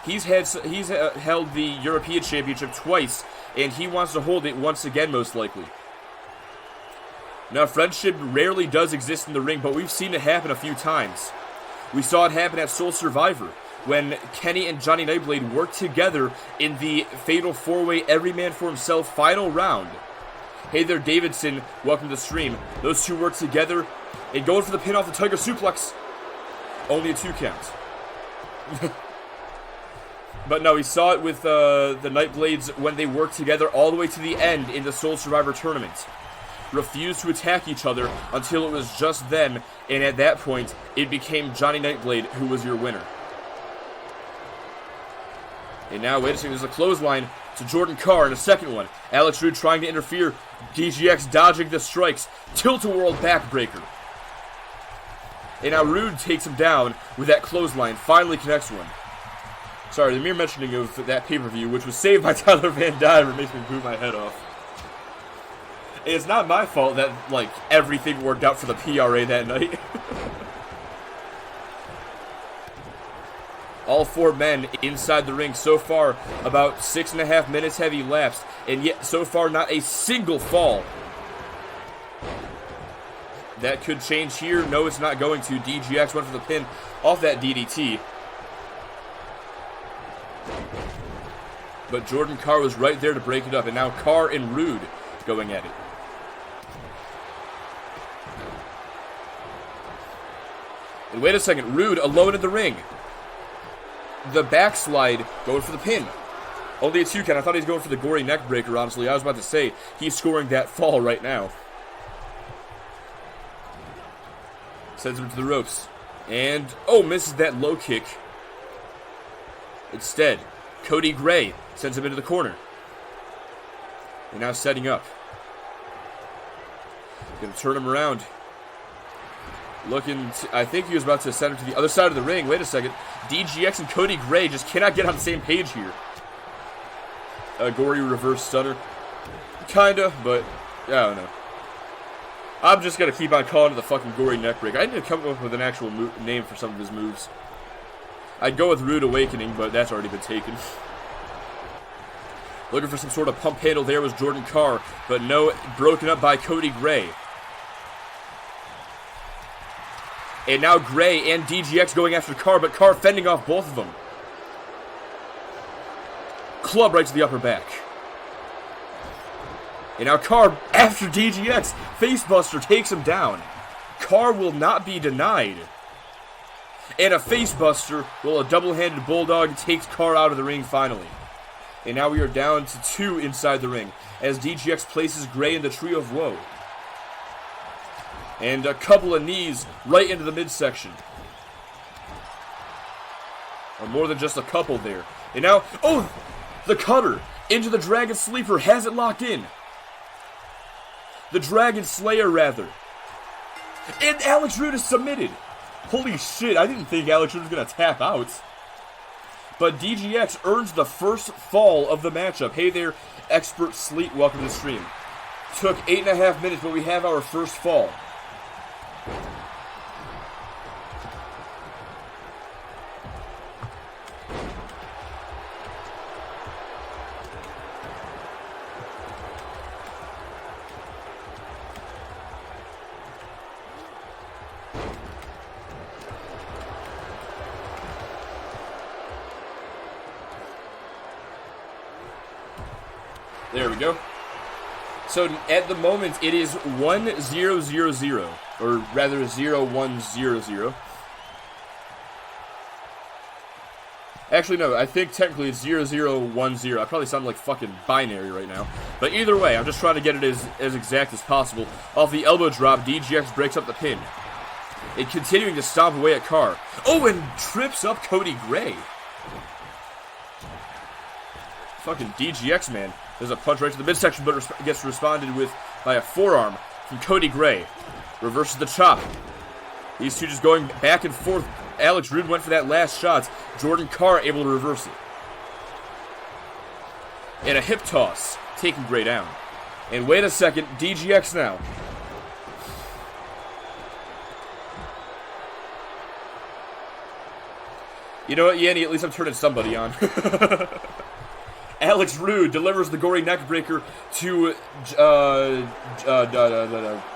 he's held the European Championship twice, and he wants to hold it once again, most likely. Now, friendship rarely does exist in the ring, but we've seen it happen a few times. We saw it happen at Soul Survivor, when Kenny and Johnny Nightblade worked together in the Fatal 4-Way Every Man for Himself final round. Hey there, Davidson. Welcome to the stream. Those two worked together and going for the pin off the Tiger Suplex. Only a 2 count. But no, we saw it with the Nightblades when they worked together all the way to the end in the Soul Survivor tournament. Refused to attack each other until it was just then, and at that point, it became Johnny Nightblade who was your winner. And now, wait a second, there's a clothesline to Jordan Carr and a second one. Alex Rude trying to interfere. DGX dodging the strikes. Tilt-a-whirl backbreaker. And now Rude takes him down with that clothesline. Finally connects one. Sorry, the mere mentioning of that pay-per-view, which was saved by Tyler Van Diver, makes me boot my head off. And it's not my fault that, like, everything worked out for the PRA that night. All 4 men inside the ring so far. About 6.5 minutes have elapsed, and yet so far not a single fall. That could change here. No, it's not going to. DGX went for the pin off that DDT. But Jordan Carr was right there to break it up, and now Carr and Rude going at it. And wait a second, Rude alone in the ring. The backslide going for the pin. Only a 2 count. I thought he was going for the gory neck breaker, honestly. I was about to say, he's scoring that fall right now. Sends him to the ropes. And, oh, misses that low kick. Instead, Cody Gray sends him into the corner. And now setting up. Gonna turn him around. Looking to, I think he was about to send him to the other side of the ring. Wait a second. DGX and Cody Gray just cannot get on the same page here. A gory reverse stunner. Kinda, but I don't know. I'm just gonna keep on calling it the fucking gory neckbreaker. I need to come up with an actual name for some of his moves. I'd go with Rude Awakening, but that's already been taken. Looking for some sort of pump handle there was Jordan Carr, but no, broken up by Cody Gray. And now Gray and DGX going after Carr, but Carr fending off both of them. club right to the upper back. And now Carr, after DGX, facebuster takes him down. Carr will not be denied. And a facebuster, well, a double-handed bulldog takes Carr out of the ring finally. And now we are down to 2 inside the ring, as DGX places Gray in the Tree of Woe. And a couple of knees right into the midsection. Or more than just a couple there. And now, oh, the cutter into the Dragon Sleeper has it locked in. The Dragon Slayer, rather. And Alex Roode is submitted. Holy shit, I didn't think Alex Roode was going to tap out. But DGX earns the first fall of the matchup. Hey there, Expert Sleep, welcome to the stream. Took 8.5 minutes, but we have our first fall. There we go. So at the moment it is 1-0-0-0, or rather 0-1-0-0. Actually, no, I think technically it's 0-0-1-0. I probably sound like fucking binary right now. But either way, I'm just trying to get it as exact as possible. Off the elbow drop, DGX breaks up the pin. And continuing to stomp away at Carr. Oh, and trips up Cody Gray. Fucking DGX, man. There's a punch right to the midsection, but gets responded with by a forearm from Cody Gray. Reverses the chop. These two just going back and forth. Alex Roode went for that last shot. Jordan Carr able to reverse it. And a hip toss, taking Gray down. And wait a second, DGX now. You know what, Yanni, at least I'm turning somebody on. Alex Roode delivers the gory neckbreaker to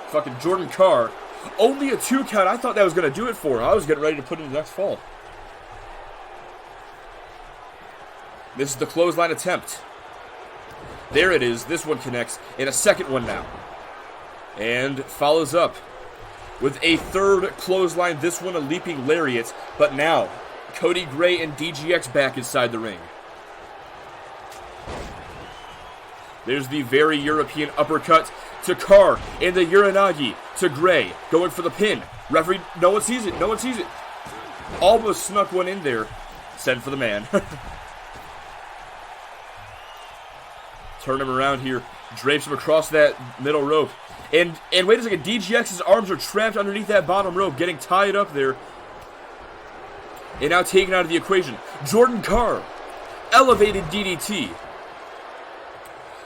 fucking Jordan Carr. Only a 2 count. I thought that was going to do it for him. I was getting ready to put in the next fall. This is the clothesline attempt. There it is. This one connects. And a second one now. And follows up with a third clothesline. This one a leaping lariat. But now, Cody Gray and DGX back inside the ring. There's the very European uppercut to Carr, and the Uranagi to Gray, going for the pin. Referee, no one sees it, no one sees it. Almost snuck one in there. Send for the man. Turn him around here, drapes him across that middle rope. And wait a second, DGX's arms are trapped underneath that bottom rope, getting tied up there. And now taken out of the equation. Jordan Carr, elevated DDT.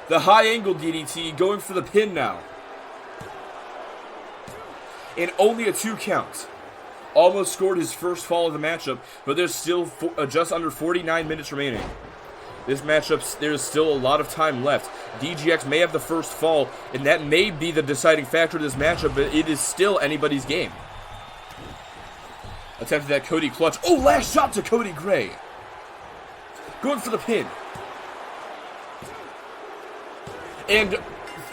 The high angle DDT going for the pin now. And only a 2 count. Almost scored his first fall of the matchup, but there's still just under 49 minutes remaining. This matchup, there's still a lot of time left. DGX may have the first fall, and that may be the deciding factor of this matchup, but it is still anybody's game. Attempted that Cody clutch. Oh, last shot to Cody Gray. Going for the pin. And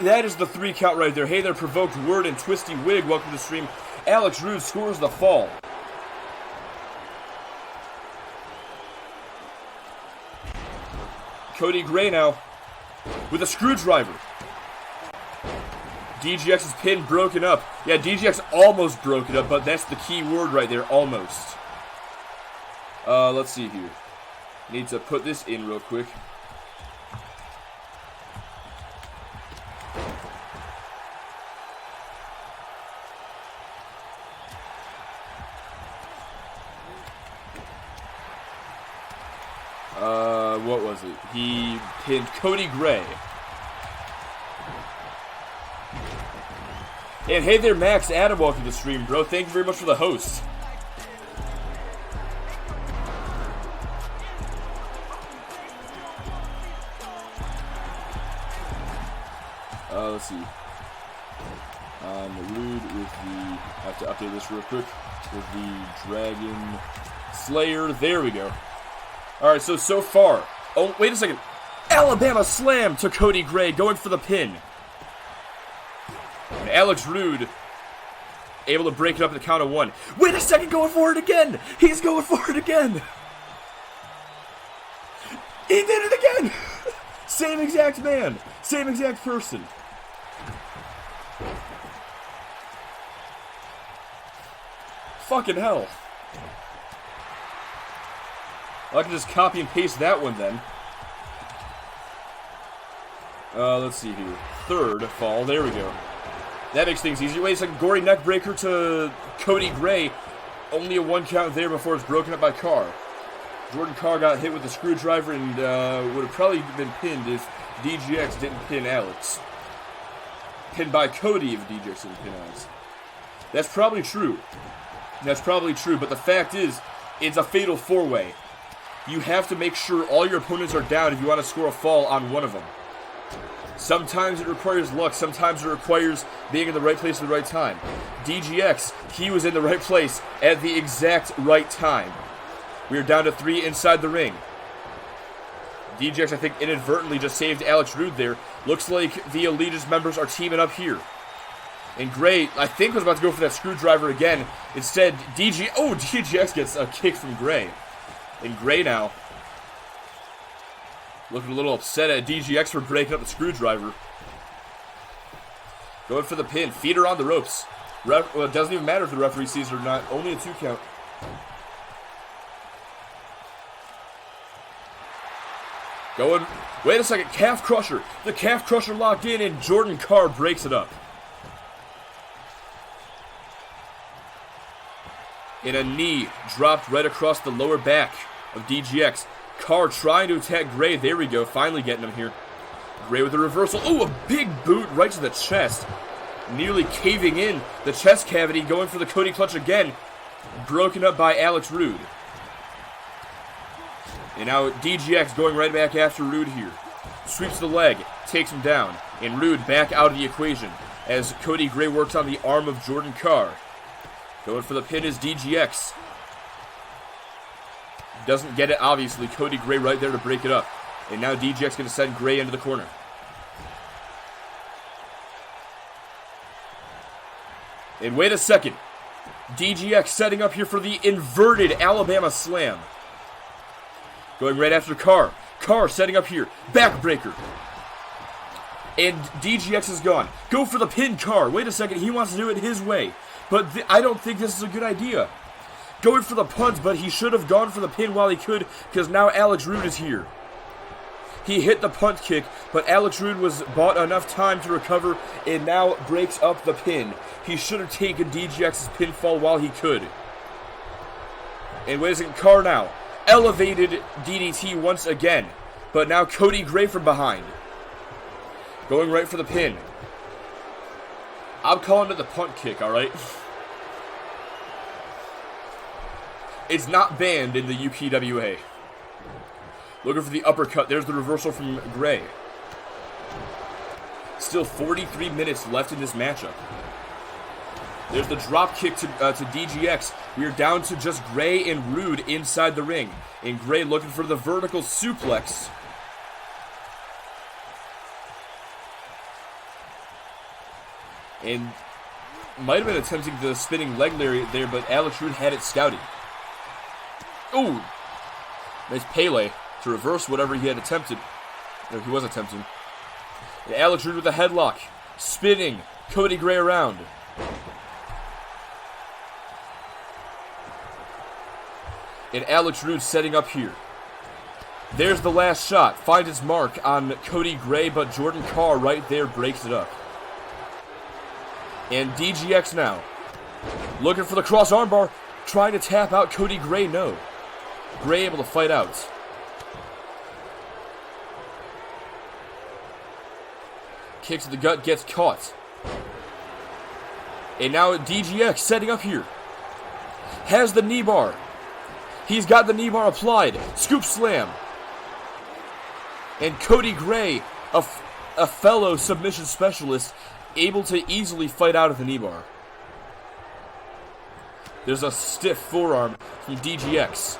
that is the 3 count right there. Hey there, Provoked Word and Twisty Wig. Welcome to the stream. Alex Roode scores the fall. Cody Gray now with a screwdriver. DGX's pin broken up. Yeah, DGX almost broke it up, but that's the key word right there, almost. Let's see here. Need to put this in real quick. What was it? He pinned Cody Gray. And hey there, Max Adam, welcome to the stream, bro. Thank you very much for the host. Let's see. Roode with the... I have to update this real quick. With the Dragon Slayer. There we go. Alright, so far... Oh, wait a second. Alabama slam to Cody Gray, going for the pin. And Alex Rude able to break it up at the count of 1. Wait a second, going for it again! He's going for it again! He did it again! Same exact man, same exact person. Fucking hell. I can just copy and paste that one then. Let's see here. Third fall, there we go. That makes things easier. Wait a second, gory neck breaker to Cody Gray. Only a 1 count there before it's broken up by Carr. Jordan Carr got hit with a screwdriver and would have probably been pinned if DGX didn't pin Alex. Pinned by Cody if DGX didn't pin Alex. That's probably true. That's probably true, but the fact is, it's a fatal 4-way. You have to make sure all your opponents are down if you want to score a fall on one of them. Sometimes it requires luck, sometimes it requires being in the right place at the right time. DGX, he was in the right place at the exact right time. We are down to 3 inside the ring. DGX, I think, inadvertently just saved Alex Rude there. Looks like the Elitist members are teaming up here. And Gray, I think, was about to go for that screwdriver again. Instead, DGX gets a kick from Gray. And Gray now looking a little upset at DGX for breaking up the screwdriver. Going for the pin. Feeder on the ropes. Well, it doesn't even matter if the referee sees it or not. Only a 2 count. Going. Wait a second. Calf crusher. The calf crusher locked in, and Jordan Carr breaks it up. And a knee dropped right across the lower back of DGX. Carr trying to attack Gray. There we go. Finally getting him here. Gray with a reversal. Oh, a big boot right to the chest. Nearly caving in the chest cavity. Going for the Cody clutch again. Broken up by Alex Rude. And now DGX going right back after Rude here. Sweeps the leg. Takes him down. And Rude back out of the equation as Cody Gray works on the arm of Jordan Carr. Going for the pin is DGX. Doesn't get it, obviously. Cody Gray right there to break it up. And now DGX going to send Gray into the corner. And wait a second. DGX setting up here for the inverted Alabama slam. Going right after Carr. Carr setting up here. Backbreaker. And DGX is gone. Go for the pin, Carr. Wait a second. He wants to do it his way. But I don't think this is a good idea. Going for the punt, but he should have gone for the pin while he could, because now Alex Rude is here. He hit the punt kick, but Alex Rude was bought enough time to recover and now breaks up the pin. He should have taken DGX's pinfall while he could. And wait a second, Carr now. Elevated DDT once again, but now Cody Gray from behind. Going right for the pin. I'm calling it the punt kick, alright? It's not banned in the UPWA. Looking for the uppercut. There's the reversal from Gray. Still 43 minutes left in this matchup. There's the drop kick to DGX. We are down to just Gray and Rude inside the ring. And Gray looking for the vertical suplex. And might have been attempting the spinning leg lariat there, but Alex Rude had it scouted. Ooh! Nice Pele to reverse whatever he had attempted. Or he was attempting. And Alex Rude with a headlock. Spinning Cody Gray around. And Alex Rude setting up here. There's the last shot. Finds its mark on Cody Gray, but Jordan Carr right there breaks it up. And DGX now. Looking for the cross armbar. Trying to tap out Cody Gray. No. Gray able to fight out. Kick to the gut. Gets caught. And now DGX setting up here. Has the knee bar. He's got the knee bar applied. Scoop slam. And Cody Gray, a fellow submission specialist, able to easily fight out of the knee bar. There's a stiff forearm from DGX.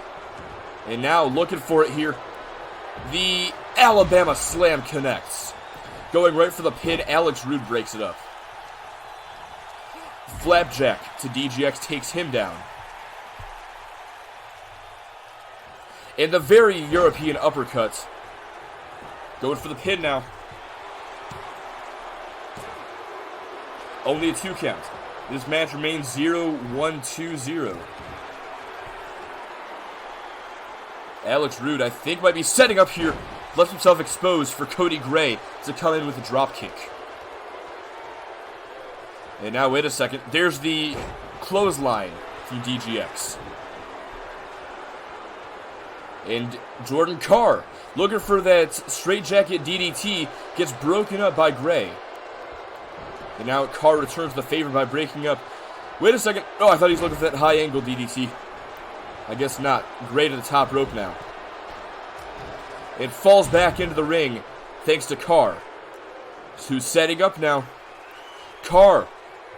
And now looking for it here. The Alabama Slam connects. Going right for the pin, Alex Rude breaks it up. Flapjack to DGX takes him down. And the very European uppercut. Going for the pin now. Only a 2 count. This match remains 0-1-2-0. Alex Rude, I think, might be setting up here. Left himself exposed for Cody Gray to come in with a dropkick. And now, wait a second. There's the clothesline from DGX. And Jordan Carr, looking for that straightjacket DDT, gets broken up by Gray. And now Carr returns the favor by breaking up. Wait a second. Oh, I thought he was looking for that high angle DDT. I guess not. Gray to the top rope now. It falls back into the ring thanks to Carr, who's setting up now. Carr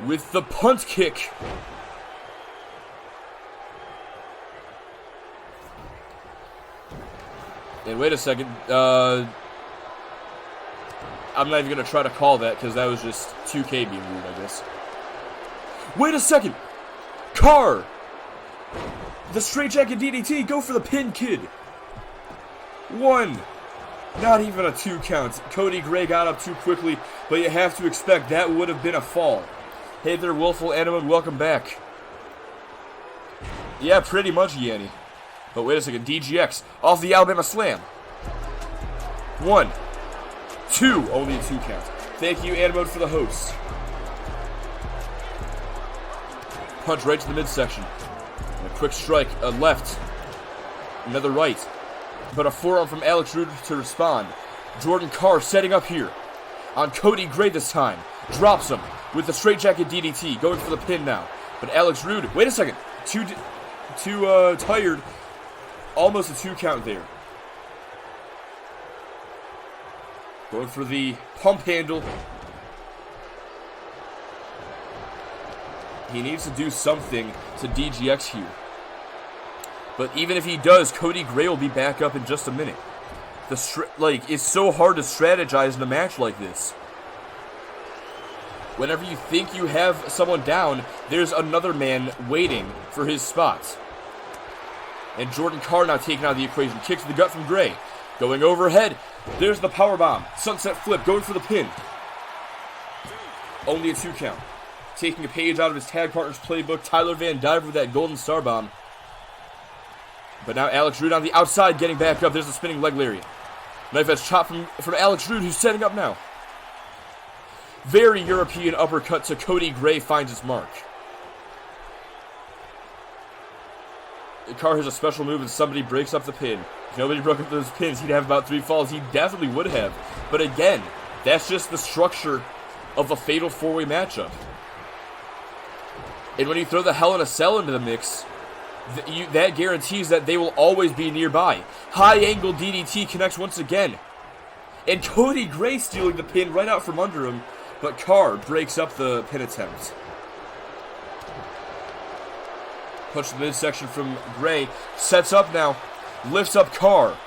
with the punt kick. And wait a second. I'm not even going to try to call that because that was just 2K being weird, I guess. Wait a second. Carr. The straightjacket DDT. Go for the pin, kid. 1. Not even a 2 count. Cody Gray got up too quickly, but you have to expect that would have been a fall. Hey there, Willful Animal, welcome back. Yeah, pretty much, Yanni. But wait a second, DGX off the Alabama Slam. 1, 2, only a 2 count. Thank you, Animode, for the host. Punch right to the midsection. And a quick strike, a left, another right. But a forearm from Alex Rude to respond. Jordan Carr setting up here on Cody Gray this time. Drops him with the straightjacket DDT. Going for the pin now. But Alex Rude, wait a second. Too tired. Almost a 2 count there. Going for the pump handle. He needs to do something to DGX here. But even if he does, Cody Gray will be back up in just a minute. It's so hard to strategize in a match like this. Whenever you think you have someone down, there's another man waiting for his spot. And Jordan Carr now taken out of the equation. Kicks to the gut from Gray. Going overhead. There's the powerbomb. Sunset flip. Going for the pin. Only a 2 count. Taking a page out of his tag partner's playbook. Tyler Van Dyke with that golden star bomb. But now Alex Rude on the outside getting back up. There's a spinning leg lariat. Knife edge chop from Alex Rude, who's setting up now. Very European uppercut to Cody Gray finds its mark. Carr has a special move and somebody breaks up the pin. If nobody broke up those pins, he'd have about 3 falls. He definitely would have. But again, that's just the structure of a fatal 4-way matchup. And when you throw the Hell in a Cell into the mix, that guarantees that they will always be nearby. High angle DDT connects once again. And Cody Gray stealing the pin right out from under him. But Carr breaks up the pin attempt. Punch the midsection from Gray. Sets up now. Lifts up Carr.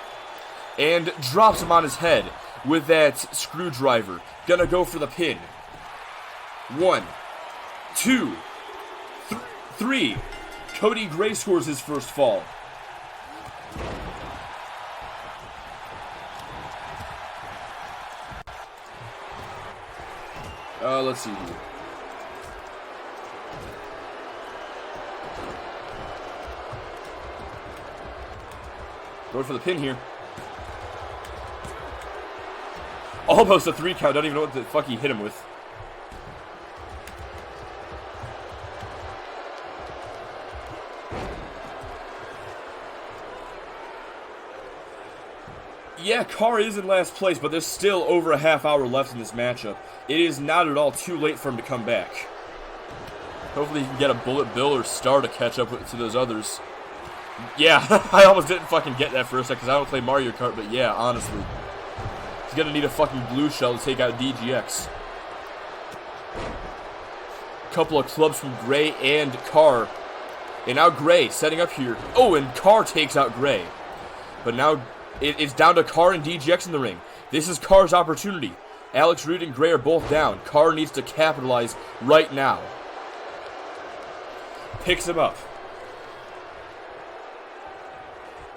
And drops him on his head with that screwdriver. Gonna go for the pin. 1, 2, 3. Cody Gray scores his first fall. Let's see here. Going for the pin here. Almost a 3 count. Don't even know what the fuck he hit him with. Yeah, Carr is in last place, but there's still over a half hour left in this matchup. It is not at all too late for him to come back. Hopefully he can get a Bullet Bill or Star to catch up to those others. Yeah, I almost didn't fucking get that for a second because I don't play Mario Kart, but yeah, honestly. He's gonna need a fucking blue shell to take out DGX. Couple of clubs from Gray and Carr. And now Gray setting up here. Oh, and Carr takes out Gray. But now It's down to Carr and DGX in the ring. This is Carr's opportunity. Alex Rude and Gray are both down. Carr needs to capitalize right now. Picks him up.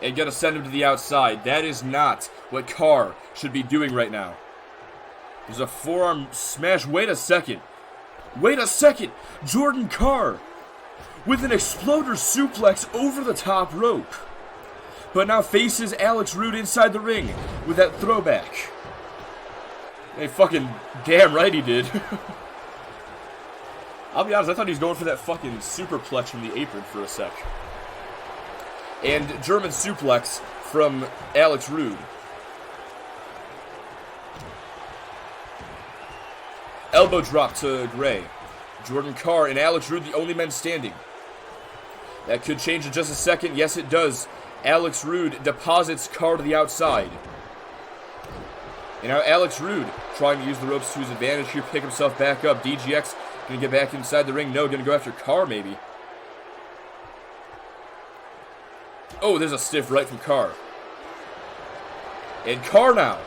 And gonna send him to the outside. That is not what Carr should be doing right now. There's a forearm smash. Wait a second. Wait a second. Jordan Carr with an exploder suplex over the top rope. But now faces Alex Rude inside the ring with that throwback. Hey, fucking damn right he did. I'll be honest, I thought he was going for that fucking superplex from the apron for a sec. And German suplex from Alex Rude. Elbow drop to Gray. Jordan Carr and Alex Rude, the only men standing. That could change in just a second. Yes, it does. Alex Rude deposits Carr to the outside. And now Alex Rude trying to use the ropes to his advantage here, pick himself back up. DGX gonna get back inside the ring. No, gonna go after Carr maybe. Oh, there's a stiff right from Carr. And Carr now.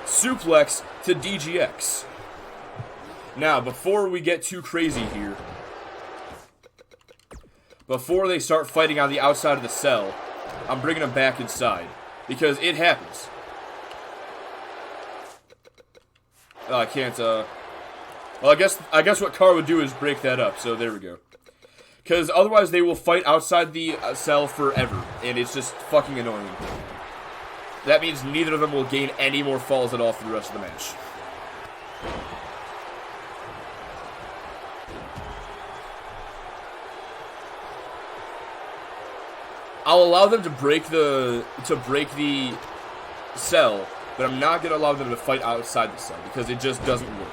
Suplex to DGX. Now, before we get too crazy here, before they start fighting on the outside of the cell, I'm bringing them back inside. Because it happens. I can't, well, I guess what Carr would do is break that up, so there we go. Because otherwise they will fight outside the cell forever, and it's just fucking annoying. That means neither of them will gain any more falls at all for the rest of the match. I'll allow them to break the cell, but I'm not going to allow them to fight outside the cell because it just doesn't work.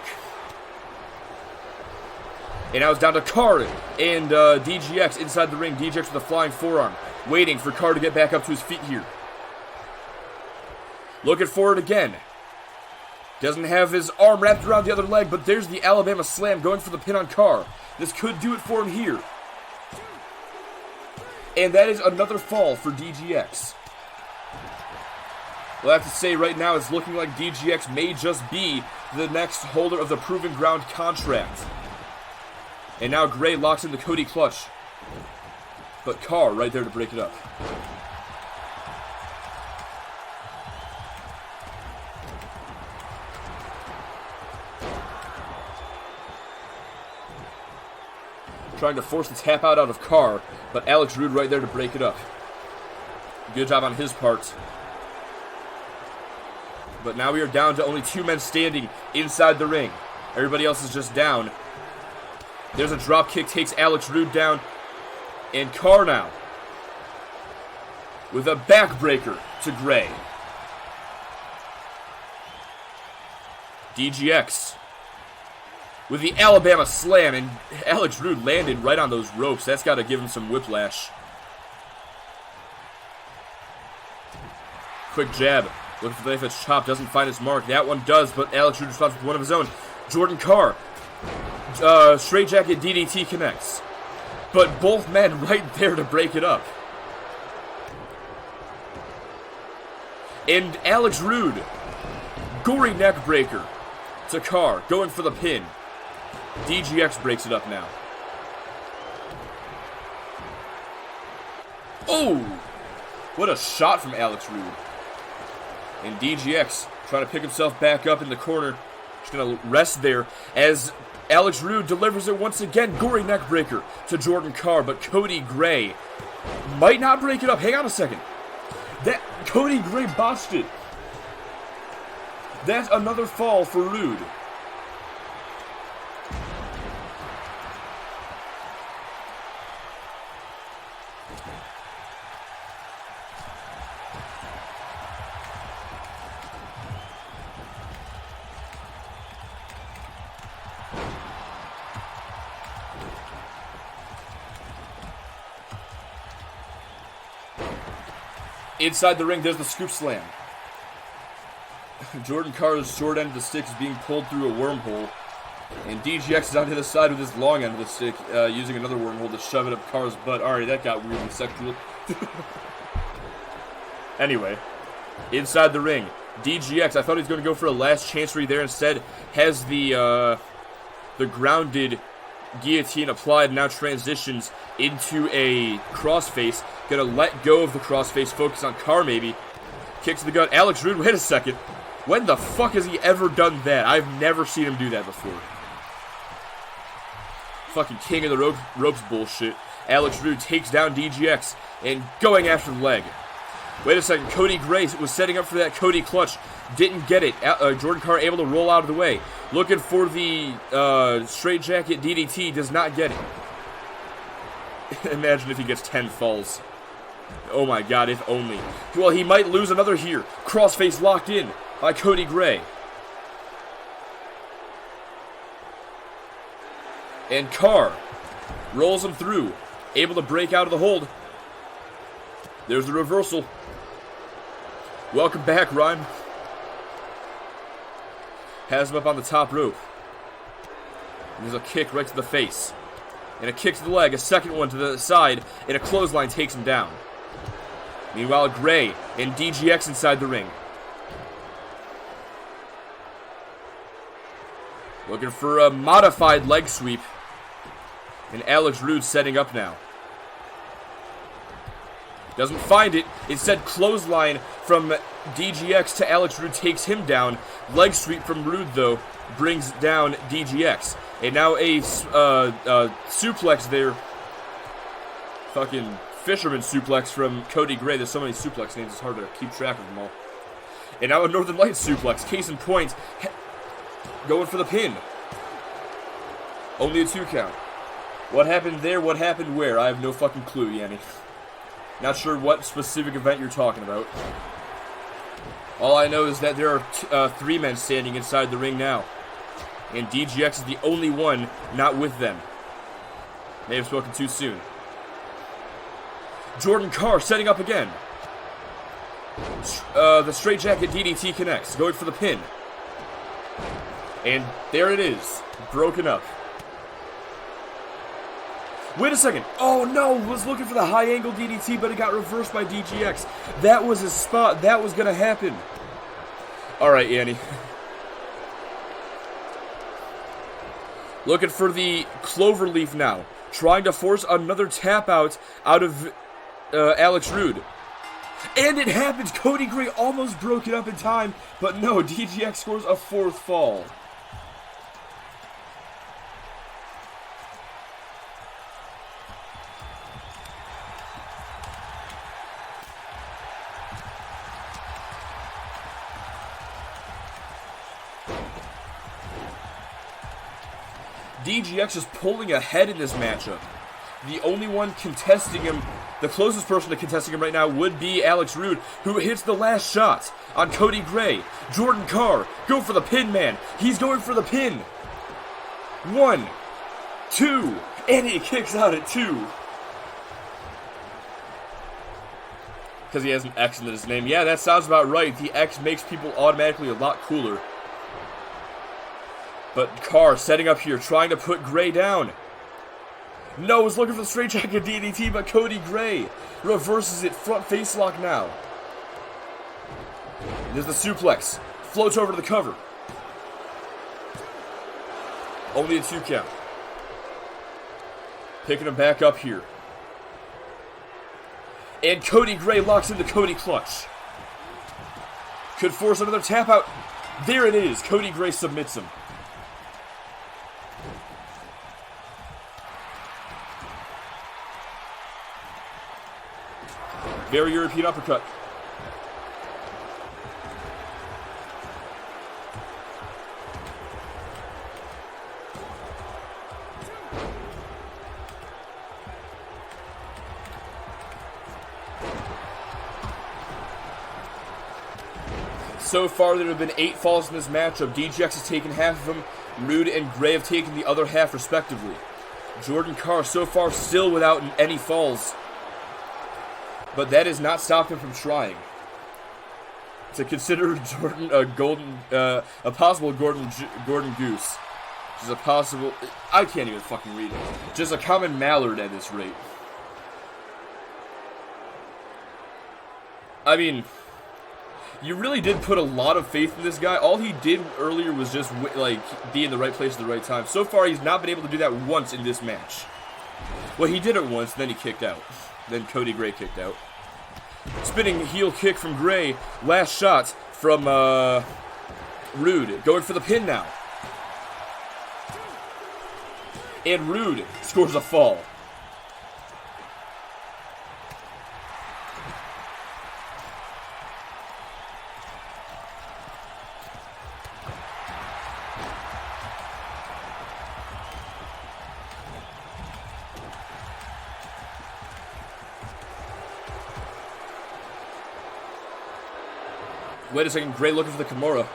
And now it's down to Carr and DGX inside the ring. DGX with a flying forearm, waiting for Carr to get back up to his feet here. Looking for it again. Doesn't have his arm wrapped around the other leg, but there's the Alabama Slam going for the pin on Carr. This could do it for him here. And that is another fall for DGX. We'll have to say right now it's looking like DGX may just be the next holder of the Proven Ground contract. And now Gray locks in the Cody Clutch. But Carr right there to break it up. Trying to force the tap out of Carr, but Alex Rude right there to break it up. Good job on his part. But now we are down to only 2 men standing inside the ring. Everybody else is just down. There's a drop kick, takes Alex Rude down. And Carr now with a backbreaker to Gray. DGX with the Alabama Slam, and Alex Rude landed right on those ropes. That's got to give him some whiplash. Quick jab. Looking for the knife edge chop. Doesn't find his mark. That one does, but Alex Rude responds with one of his own. Jordan Carr. Straight jacket DDT connects. But both men right there to break it up. And Alex Rude. Gory neck breaker to Carr. Going for the pin. DGX breaks it up now. Oh! What a shot from Alex Rude. And DGX trying to pick himself back up in the corner. Just going to rest there as Alex Rude delivers it once again. Gory neck breaker to Jordan Carr, but Cody Gray might not break it up. Hang on a second. That Cody Gray botched it. That's another fall for Rude. Inside the ring, there's the scoop slam. Jordan Carr's short end of the stick is being pulled through a wormhole. And DGX is onto the side with his long end of the stick, using another wormhole to shove it up Carr's butt. Alright, that got weirdly sexual. Anyway, inside the ring, DGX, I thought he was going to go for a last chancery there. Instead, has the grounded guillotine applied, now transitions into a crossface. Gonna let go of the crossface, focus on Carr maybe. Kick to the gut. Alex Rude, wait a second. When the fuck has he ever done that? I've never seen him do that before. Fucking king of the ropes bullshit. Alex Rude takes down DGX and going after the leg. Wait a second, Cody Gray was setting up for that Cody clutch. Didn't get it. Jordan Carr able to roll out of the way. Looking for the straight jacket DDT. Does not get it. Imagine if he gets 10 falls. Oh my god, if only. Well, he might lose another here. Crossface locked in by Cody Gray. And Carr rolls him through. Able to break out of the hold. There's the reversal. Welcome back, Rhyme. Has him up on the top rope. And there's a kick right to the face. And a kick to the leg, a second one to the side, and a clothesline takes him down. Meanwhile, Gray and DGX inside the ring. Looking for a modified leg sweep. And Alex Rude setting up now. Doesn't find it. Instead, clothesline from DGX to Alex Rude takes him down. Leg sweep from Rude, though, brings down DGX. And now a suplex there. Fucking fisherman suplex from Cody Gray. There's so many suplex names, it's hard to keep track of them all. And now a Northern Lights suplex. Case in point, going for the pin. Only a 2 count. What happened there? What happened where? I have no fucking clue, Yanni. Not sure what specific event you're talking about. All I know is that there are 3 men standing inside the ring now. And DGX is the only one not with them. May have spoken too soon. Jordan Carr setting up again. The straight jacket DDT connects. Going for the pin. And there it is. Broken up. Wait a second. Oh no, was looking for the high angle DDT, but it got reversed by DGX. That was his spot. That was going to happen. Alright, Yanni. Looking for the cloverleaf now. Trying to force another tap out of Alex Rude. And it happens. Cody Gray almost broke it up in time, but no, DGX scores a 4th fall. DGX is pulling ahead in this matchup. The only one contesting him, the closest person to contesting him right now would be Alex Rude, who hits the last shot on Cody Gray. Jordan Carr, go for the pin, man. He's going for the pin. 1, 2, and he kicks out at 2. Because he has an X in his name. Yeah, that sounds about right. The X makes people automatically a lot cooler. But Carr setting up here, trying to put Gray down. No, was looking for the straight jacket DDT, but Cody Gray reverses it. Front face lock now. There's the suplex. Floats over to the cover. Only a 2 count. Picking him back up here. And Cody Gray locks into Cody clutch. Could force another tap out. There it is. Cody Gray submits him. Very European uppercut. So far, there have been 8 falls in this matchup. DGX has taken half of them. Rude and Gray have taken the other half, respectively. Jordan Carr, so far, still without any falls. But that has not stopped him from trying. To consider Jordan a possible Gordon Goose. Which is a possible... I can't even fucking read it. Just a common mallard at this rate. I mean, you really did put a lot of faith in this guy. All he did earlier was just, like, be in the right place at the right time. So far, he's not been able to do that once in this match. Well, he did it once, then he kicked out. Then Cody Gray kicked out. Spinning heel kick from Gray. Last shot from, Rude. Going for the pin now. And Rude scores a fall. Wait a second, Gray looking for the Kimura.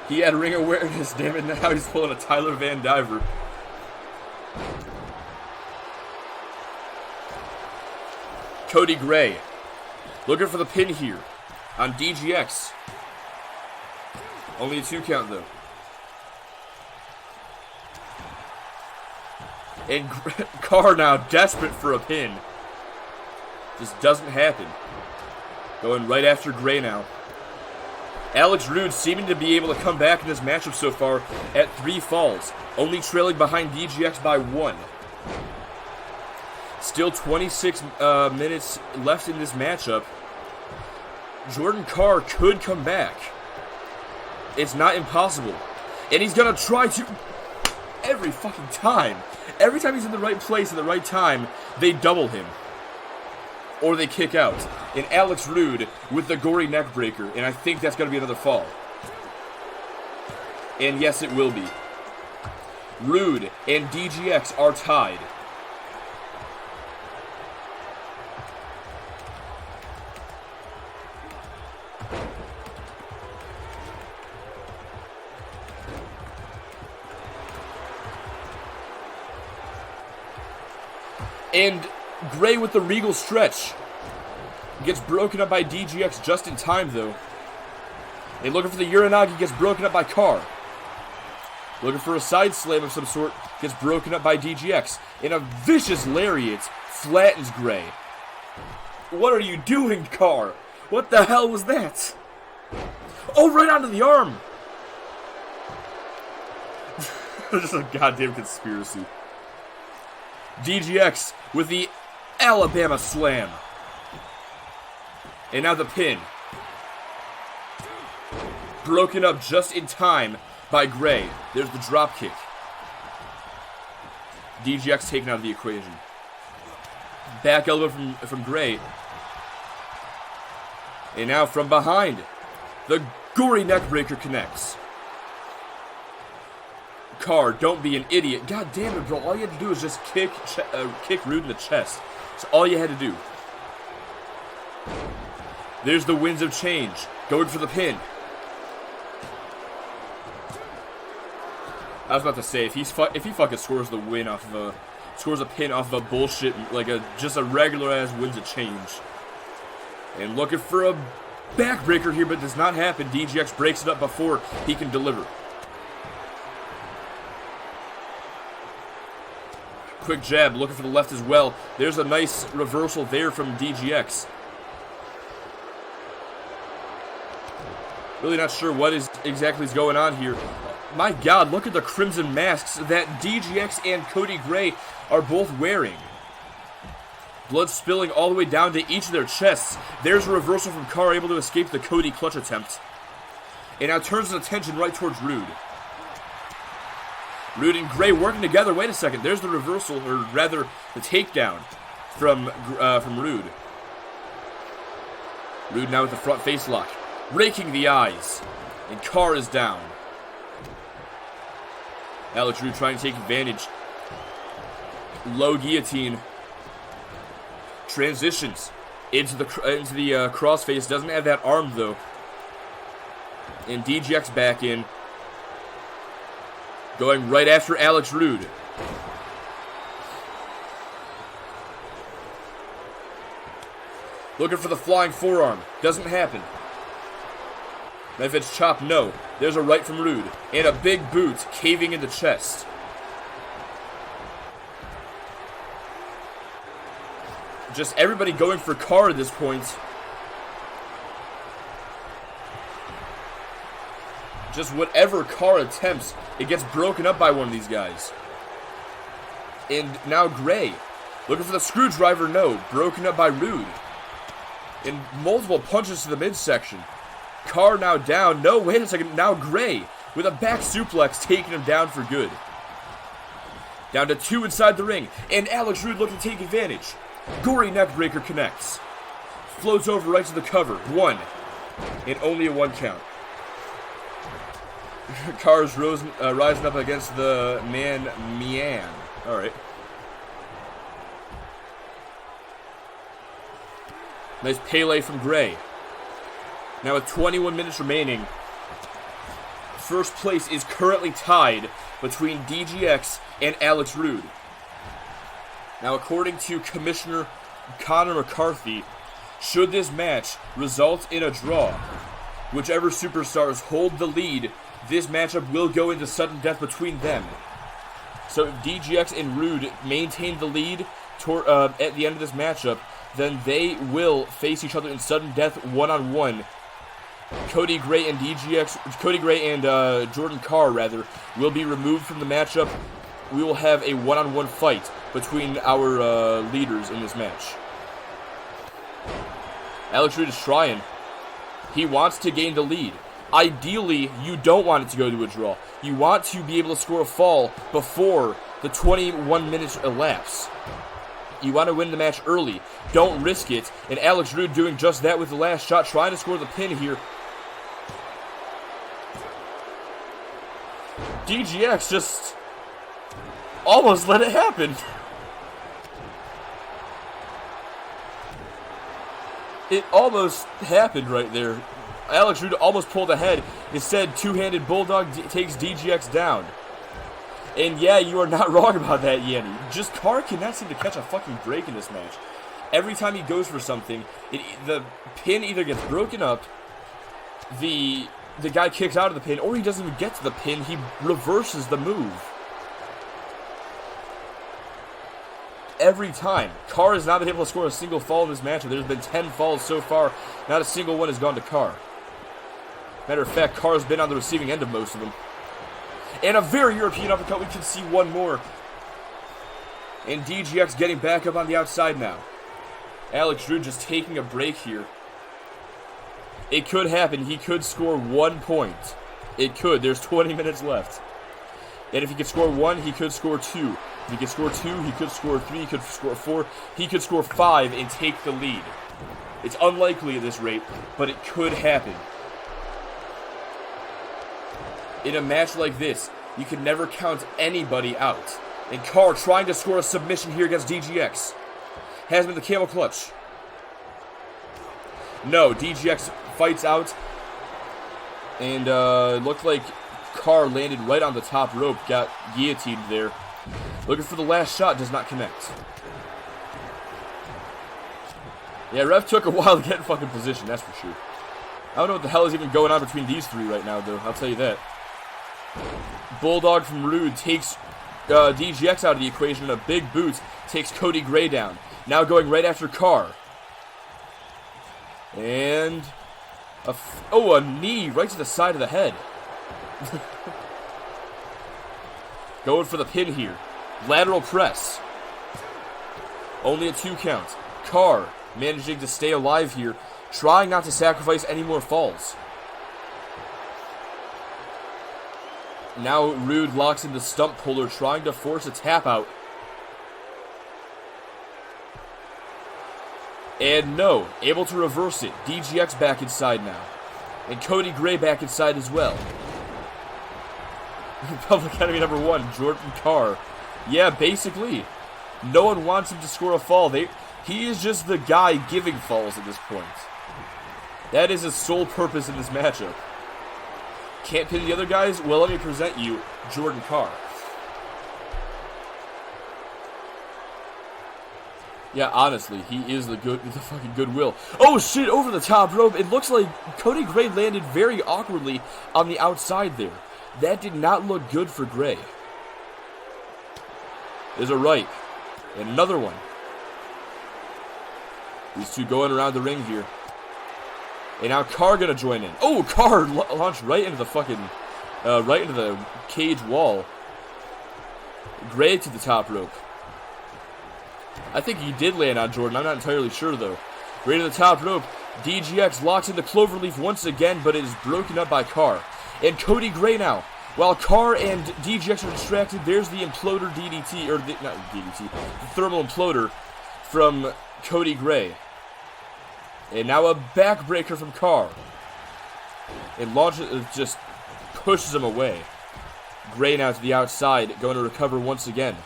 He had ring awareness, damn it, now he's pulling a Tyler Van Diver. Cody Gray looking for the pin here on DGX. Only a 2 count though. And Carr now desperate for a pin. Just doesn't happen. Going right after Gray now. Alex Rude seeming to be able to come back in this matchup so far at 3 falls, only trailing behind DGX by 1. Still 26 minutes left in this matchup. Jordan Carr could come back. It's not impossible. And he's going to try to every fucking time. Every time he's in the right place at the right time, they double him. Or they kick out. And Alex Rude with the gory neck breaker. And I think that's going to be another fall. And yes, it will be. Rude and DGX are tied. And Gray with the Regal stretch. Gets broken up by DGX just in time, though. And looking for the Uranagi, gets broken up by Carr. Looking for a side slam of some sort, gets broken up by DGX. And a vicious lariat flattens Gray. What are you doing, Carr? What the hell was that? Oh, right onto the arm! Just a goddamn conspiracy. DGX with the Alabama Slam. And now the pin. Broken up just in time by Gray. There's the drop kick. DGX taken out of the equation. Back elbow from Gray. And now from behind, the gory neckbreaker connects. Carr, don't be an idiot. God damn it, bro. All you had to do was just kick Rude in the chest. That's all you had to do. There's the winds of change. Going for the pin. I was about to say, if he fucking scores the win off of scores a pin off of a bullshit, like just a regular ass winds of change. And looking for a backbreaker here, but does not happen. DGX breaks it up before he can deliver. Quick jab, looking for the left as well. There's a nice reversal there from DGX. Really not sure what exactly is going on here. My God, look at the crimson masks that DGX and Cody Gray are both wearing. Blood spilling all the way down to each of their chests. There's a reversal from Carr, able to escape the Cody clutch attempt. And now turns his attention right towards Rude. Rude and Gray working together. Wait a second. There's the reversal, or rather, the takedown from Rude. Rude now with the front face lock. Raking the eyes. And Carr is down. Alex Rude trying to take advantage. Low guillotine. Transitions into the crossface. Doesn't have that arm, though. And DGX back in. Going right after Alex Rude. Looking for the flying forearm. Doesn't happen. Memphis chop, no. There's a right from Rude. And a big boot caving in the chest. Just everybody going for Carr at this point. Just whatever Carr attempts, it gets broken up by one of these guys. And now Gray, looking for the screwdriver, no, broken up by Rude. And multiple punches to the midsection. Carr now down, no, wait a second, now Gray with a back suplex taking him down for good. Down to 2 inside the ring, and Alex Rude looking to take advantage. Gory neckbreaker connects. Floats over right to the cover, 1, and only a 1 count. Carr's rising up against the man Mian. Alright. Nice Pele from Gray. Now with 21 minutes remaining, first place is currently tied between DGX and Alex Rude. Now according to Commissioner Connor McCarthy, should this match result in a draw, whichever superstars hold the lead, this matchup will go into sudden death between them. So if DGX and Rude maintain the lead at the end of this matchup, then they will face each other in sudden death one-on-one. Cody Gray and Jordan Carr will be removed from the matchup. We will have a one-on-one fight between our leaders in this match. Alex Rude is trying. He wants to gain the lead. Ideally, you don't want it to go to a draw. You want to be able to score a fall before the 21 minutes elapse. You want to win the match early. Don't risk it. And Alex Rude doing just that with the last shot, trying to score the pin here. DGX just almost let it happen. It almost happened right there. Alex Rude almost pulled ahead. Instead, two-handed Bulldog takes DGX down. And yeah, you are not wrong about that, Yanni. Just Carr cannot seem to catch a fucking break in this match. Every time he goes for something, the pin either gets broken up, the guy kicks out of the pin, or he doesn't even get to the pin. He reverses the move. Every time. Carr has not been able to score a single fall in this match. There's been 10 falls so far. Not a single one has gone to Carr. Matter of fact, Carr's been on the receiving end of most of them. And a very European uppercut. We can see one more. And DGX getting back up on the outside now. Alex Rude just taking a break here. It could happen. He could score 1 point. It could. There's 20 minutes left. And if he could score 1, he could score 2. If he could score 2, he could score 3, he could score 4, he could score 5 and take the lead. It's unlikely at this rate, but it could happen. In a match like this, you can never count anybody out. And Carr trying to score a submission here against DGX. Has him in the camel clutch. No, DGX fights out. And looked like Carr landed right on the top rope, got guillotined there. Looking for the last shot, does not connect. Yeah, ref took a while to get in fucking position, that's for sure. I don't know what the hell is even going on between these three right now, though, I'll tell you that. Bulldog from Rude takes DGX out of the equation, and a big boot takes Cody Gray down. Now going right after Carr. And a knee right to the side of the head. Going for the pin here. Lateral press. Only a 2 count. Carr managing to stay alive here, trying not to sacrifice any more falls. Now Rude locks in the stump puller, trying to force a tap out. And no, able to reverse it. DGX back inside now. And Cody Gray back inside as well. Public Enemy number 1, Jordan Carr. Yeah, basically. No one wants him to score a fall. He is just the guy giving falls at this point. That is his sole purpose in this matchup. Can't pin the other guys? Well, let me present you Jordan Carr. Yeah, honestly, he is the fucking goodwill. Oh shit, over the top rope. It looks like Cody Gray landed very awkwardly on the outside there. That did not look good for Gray. There's a right. And another one. These two going around the ring here. And now Carr gonna join in. Oh, Carr launched right into the fucking, right into the cage wall. Gray to the top rope. I think he did land on Jordan. I'm not entirely sure, though. Gray to the top rope. DGX locks into Cloverleaf once again, but it is broken up by Carr. And Cody Gray now. While Carr and DGX are distracted, there's the imploder DDT, or not DDT, the thermal imploder from Cody Gray. And now a backbreaker from Carr. And launches, just pushes him away. Gray now to the outside, going to recover once again.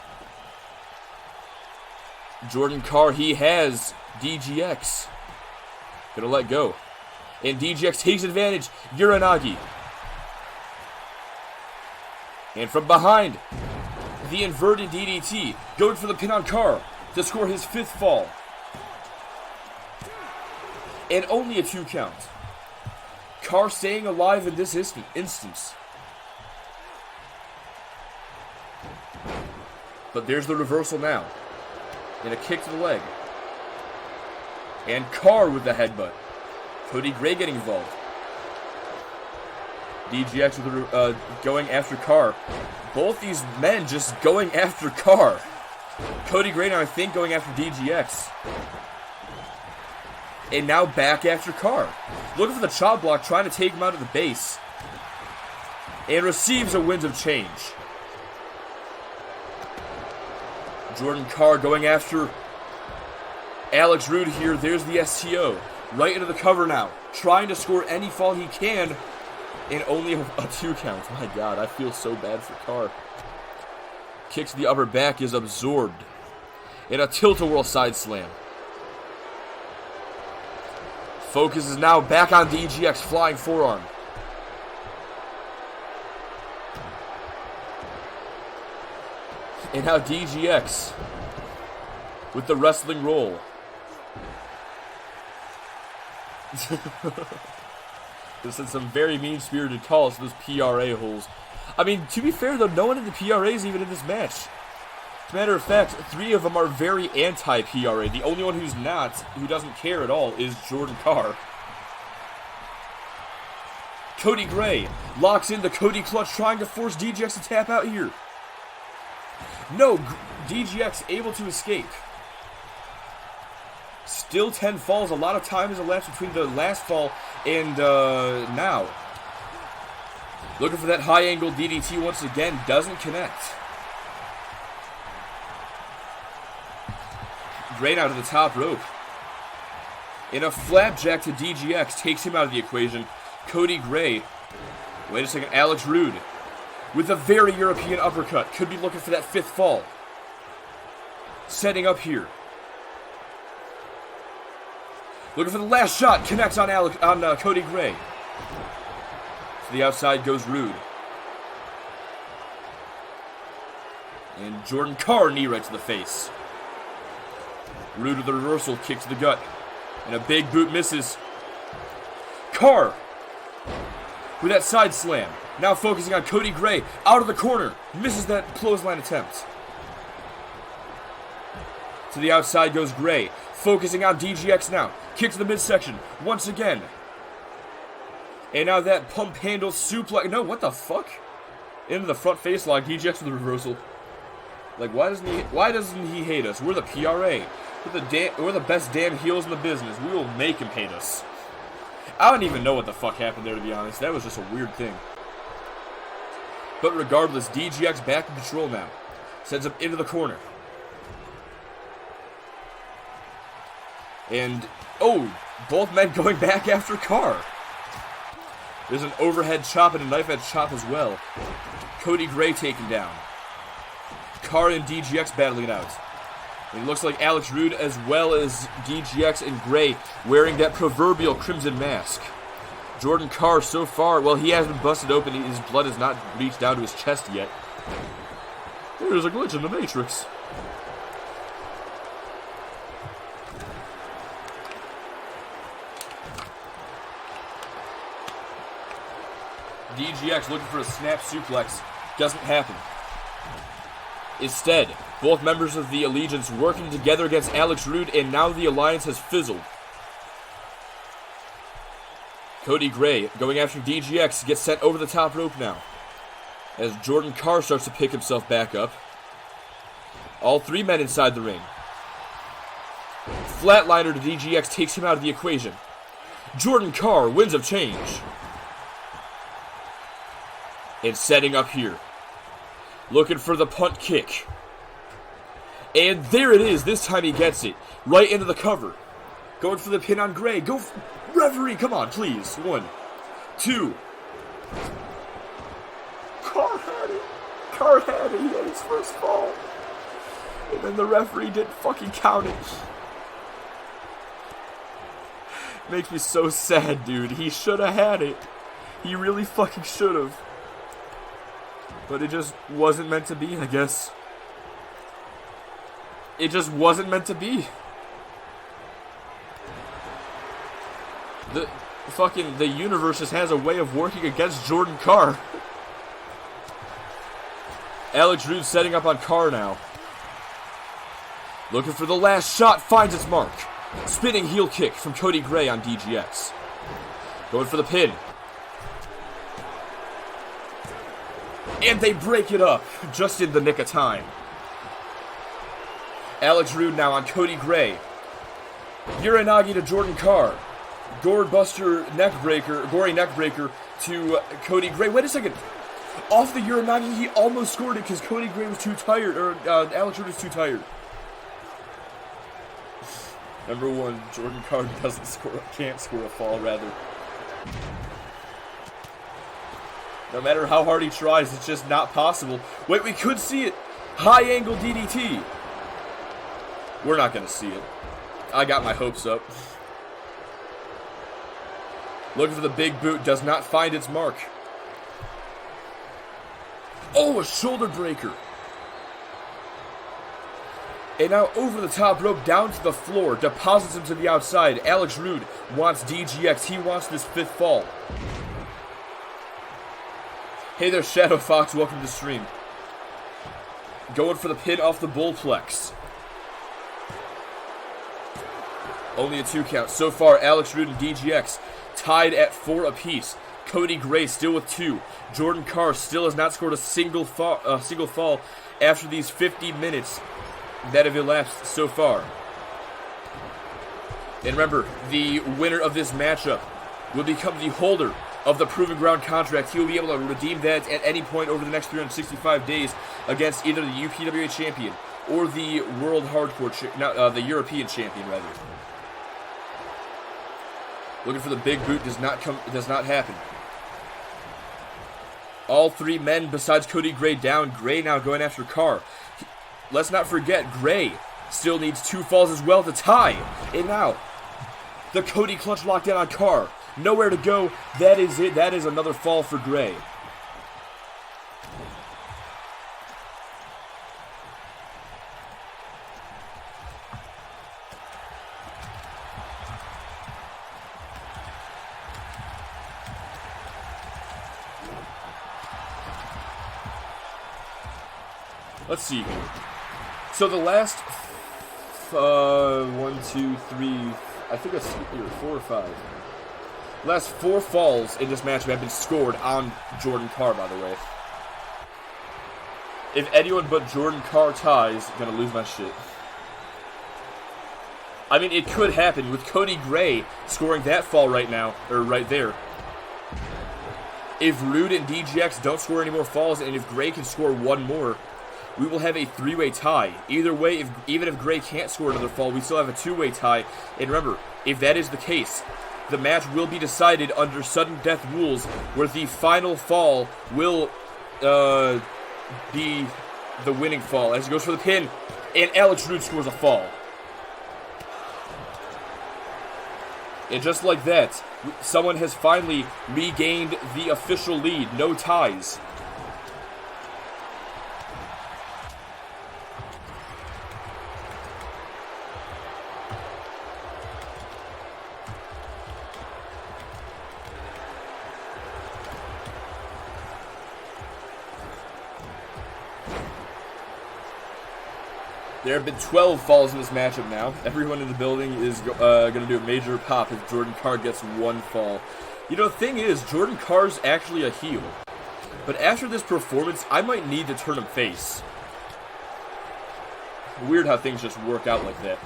Jordan Carr, he has DGX. Gonna let go. And DGX takes advantage. Uranagi. And from behind, the inverted DDT. Going for the pin on Carr to score his 5th fall. And only a 2 count. Carr staying alive in this instance. But there's the reversal now. And a kick to the leg. And Carr with the headbutt. Cody Gray getting involved. DGX with going after Carr. Both these men just going after Carr. Cody Gray now, I think, going after DGX. And now back after Carr. Looking for the chop block, trying to take him out of the base. And receives a wind of change. Jordan Carr going after Alex Rude here. There's the STO. Right into the cover now. Trying to score any fall he can. And only a 2 count. My God, I feel so bad for Carr. Kick to the upper back is absorbed. And a tilt-a-whirl side slam. Focus is now back on DGX. Flying forearm. And now DGX with the wrestling roll. This is some very mean-spirited calls to those PRA holes. I mean, to be fair, though, no one in the PRA is even in this match. As a matter of fact, 3 of them are very anti-PRA. The only one who's not, who doesn't care at all, is Jordan Carr. Cody Gray locks in the Cody Clutch, trying to force DGX to tap out here. No, DGX able to escape. Still 10 falls. A lot of time has elapsed between the last fall and now. Looking for that high angle DDT once again. Doesn't connect. Gray now to the top rope. And a flapjack to DGX takes him out of the equation. Cody Gray. Wait a second. Alex Rude with a very European uppercut. Could be looking for that 5th fall. Setting up here. Looking for the last shot. Connects on Cody Gray. To the outside goes Rude. And Jordan Carr knee right to the face. Rude with the reversal kick to the gut. And a big boot misses. Carr with that side slam. Now focusing on Cody Gray. Out of the corner. Misses that clothesline attempt. To the outside goes Gray. Focusing on DGX now. Kick to the midsection. Once again. And now that pump handle suplex. No, what the fuck? Into the front face lock. DGX with the reversal. Like, why doesn't he hate us? We're the PRA. We're the best damn heels in the business. We will make him hate us. I don't even know what the fuck happened there, to be honest. That was just a weird thing. But regardless, DGX back in control now. Sends him into the corner. And, oh, both men going back after Carr. There's an overhead chop and a knife edge chop as well. Cody Gray taken down. Carr and DGX battling it out. And it looks like Alex Rude as well as DGX and Gray wearing that proverbial crimson mask. Jordan Carr so far, well, he has been busted open. His blood has not reached down to his chest yet. There's a glitch in the Matrix. DGX looking for a snap suplex. Doesn't happen. Instead, both members of the Allegiance working together against Alex Rude, and now the alliance has fizzled. Cody Gray going after DGX, gets sent over the top rope now. As Jordan Carr starts to pick himself back up. All three men inside the ring. Flatliner to DGX takes him out of the equation. Jordan Carr, winds of change. And setting up here. Looking for the punt kick. And there it is. This time he gets it. Right into the cover. Going for the pin on Gray. Go, referee, come on, please. 1, 2. Carr had it. Carr had it. He had his first fall. And then the referee didn't fucking count it. Makes me so sad, dude. He should have had it. He really fucking should have. But it just wasn't meant to be, I guess. It just wasn't meant to be. The universe just has a way of working against Jordan Carr. Alex Rude setting up on Carr now. Looking for the last shot, finds its mark. Spinning heel kick from Cody Gray on DGX. Going for the pin. And they break it up, just in the nick of time. Alex Rude now on Cody Gray. Uranagi to Jordan Carr. Gory neckbreaker to Cody Gray. Wait a second. Off the Uranagi, he almost scored it because Cody Gray was too tired, or Alex Rude was too tired. Number 1, Jordan Carr can't score a fall, rather. No matter how hard he tries, it's just not possible. Wait, we could see it. High angle DDT. We're not going to see it. I got my hopes up. Looking for the big boot, does not find its mark. Oh, a shoulder breaker. And now over the top rope, down to the floor, deposits him to the outside. Alex Rude wants DGX. He wants this 5th fall. Hey there, Shadow Fox. Welcome to the stream. Going for the pin off the Bullplex. Only a 2 count. So far, Alex Rude and DGX tied at 4 apiece. Cody Gray still with 2. Jordan Carr still has not scored a single fall after these 50 minutes that have elapsed so far. And remember, the winner of this matchup will become the holder of the Proving Ground contract. He will be able to redeem that at any point over the next 365 days against either the UPWA champion or the World Hardcore, the European champion, rather. Looking for the big boot, does not happen. All 3 men besides Cody Gray down. Gray now going after Carr. Let's not forget, Gray still needs 2 falls as well to tie. And now, the Cody clutch lockdown on Carr. Nowhere to go. That is it. That is another fall for Gray. Let's see here. So the last 1, 2, 3, I think that's 4 or 5. Last 4 falls in this matchup have been scored on Jordan Carr, by the way. If anyone but Jordan Carr ties, I'm gonna lose my shit. I mean, it could happen with Cody Gray scoring that fall right now, or right there. If Rude and DGX don't score any more falls, and if Gray can score 1 more, we will have a 3-way tie. Either way, even if Gray can't score another fall, we still have a 2-way tie. And remember, if that is the case, the match will be decided under sudden death rules, where the final fall will be the winning fall. As he goes for the pin, and Alex Rude scores a fall. And just like that, someone has finally regained the official lead. No ties. There have been 12 falls in this matchup now. Everyone in the building is going to do a major pop if Jordan Carr gets 1 fall. You know, the thing is, Jordan Carr's actually a heel. But after this performance, I might need to turn him face. Weird how things just work out like that.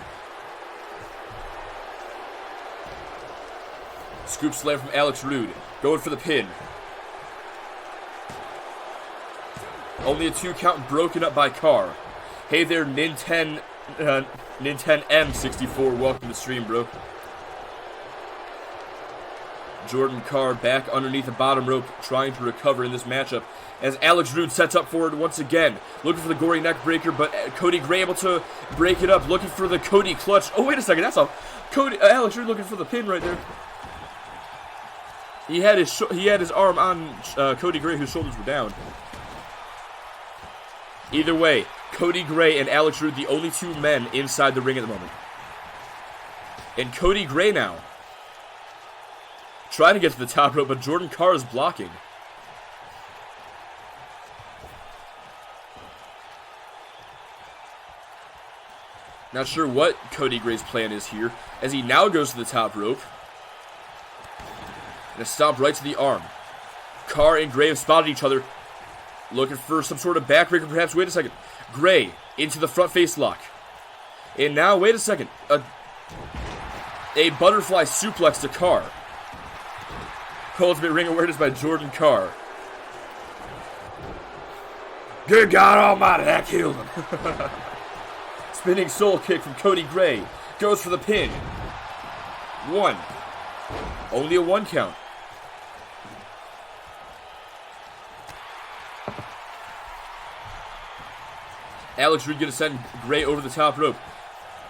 Scoop slam from Alex Rude. Going for the pin. Only a 2 count broken up by Carr. Hey there, Nintendo M64. Welcome to the stream, bro. Jordan Carr back underneath the bottom rope, trying to recover in this matchup. As Alex Rude sets up for it once again. Looking for the gory neck breaker, but Cody Gray able to break it up. Looking for the Cody clutch. Oh, wait a second. That's a Alex Rude looking for the pin right there. He had his arm on Cody Gray, whose shoulders were down. Either way, Cody Gray and Alex Rude, the only 2 men inside the ring at the moment. And Cody Gray now trying to get to the top rope, but Jordan Carr is blocking. Not sure what Cody Gray's plan is here, as he now goes to the top rope. And a stomp right to the arm. Carr and Gray have spotted each other. Looking for some sort of backbreaker, perhaps. Wait a second. Gray into the front face lock. And now, wait a second. A butterfly suplex to Carr. Ultimate ring awareness by Jordan Carr. Good God Almighty, that killed him. Spinning soul kick from Cody Gray. Goes for the pin. 1. Only a 1 count. Alex Reed going to send Gray over the top rope.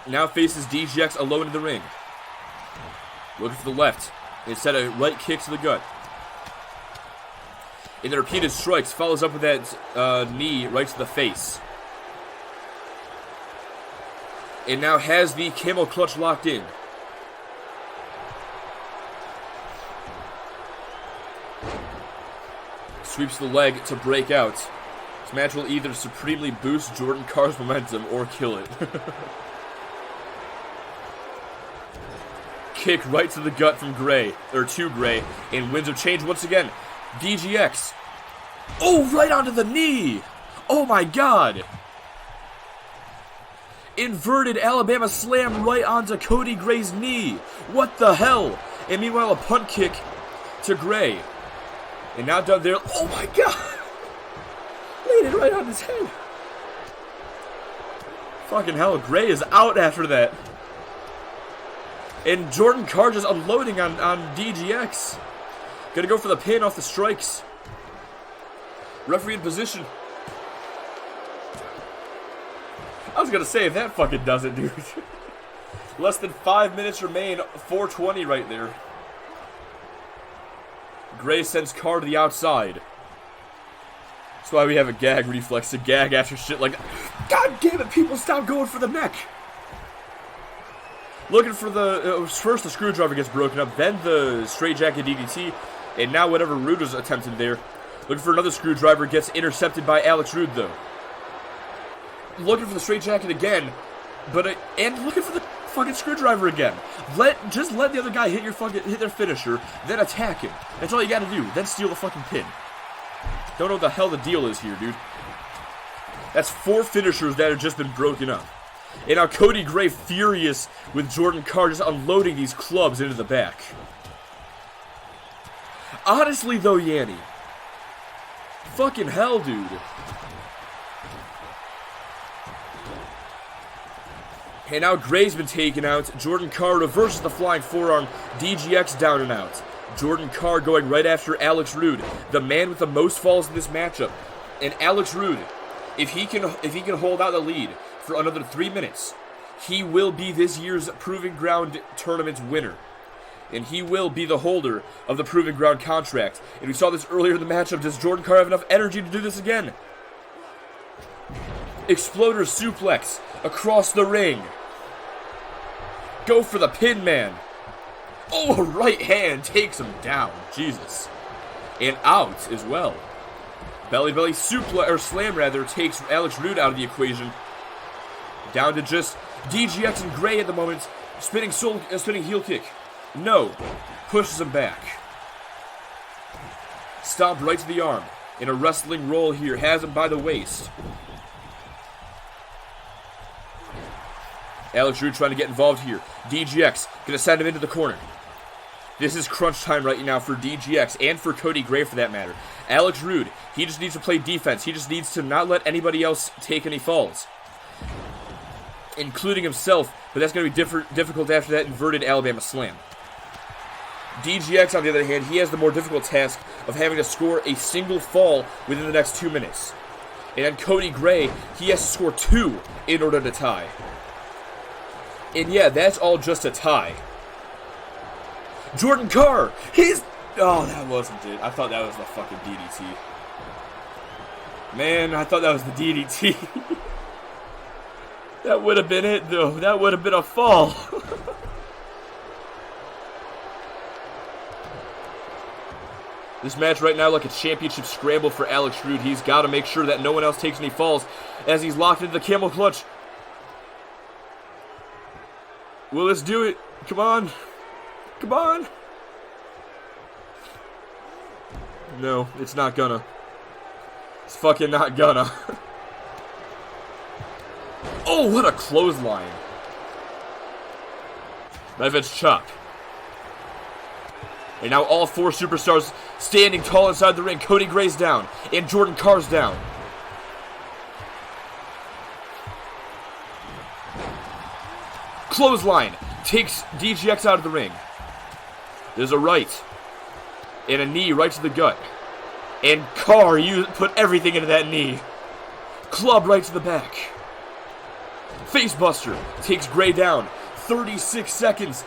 Now faces DGX alone in the ring. Looking for the left. Instead, a right kick to the gut. In the repeated strikes, follows up with that knee right to the face. And now has the camel clutch locked in. Sweeps the leg to break out. This match will either supremely boost Jordan Carr's momentum or kill it. Kick right to the gut from Gray, or to Gray, and winds of change once again. DGX. Oh, right onto the knee! Oh my God! Inverted Alabama slam right onto Cody Gray's knee. What the hell? And meanwhile, a punt kick to Gray. And now done there. Oh my God! Laid it right on his head. Fucking hell, Gray is out after that. And Jordan Carr just unloading on DGX. Gonna go for the pin off the strikes. Referee in position. I was gonna say, if that fucking does it, dude. Less than 5 minutes remain. 4:20 right there. Gray sends Carr to the outside. That's why we have a gag reflex to gag after shit like that. God damn it, people, stop going for the neck. Looking for the... first the screwdriver gets broken up, then the straightjacket DDT, and now whatever Rude was attempting there. Looking for another screwdriver, gets intercepted by Alex Rude, though. Looking for the straightjacket again, but... and looking for the fucking screwdriver again. Just let the other guy hit their finisher, then attack him. That's all you gotta do. Then steal the fucking pin. Don't know what the hell the deal is here, dude. That's 4 finishers that have just been broken up. And now Cody Gray furious with Jordan Carr just unloading these clubs into the back. Honestly, though, Yanni. Fucking hell, dude. And now Gray's been taken out. Jordan Carr reverses the flying forearm. DGX down and out. Jordan Carr going right after Alex Rude, the man with the most falls in this matchup. And Alex Rude, if he can hold out the lead for another 3 minutes, he will be this year's Proving Ground Tournament's winner. And he will be the holder of the Proving Ground contract. And we saw this earlier in the matchup. Does Jordan Carr have enough energy to do this again? Exploder suplex across the ring. Go for the pin, man. Oh, a right hand takes him down. Jesus. And out as well. Belly suplex, or slam rather, takes Alex Rude out of the equation. Down to just DGX and Gray at the moment. Spinning heel kick. No. Pushes him back. Stomp right to the arm. In a wrestling roll here. Has him by the waist. Alex Rude trying to get involved here. DGX going to send him into the corner. This is crunch time right now for DGX and for Cody Gray for that matter. Alex Rude, he just needs to play defense. He just needs to not let anybody else take any falls, including himself, but that's going to be difficult after that inverted Alabama slam. DGX, on the other hand, he has the more difficult task of having to score a single fall within the next 2 minutes. And then Cody Gray, he has to score 2 in order to tie. And yeah, that's all just a tie. Jordan Carr, oh, that wasn't it. I thought that was the fucking DDT. Man, I thought that was the DDT. That would have been it, though. That would have been a fall. This match right now like a championship scramble for Alex Rude. He's got to make sure that no one else takes any falls as he's locked into the camel clutch. Well, let's do it. Come on. Come on. No, it's not gonna. It's fucking not gonna. Oh, what a clothesline. Revenge chop. And now all 4 superstars standing tall inside the ring. Cody Gray's down. And Jordan Carr's down. Clothesline. Takes DGX out of the ring. There's a right. And a knee right to the gut. And Carr, you put everything into that knee. Club right to the back. Facebuster takes Gray down. 36 seconds.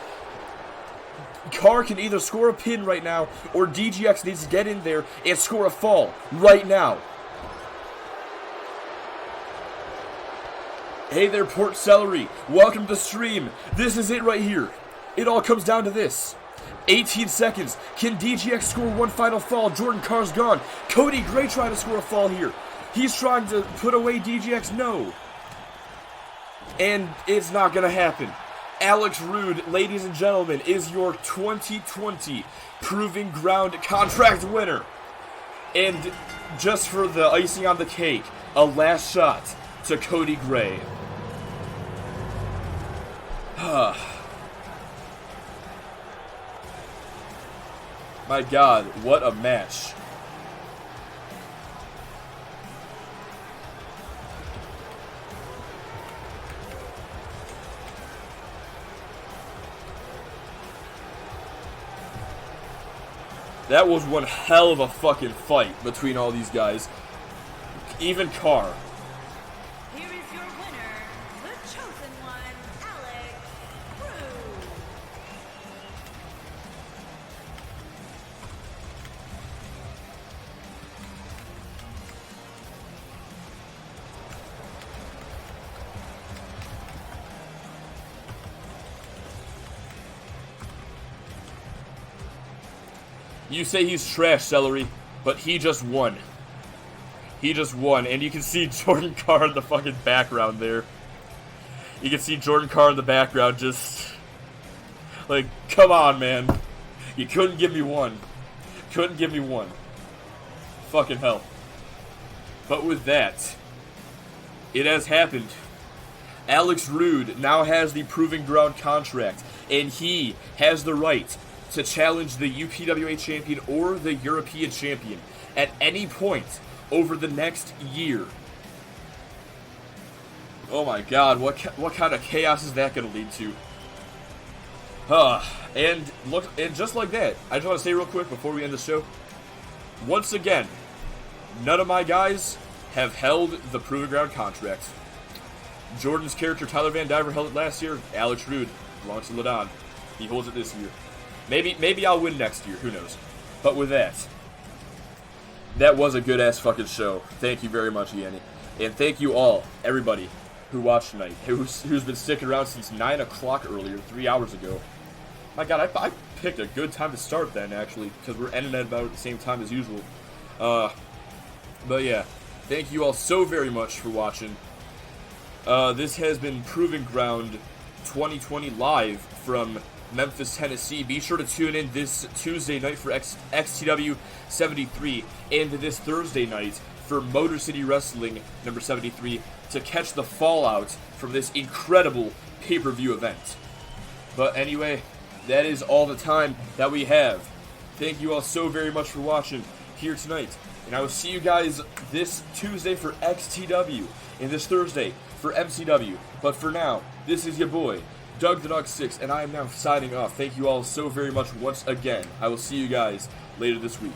Carr can either score a pin right now, or DGX needs to get in there and score a fall right now. Hey there, Port Celery. Welcome to the stream. This is it right here. It all comes down to this. 18 seconds. Can DGX score one final fall? Jordan Carr's gone. Cody Gray trying to score a fall here. He's trying to put away DGX. No. And it's not going to happen. Alex Rude, ladies and gentlemen, is your 2020 Proving Ground contract winner. And just for the icing on the cake, a last shot to Cody Gray. My God, what a match. That was one hell of a fucking fight between all these guys. Even Carr. Here is your winner, the chosen one, Alex Rude. You say he's trash, Celery, but he just won. He just won, and you can see Jordan Carr in the fucking background there. You can see Jordan Carr in the background just... like, come on, man. You couldn't give me one. Couldn't give me one. Fucking hell. But with that, it has happened. Alex Rude now has the Proving Ground contract, and he has the right to challenge the UPWA champion or the European champion at any point over the next year. Oh my God, what kind of chaos is that going to lead to? And look, and just like that, I just want to say real quick before we end the show, once again, none of my guys have held the Proving Ground contract. Jordan's character Tyler Van Diver held it last year. Alex Rude belongs to Ladon. He holds it this year. Maybe I'll win next year. Who knows? But with that was a good-ass fucking show. Thank you very much, Yanni. And thank you all, everybody, who watched tonight, who's been sticking around since 9 o'clock earlier, 3 hours ago. My God, I picked a good time to start then, actually, because we're ending at about the same time as usual. But yeah, thank you all so very much for watching. This has been Proving Ground 2020 live from Memphis, Tennessee. Be sure to tune in this Tuesday night for XTW 73 and this Thursday night for Motor City Wrestling number 73 to catch the fallout from this incredible pay-per-view event. But anyway, that is all the time that we have. Thank you all so very much for watching here tonight. And I will see you guys this Tuesday for XTW and this Thursday for MCW. But for now, this is your boy, Doug the Dog 6, and I am now signing off. Thank you all so very much once again. I will see you guys later this week.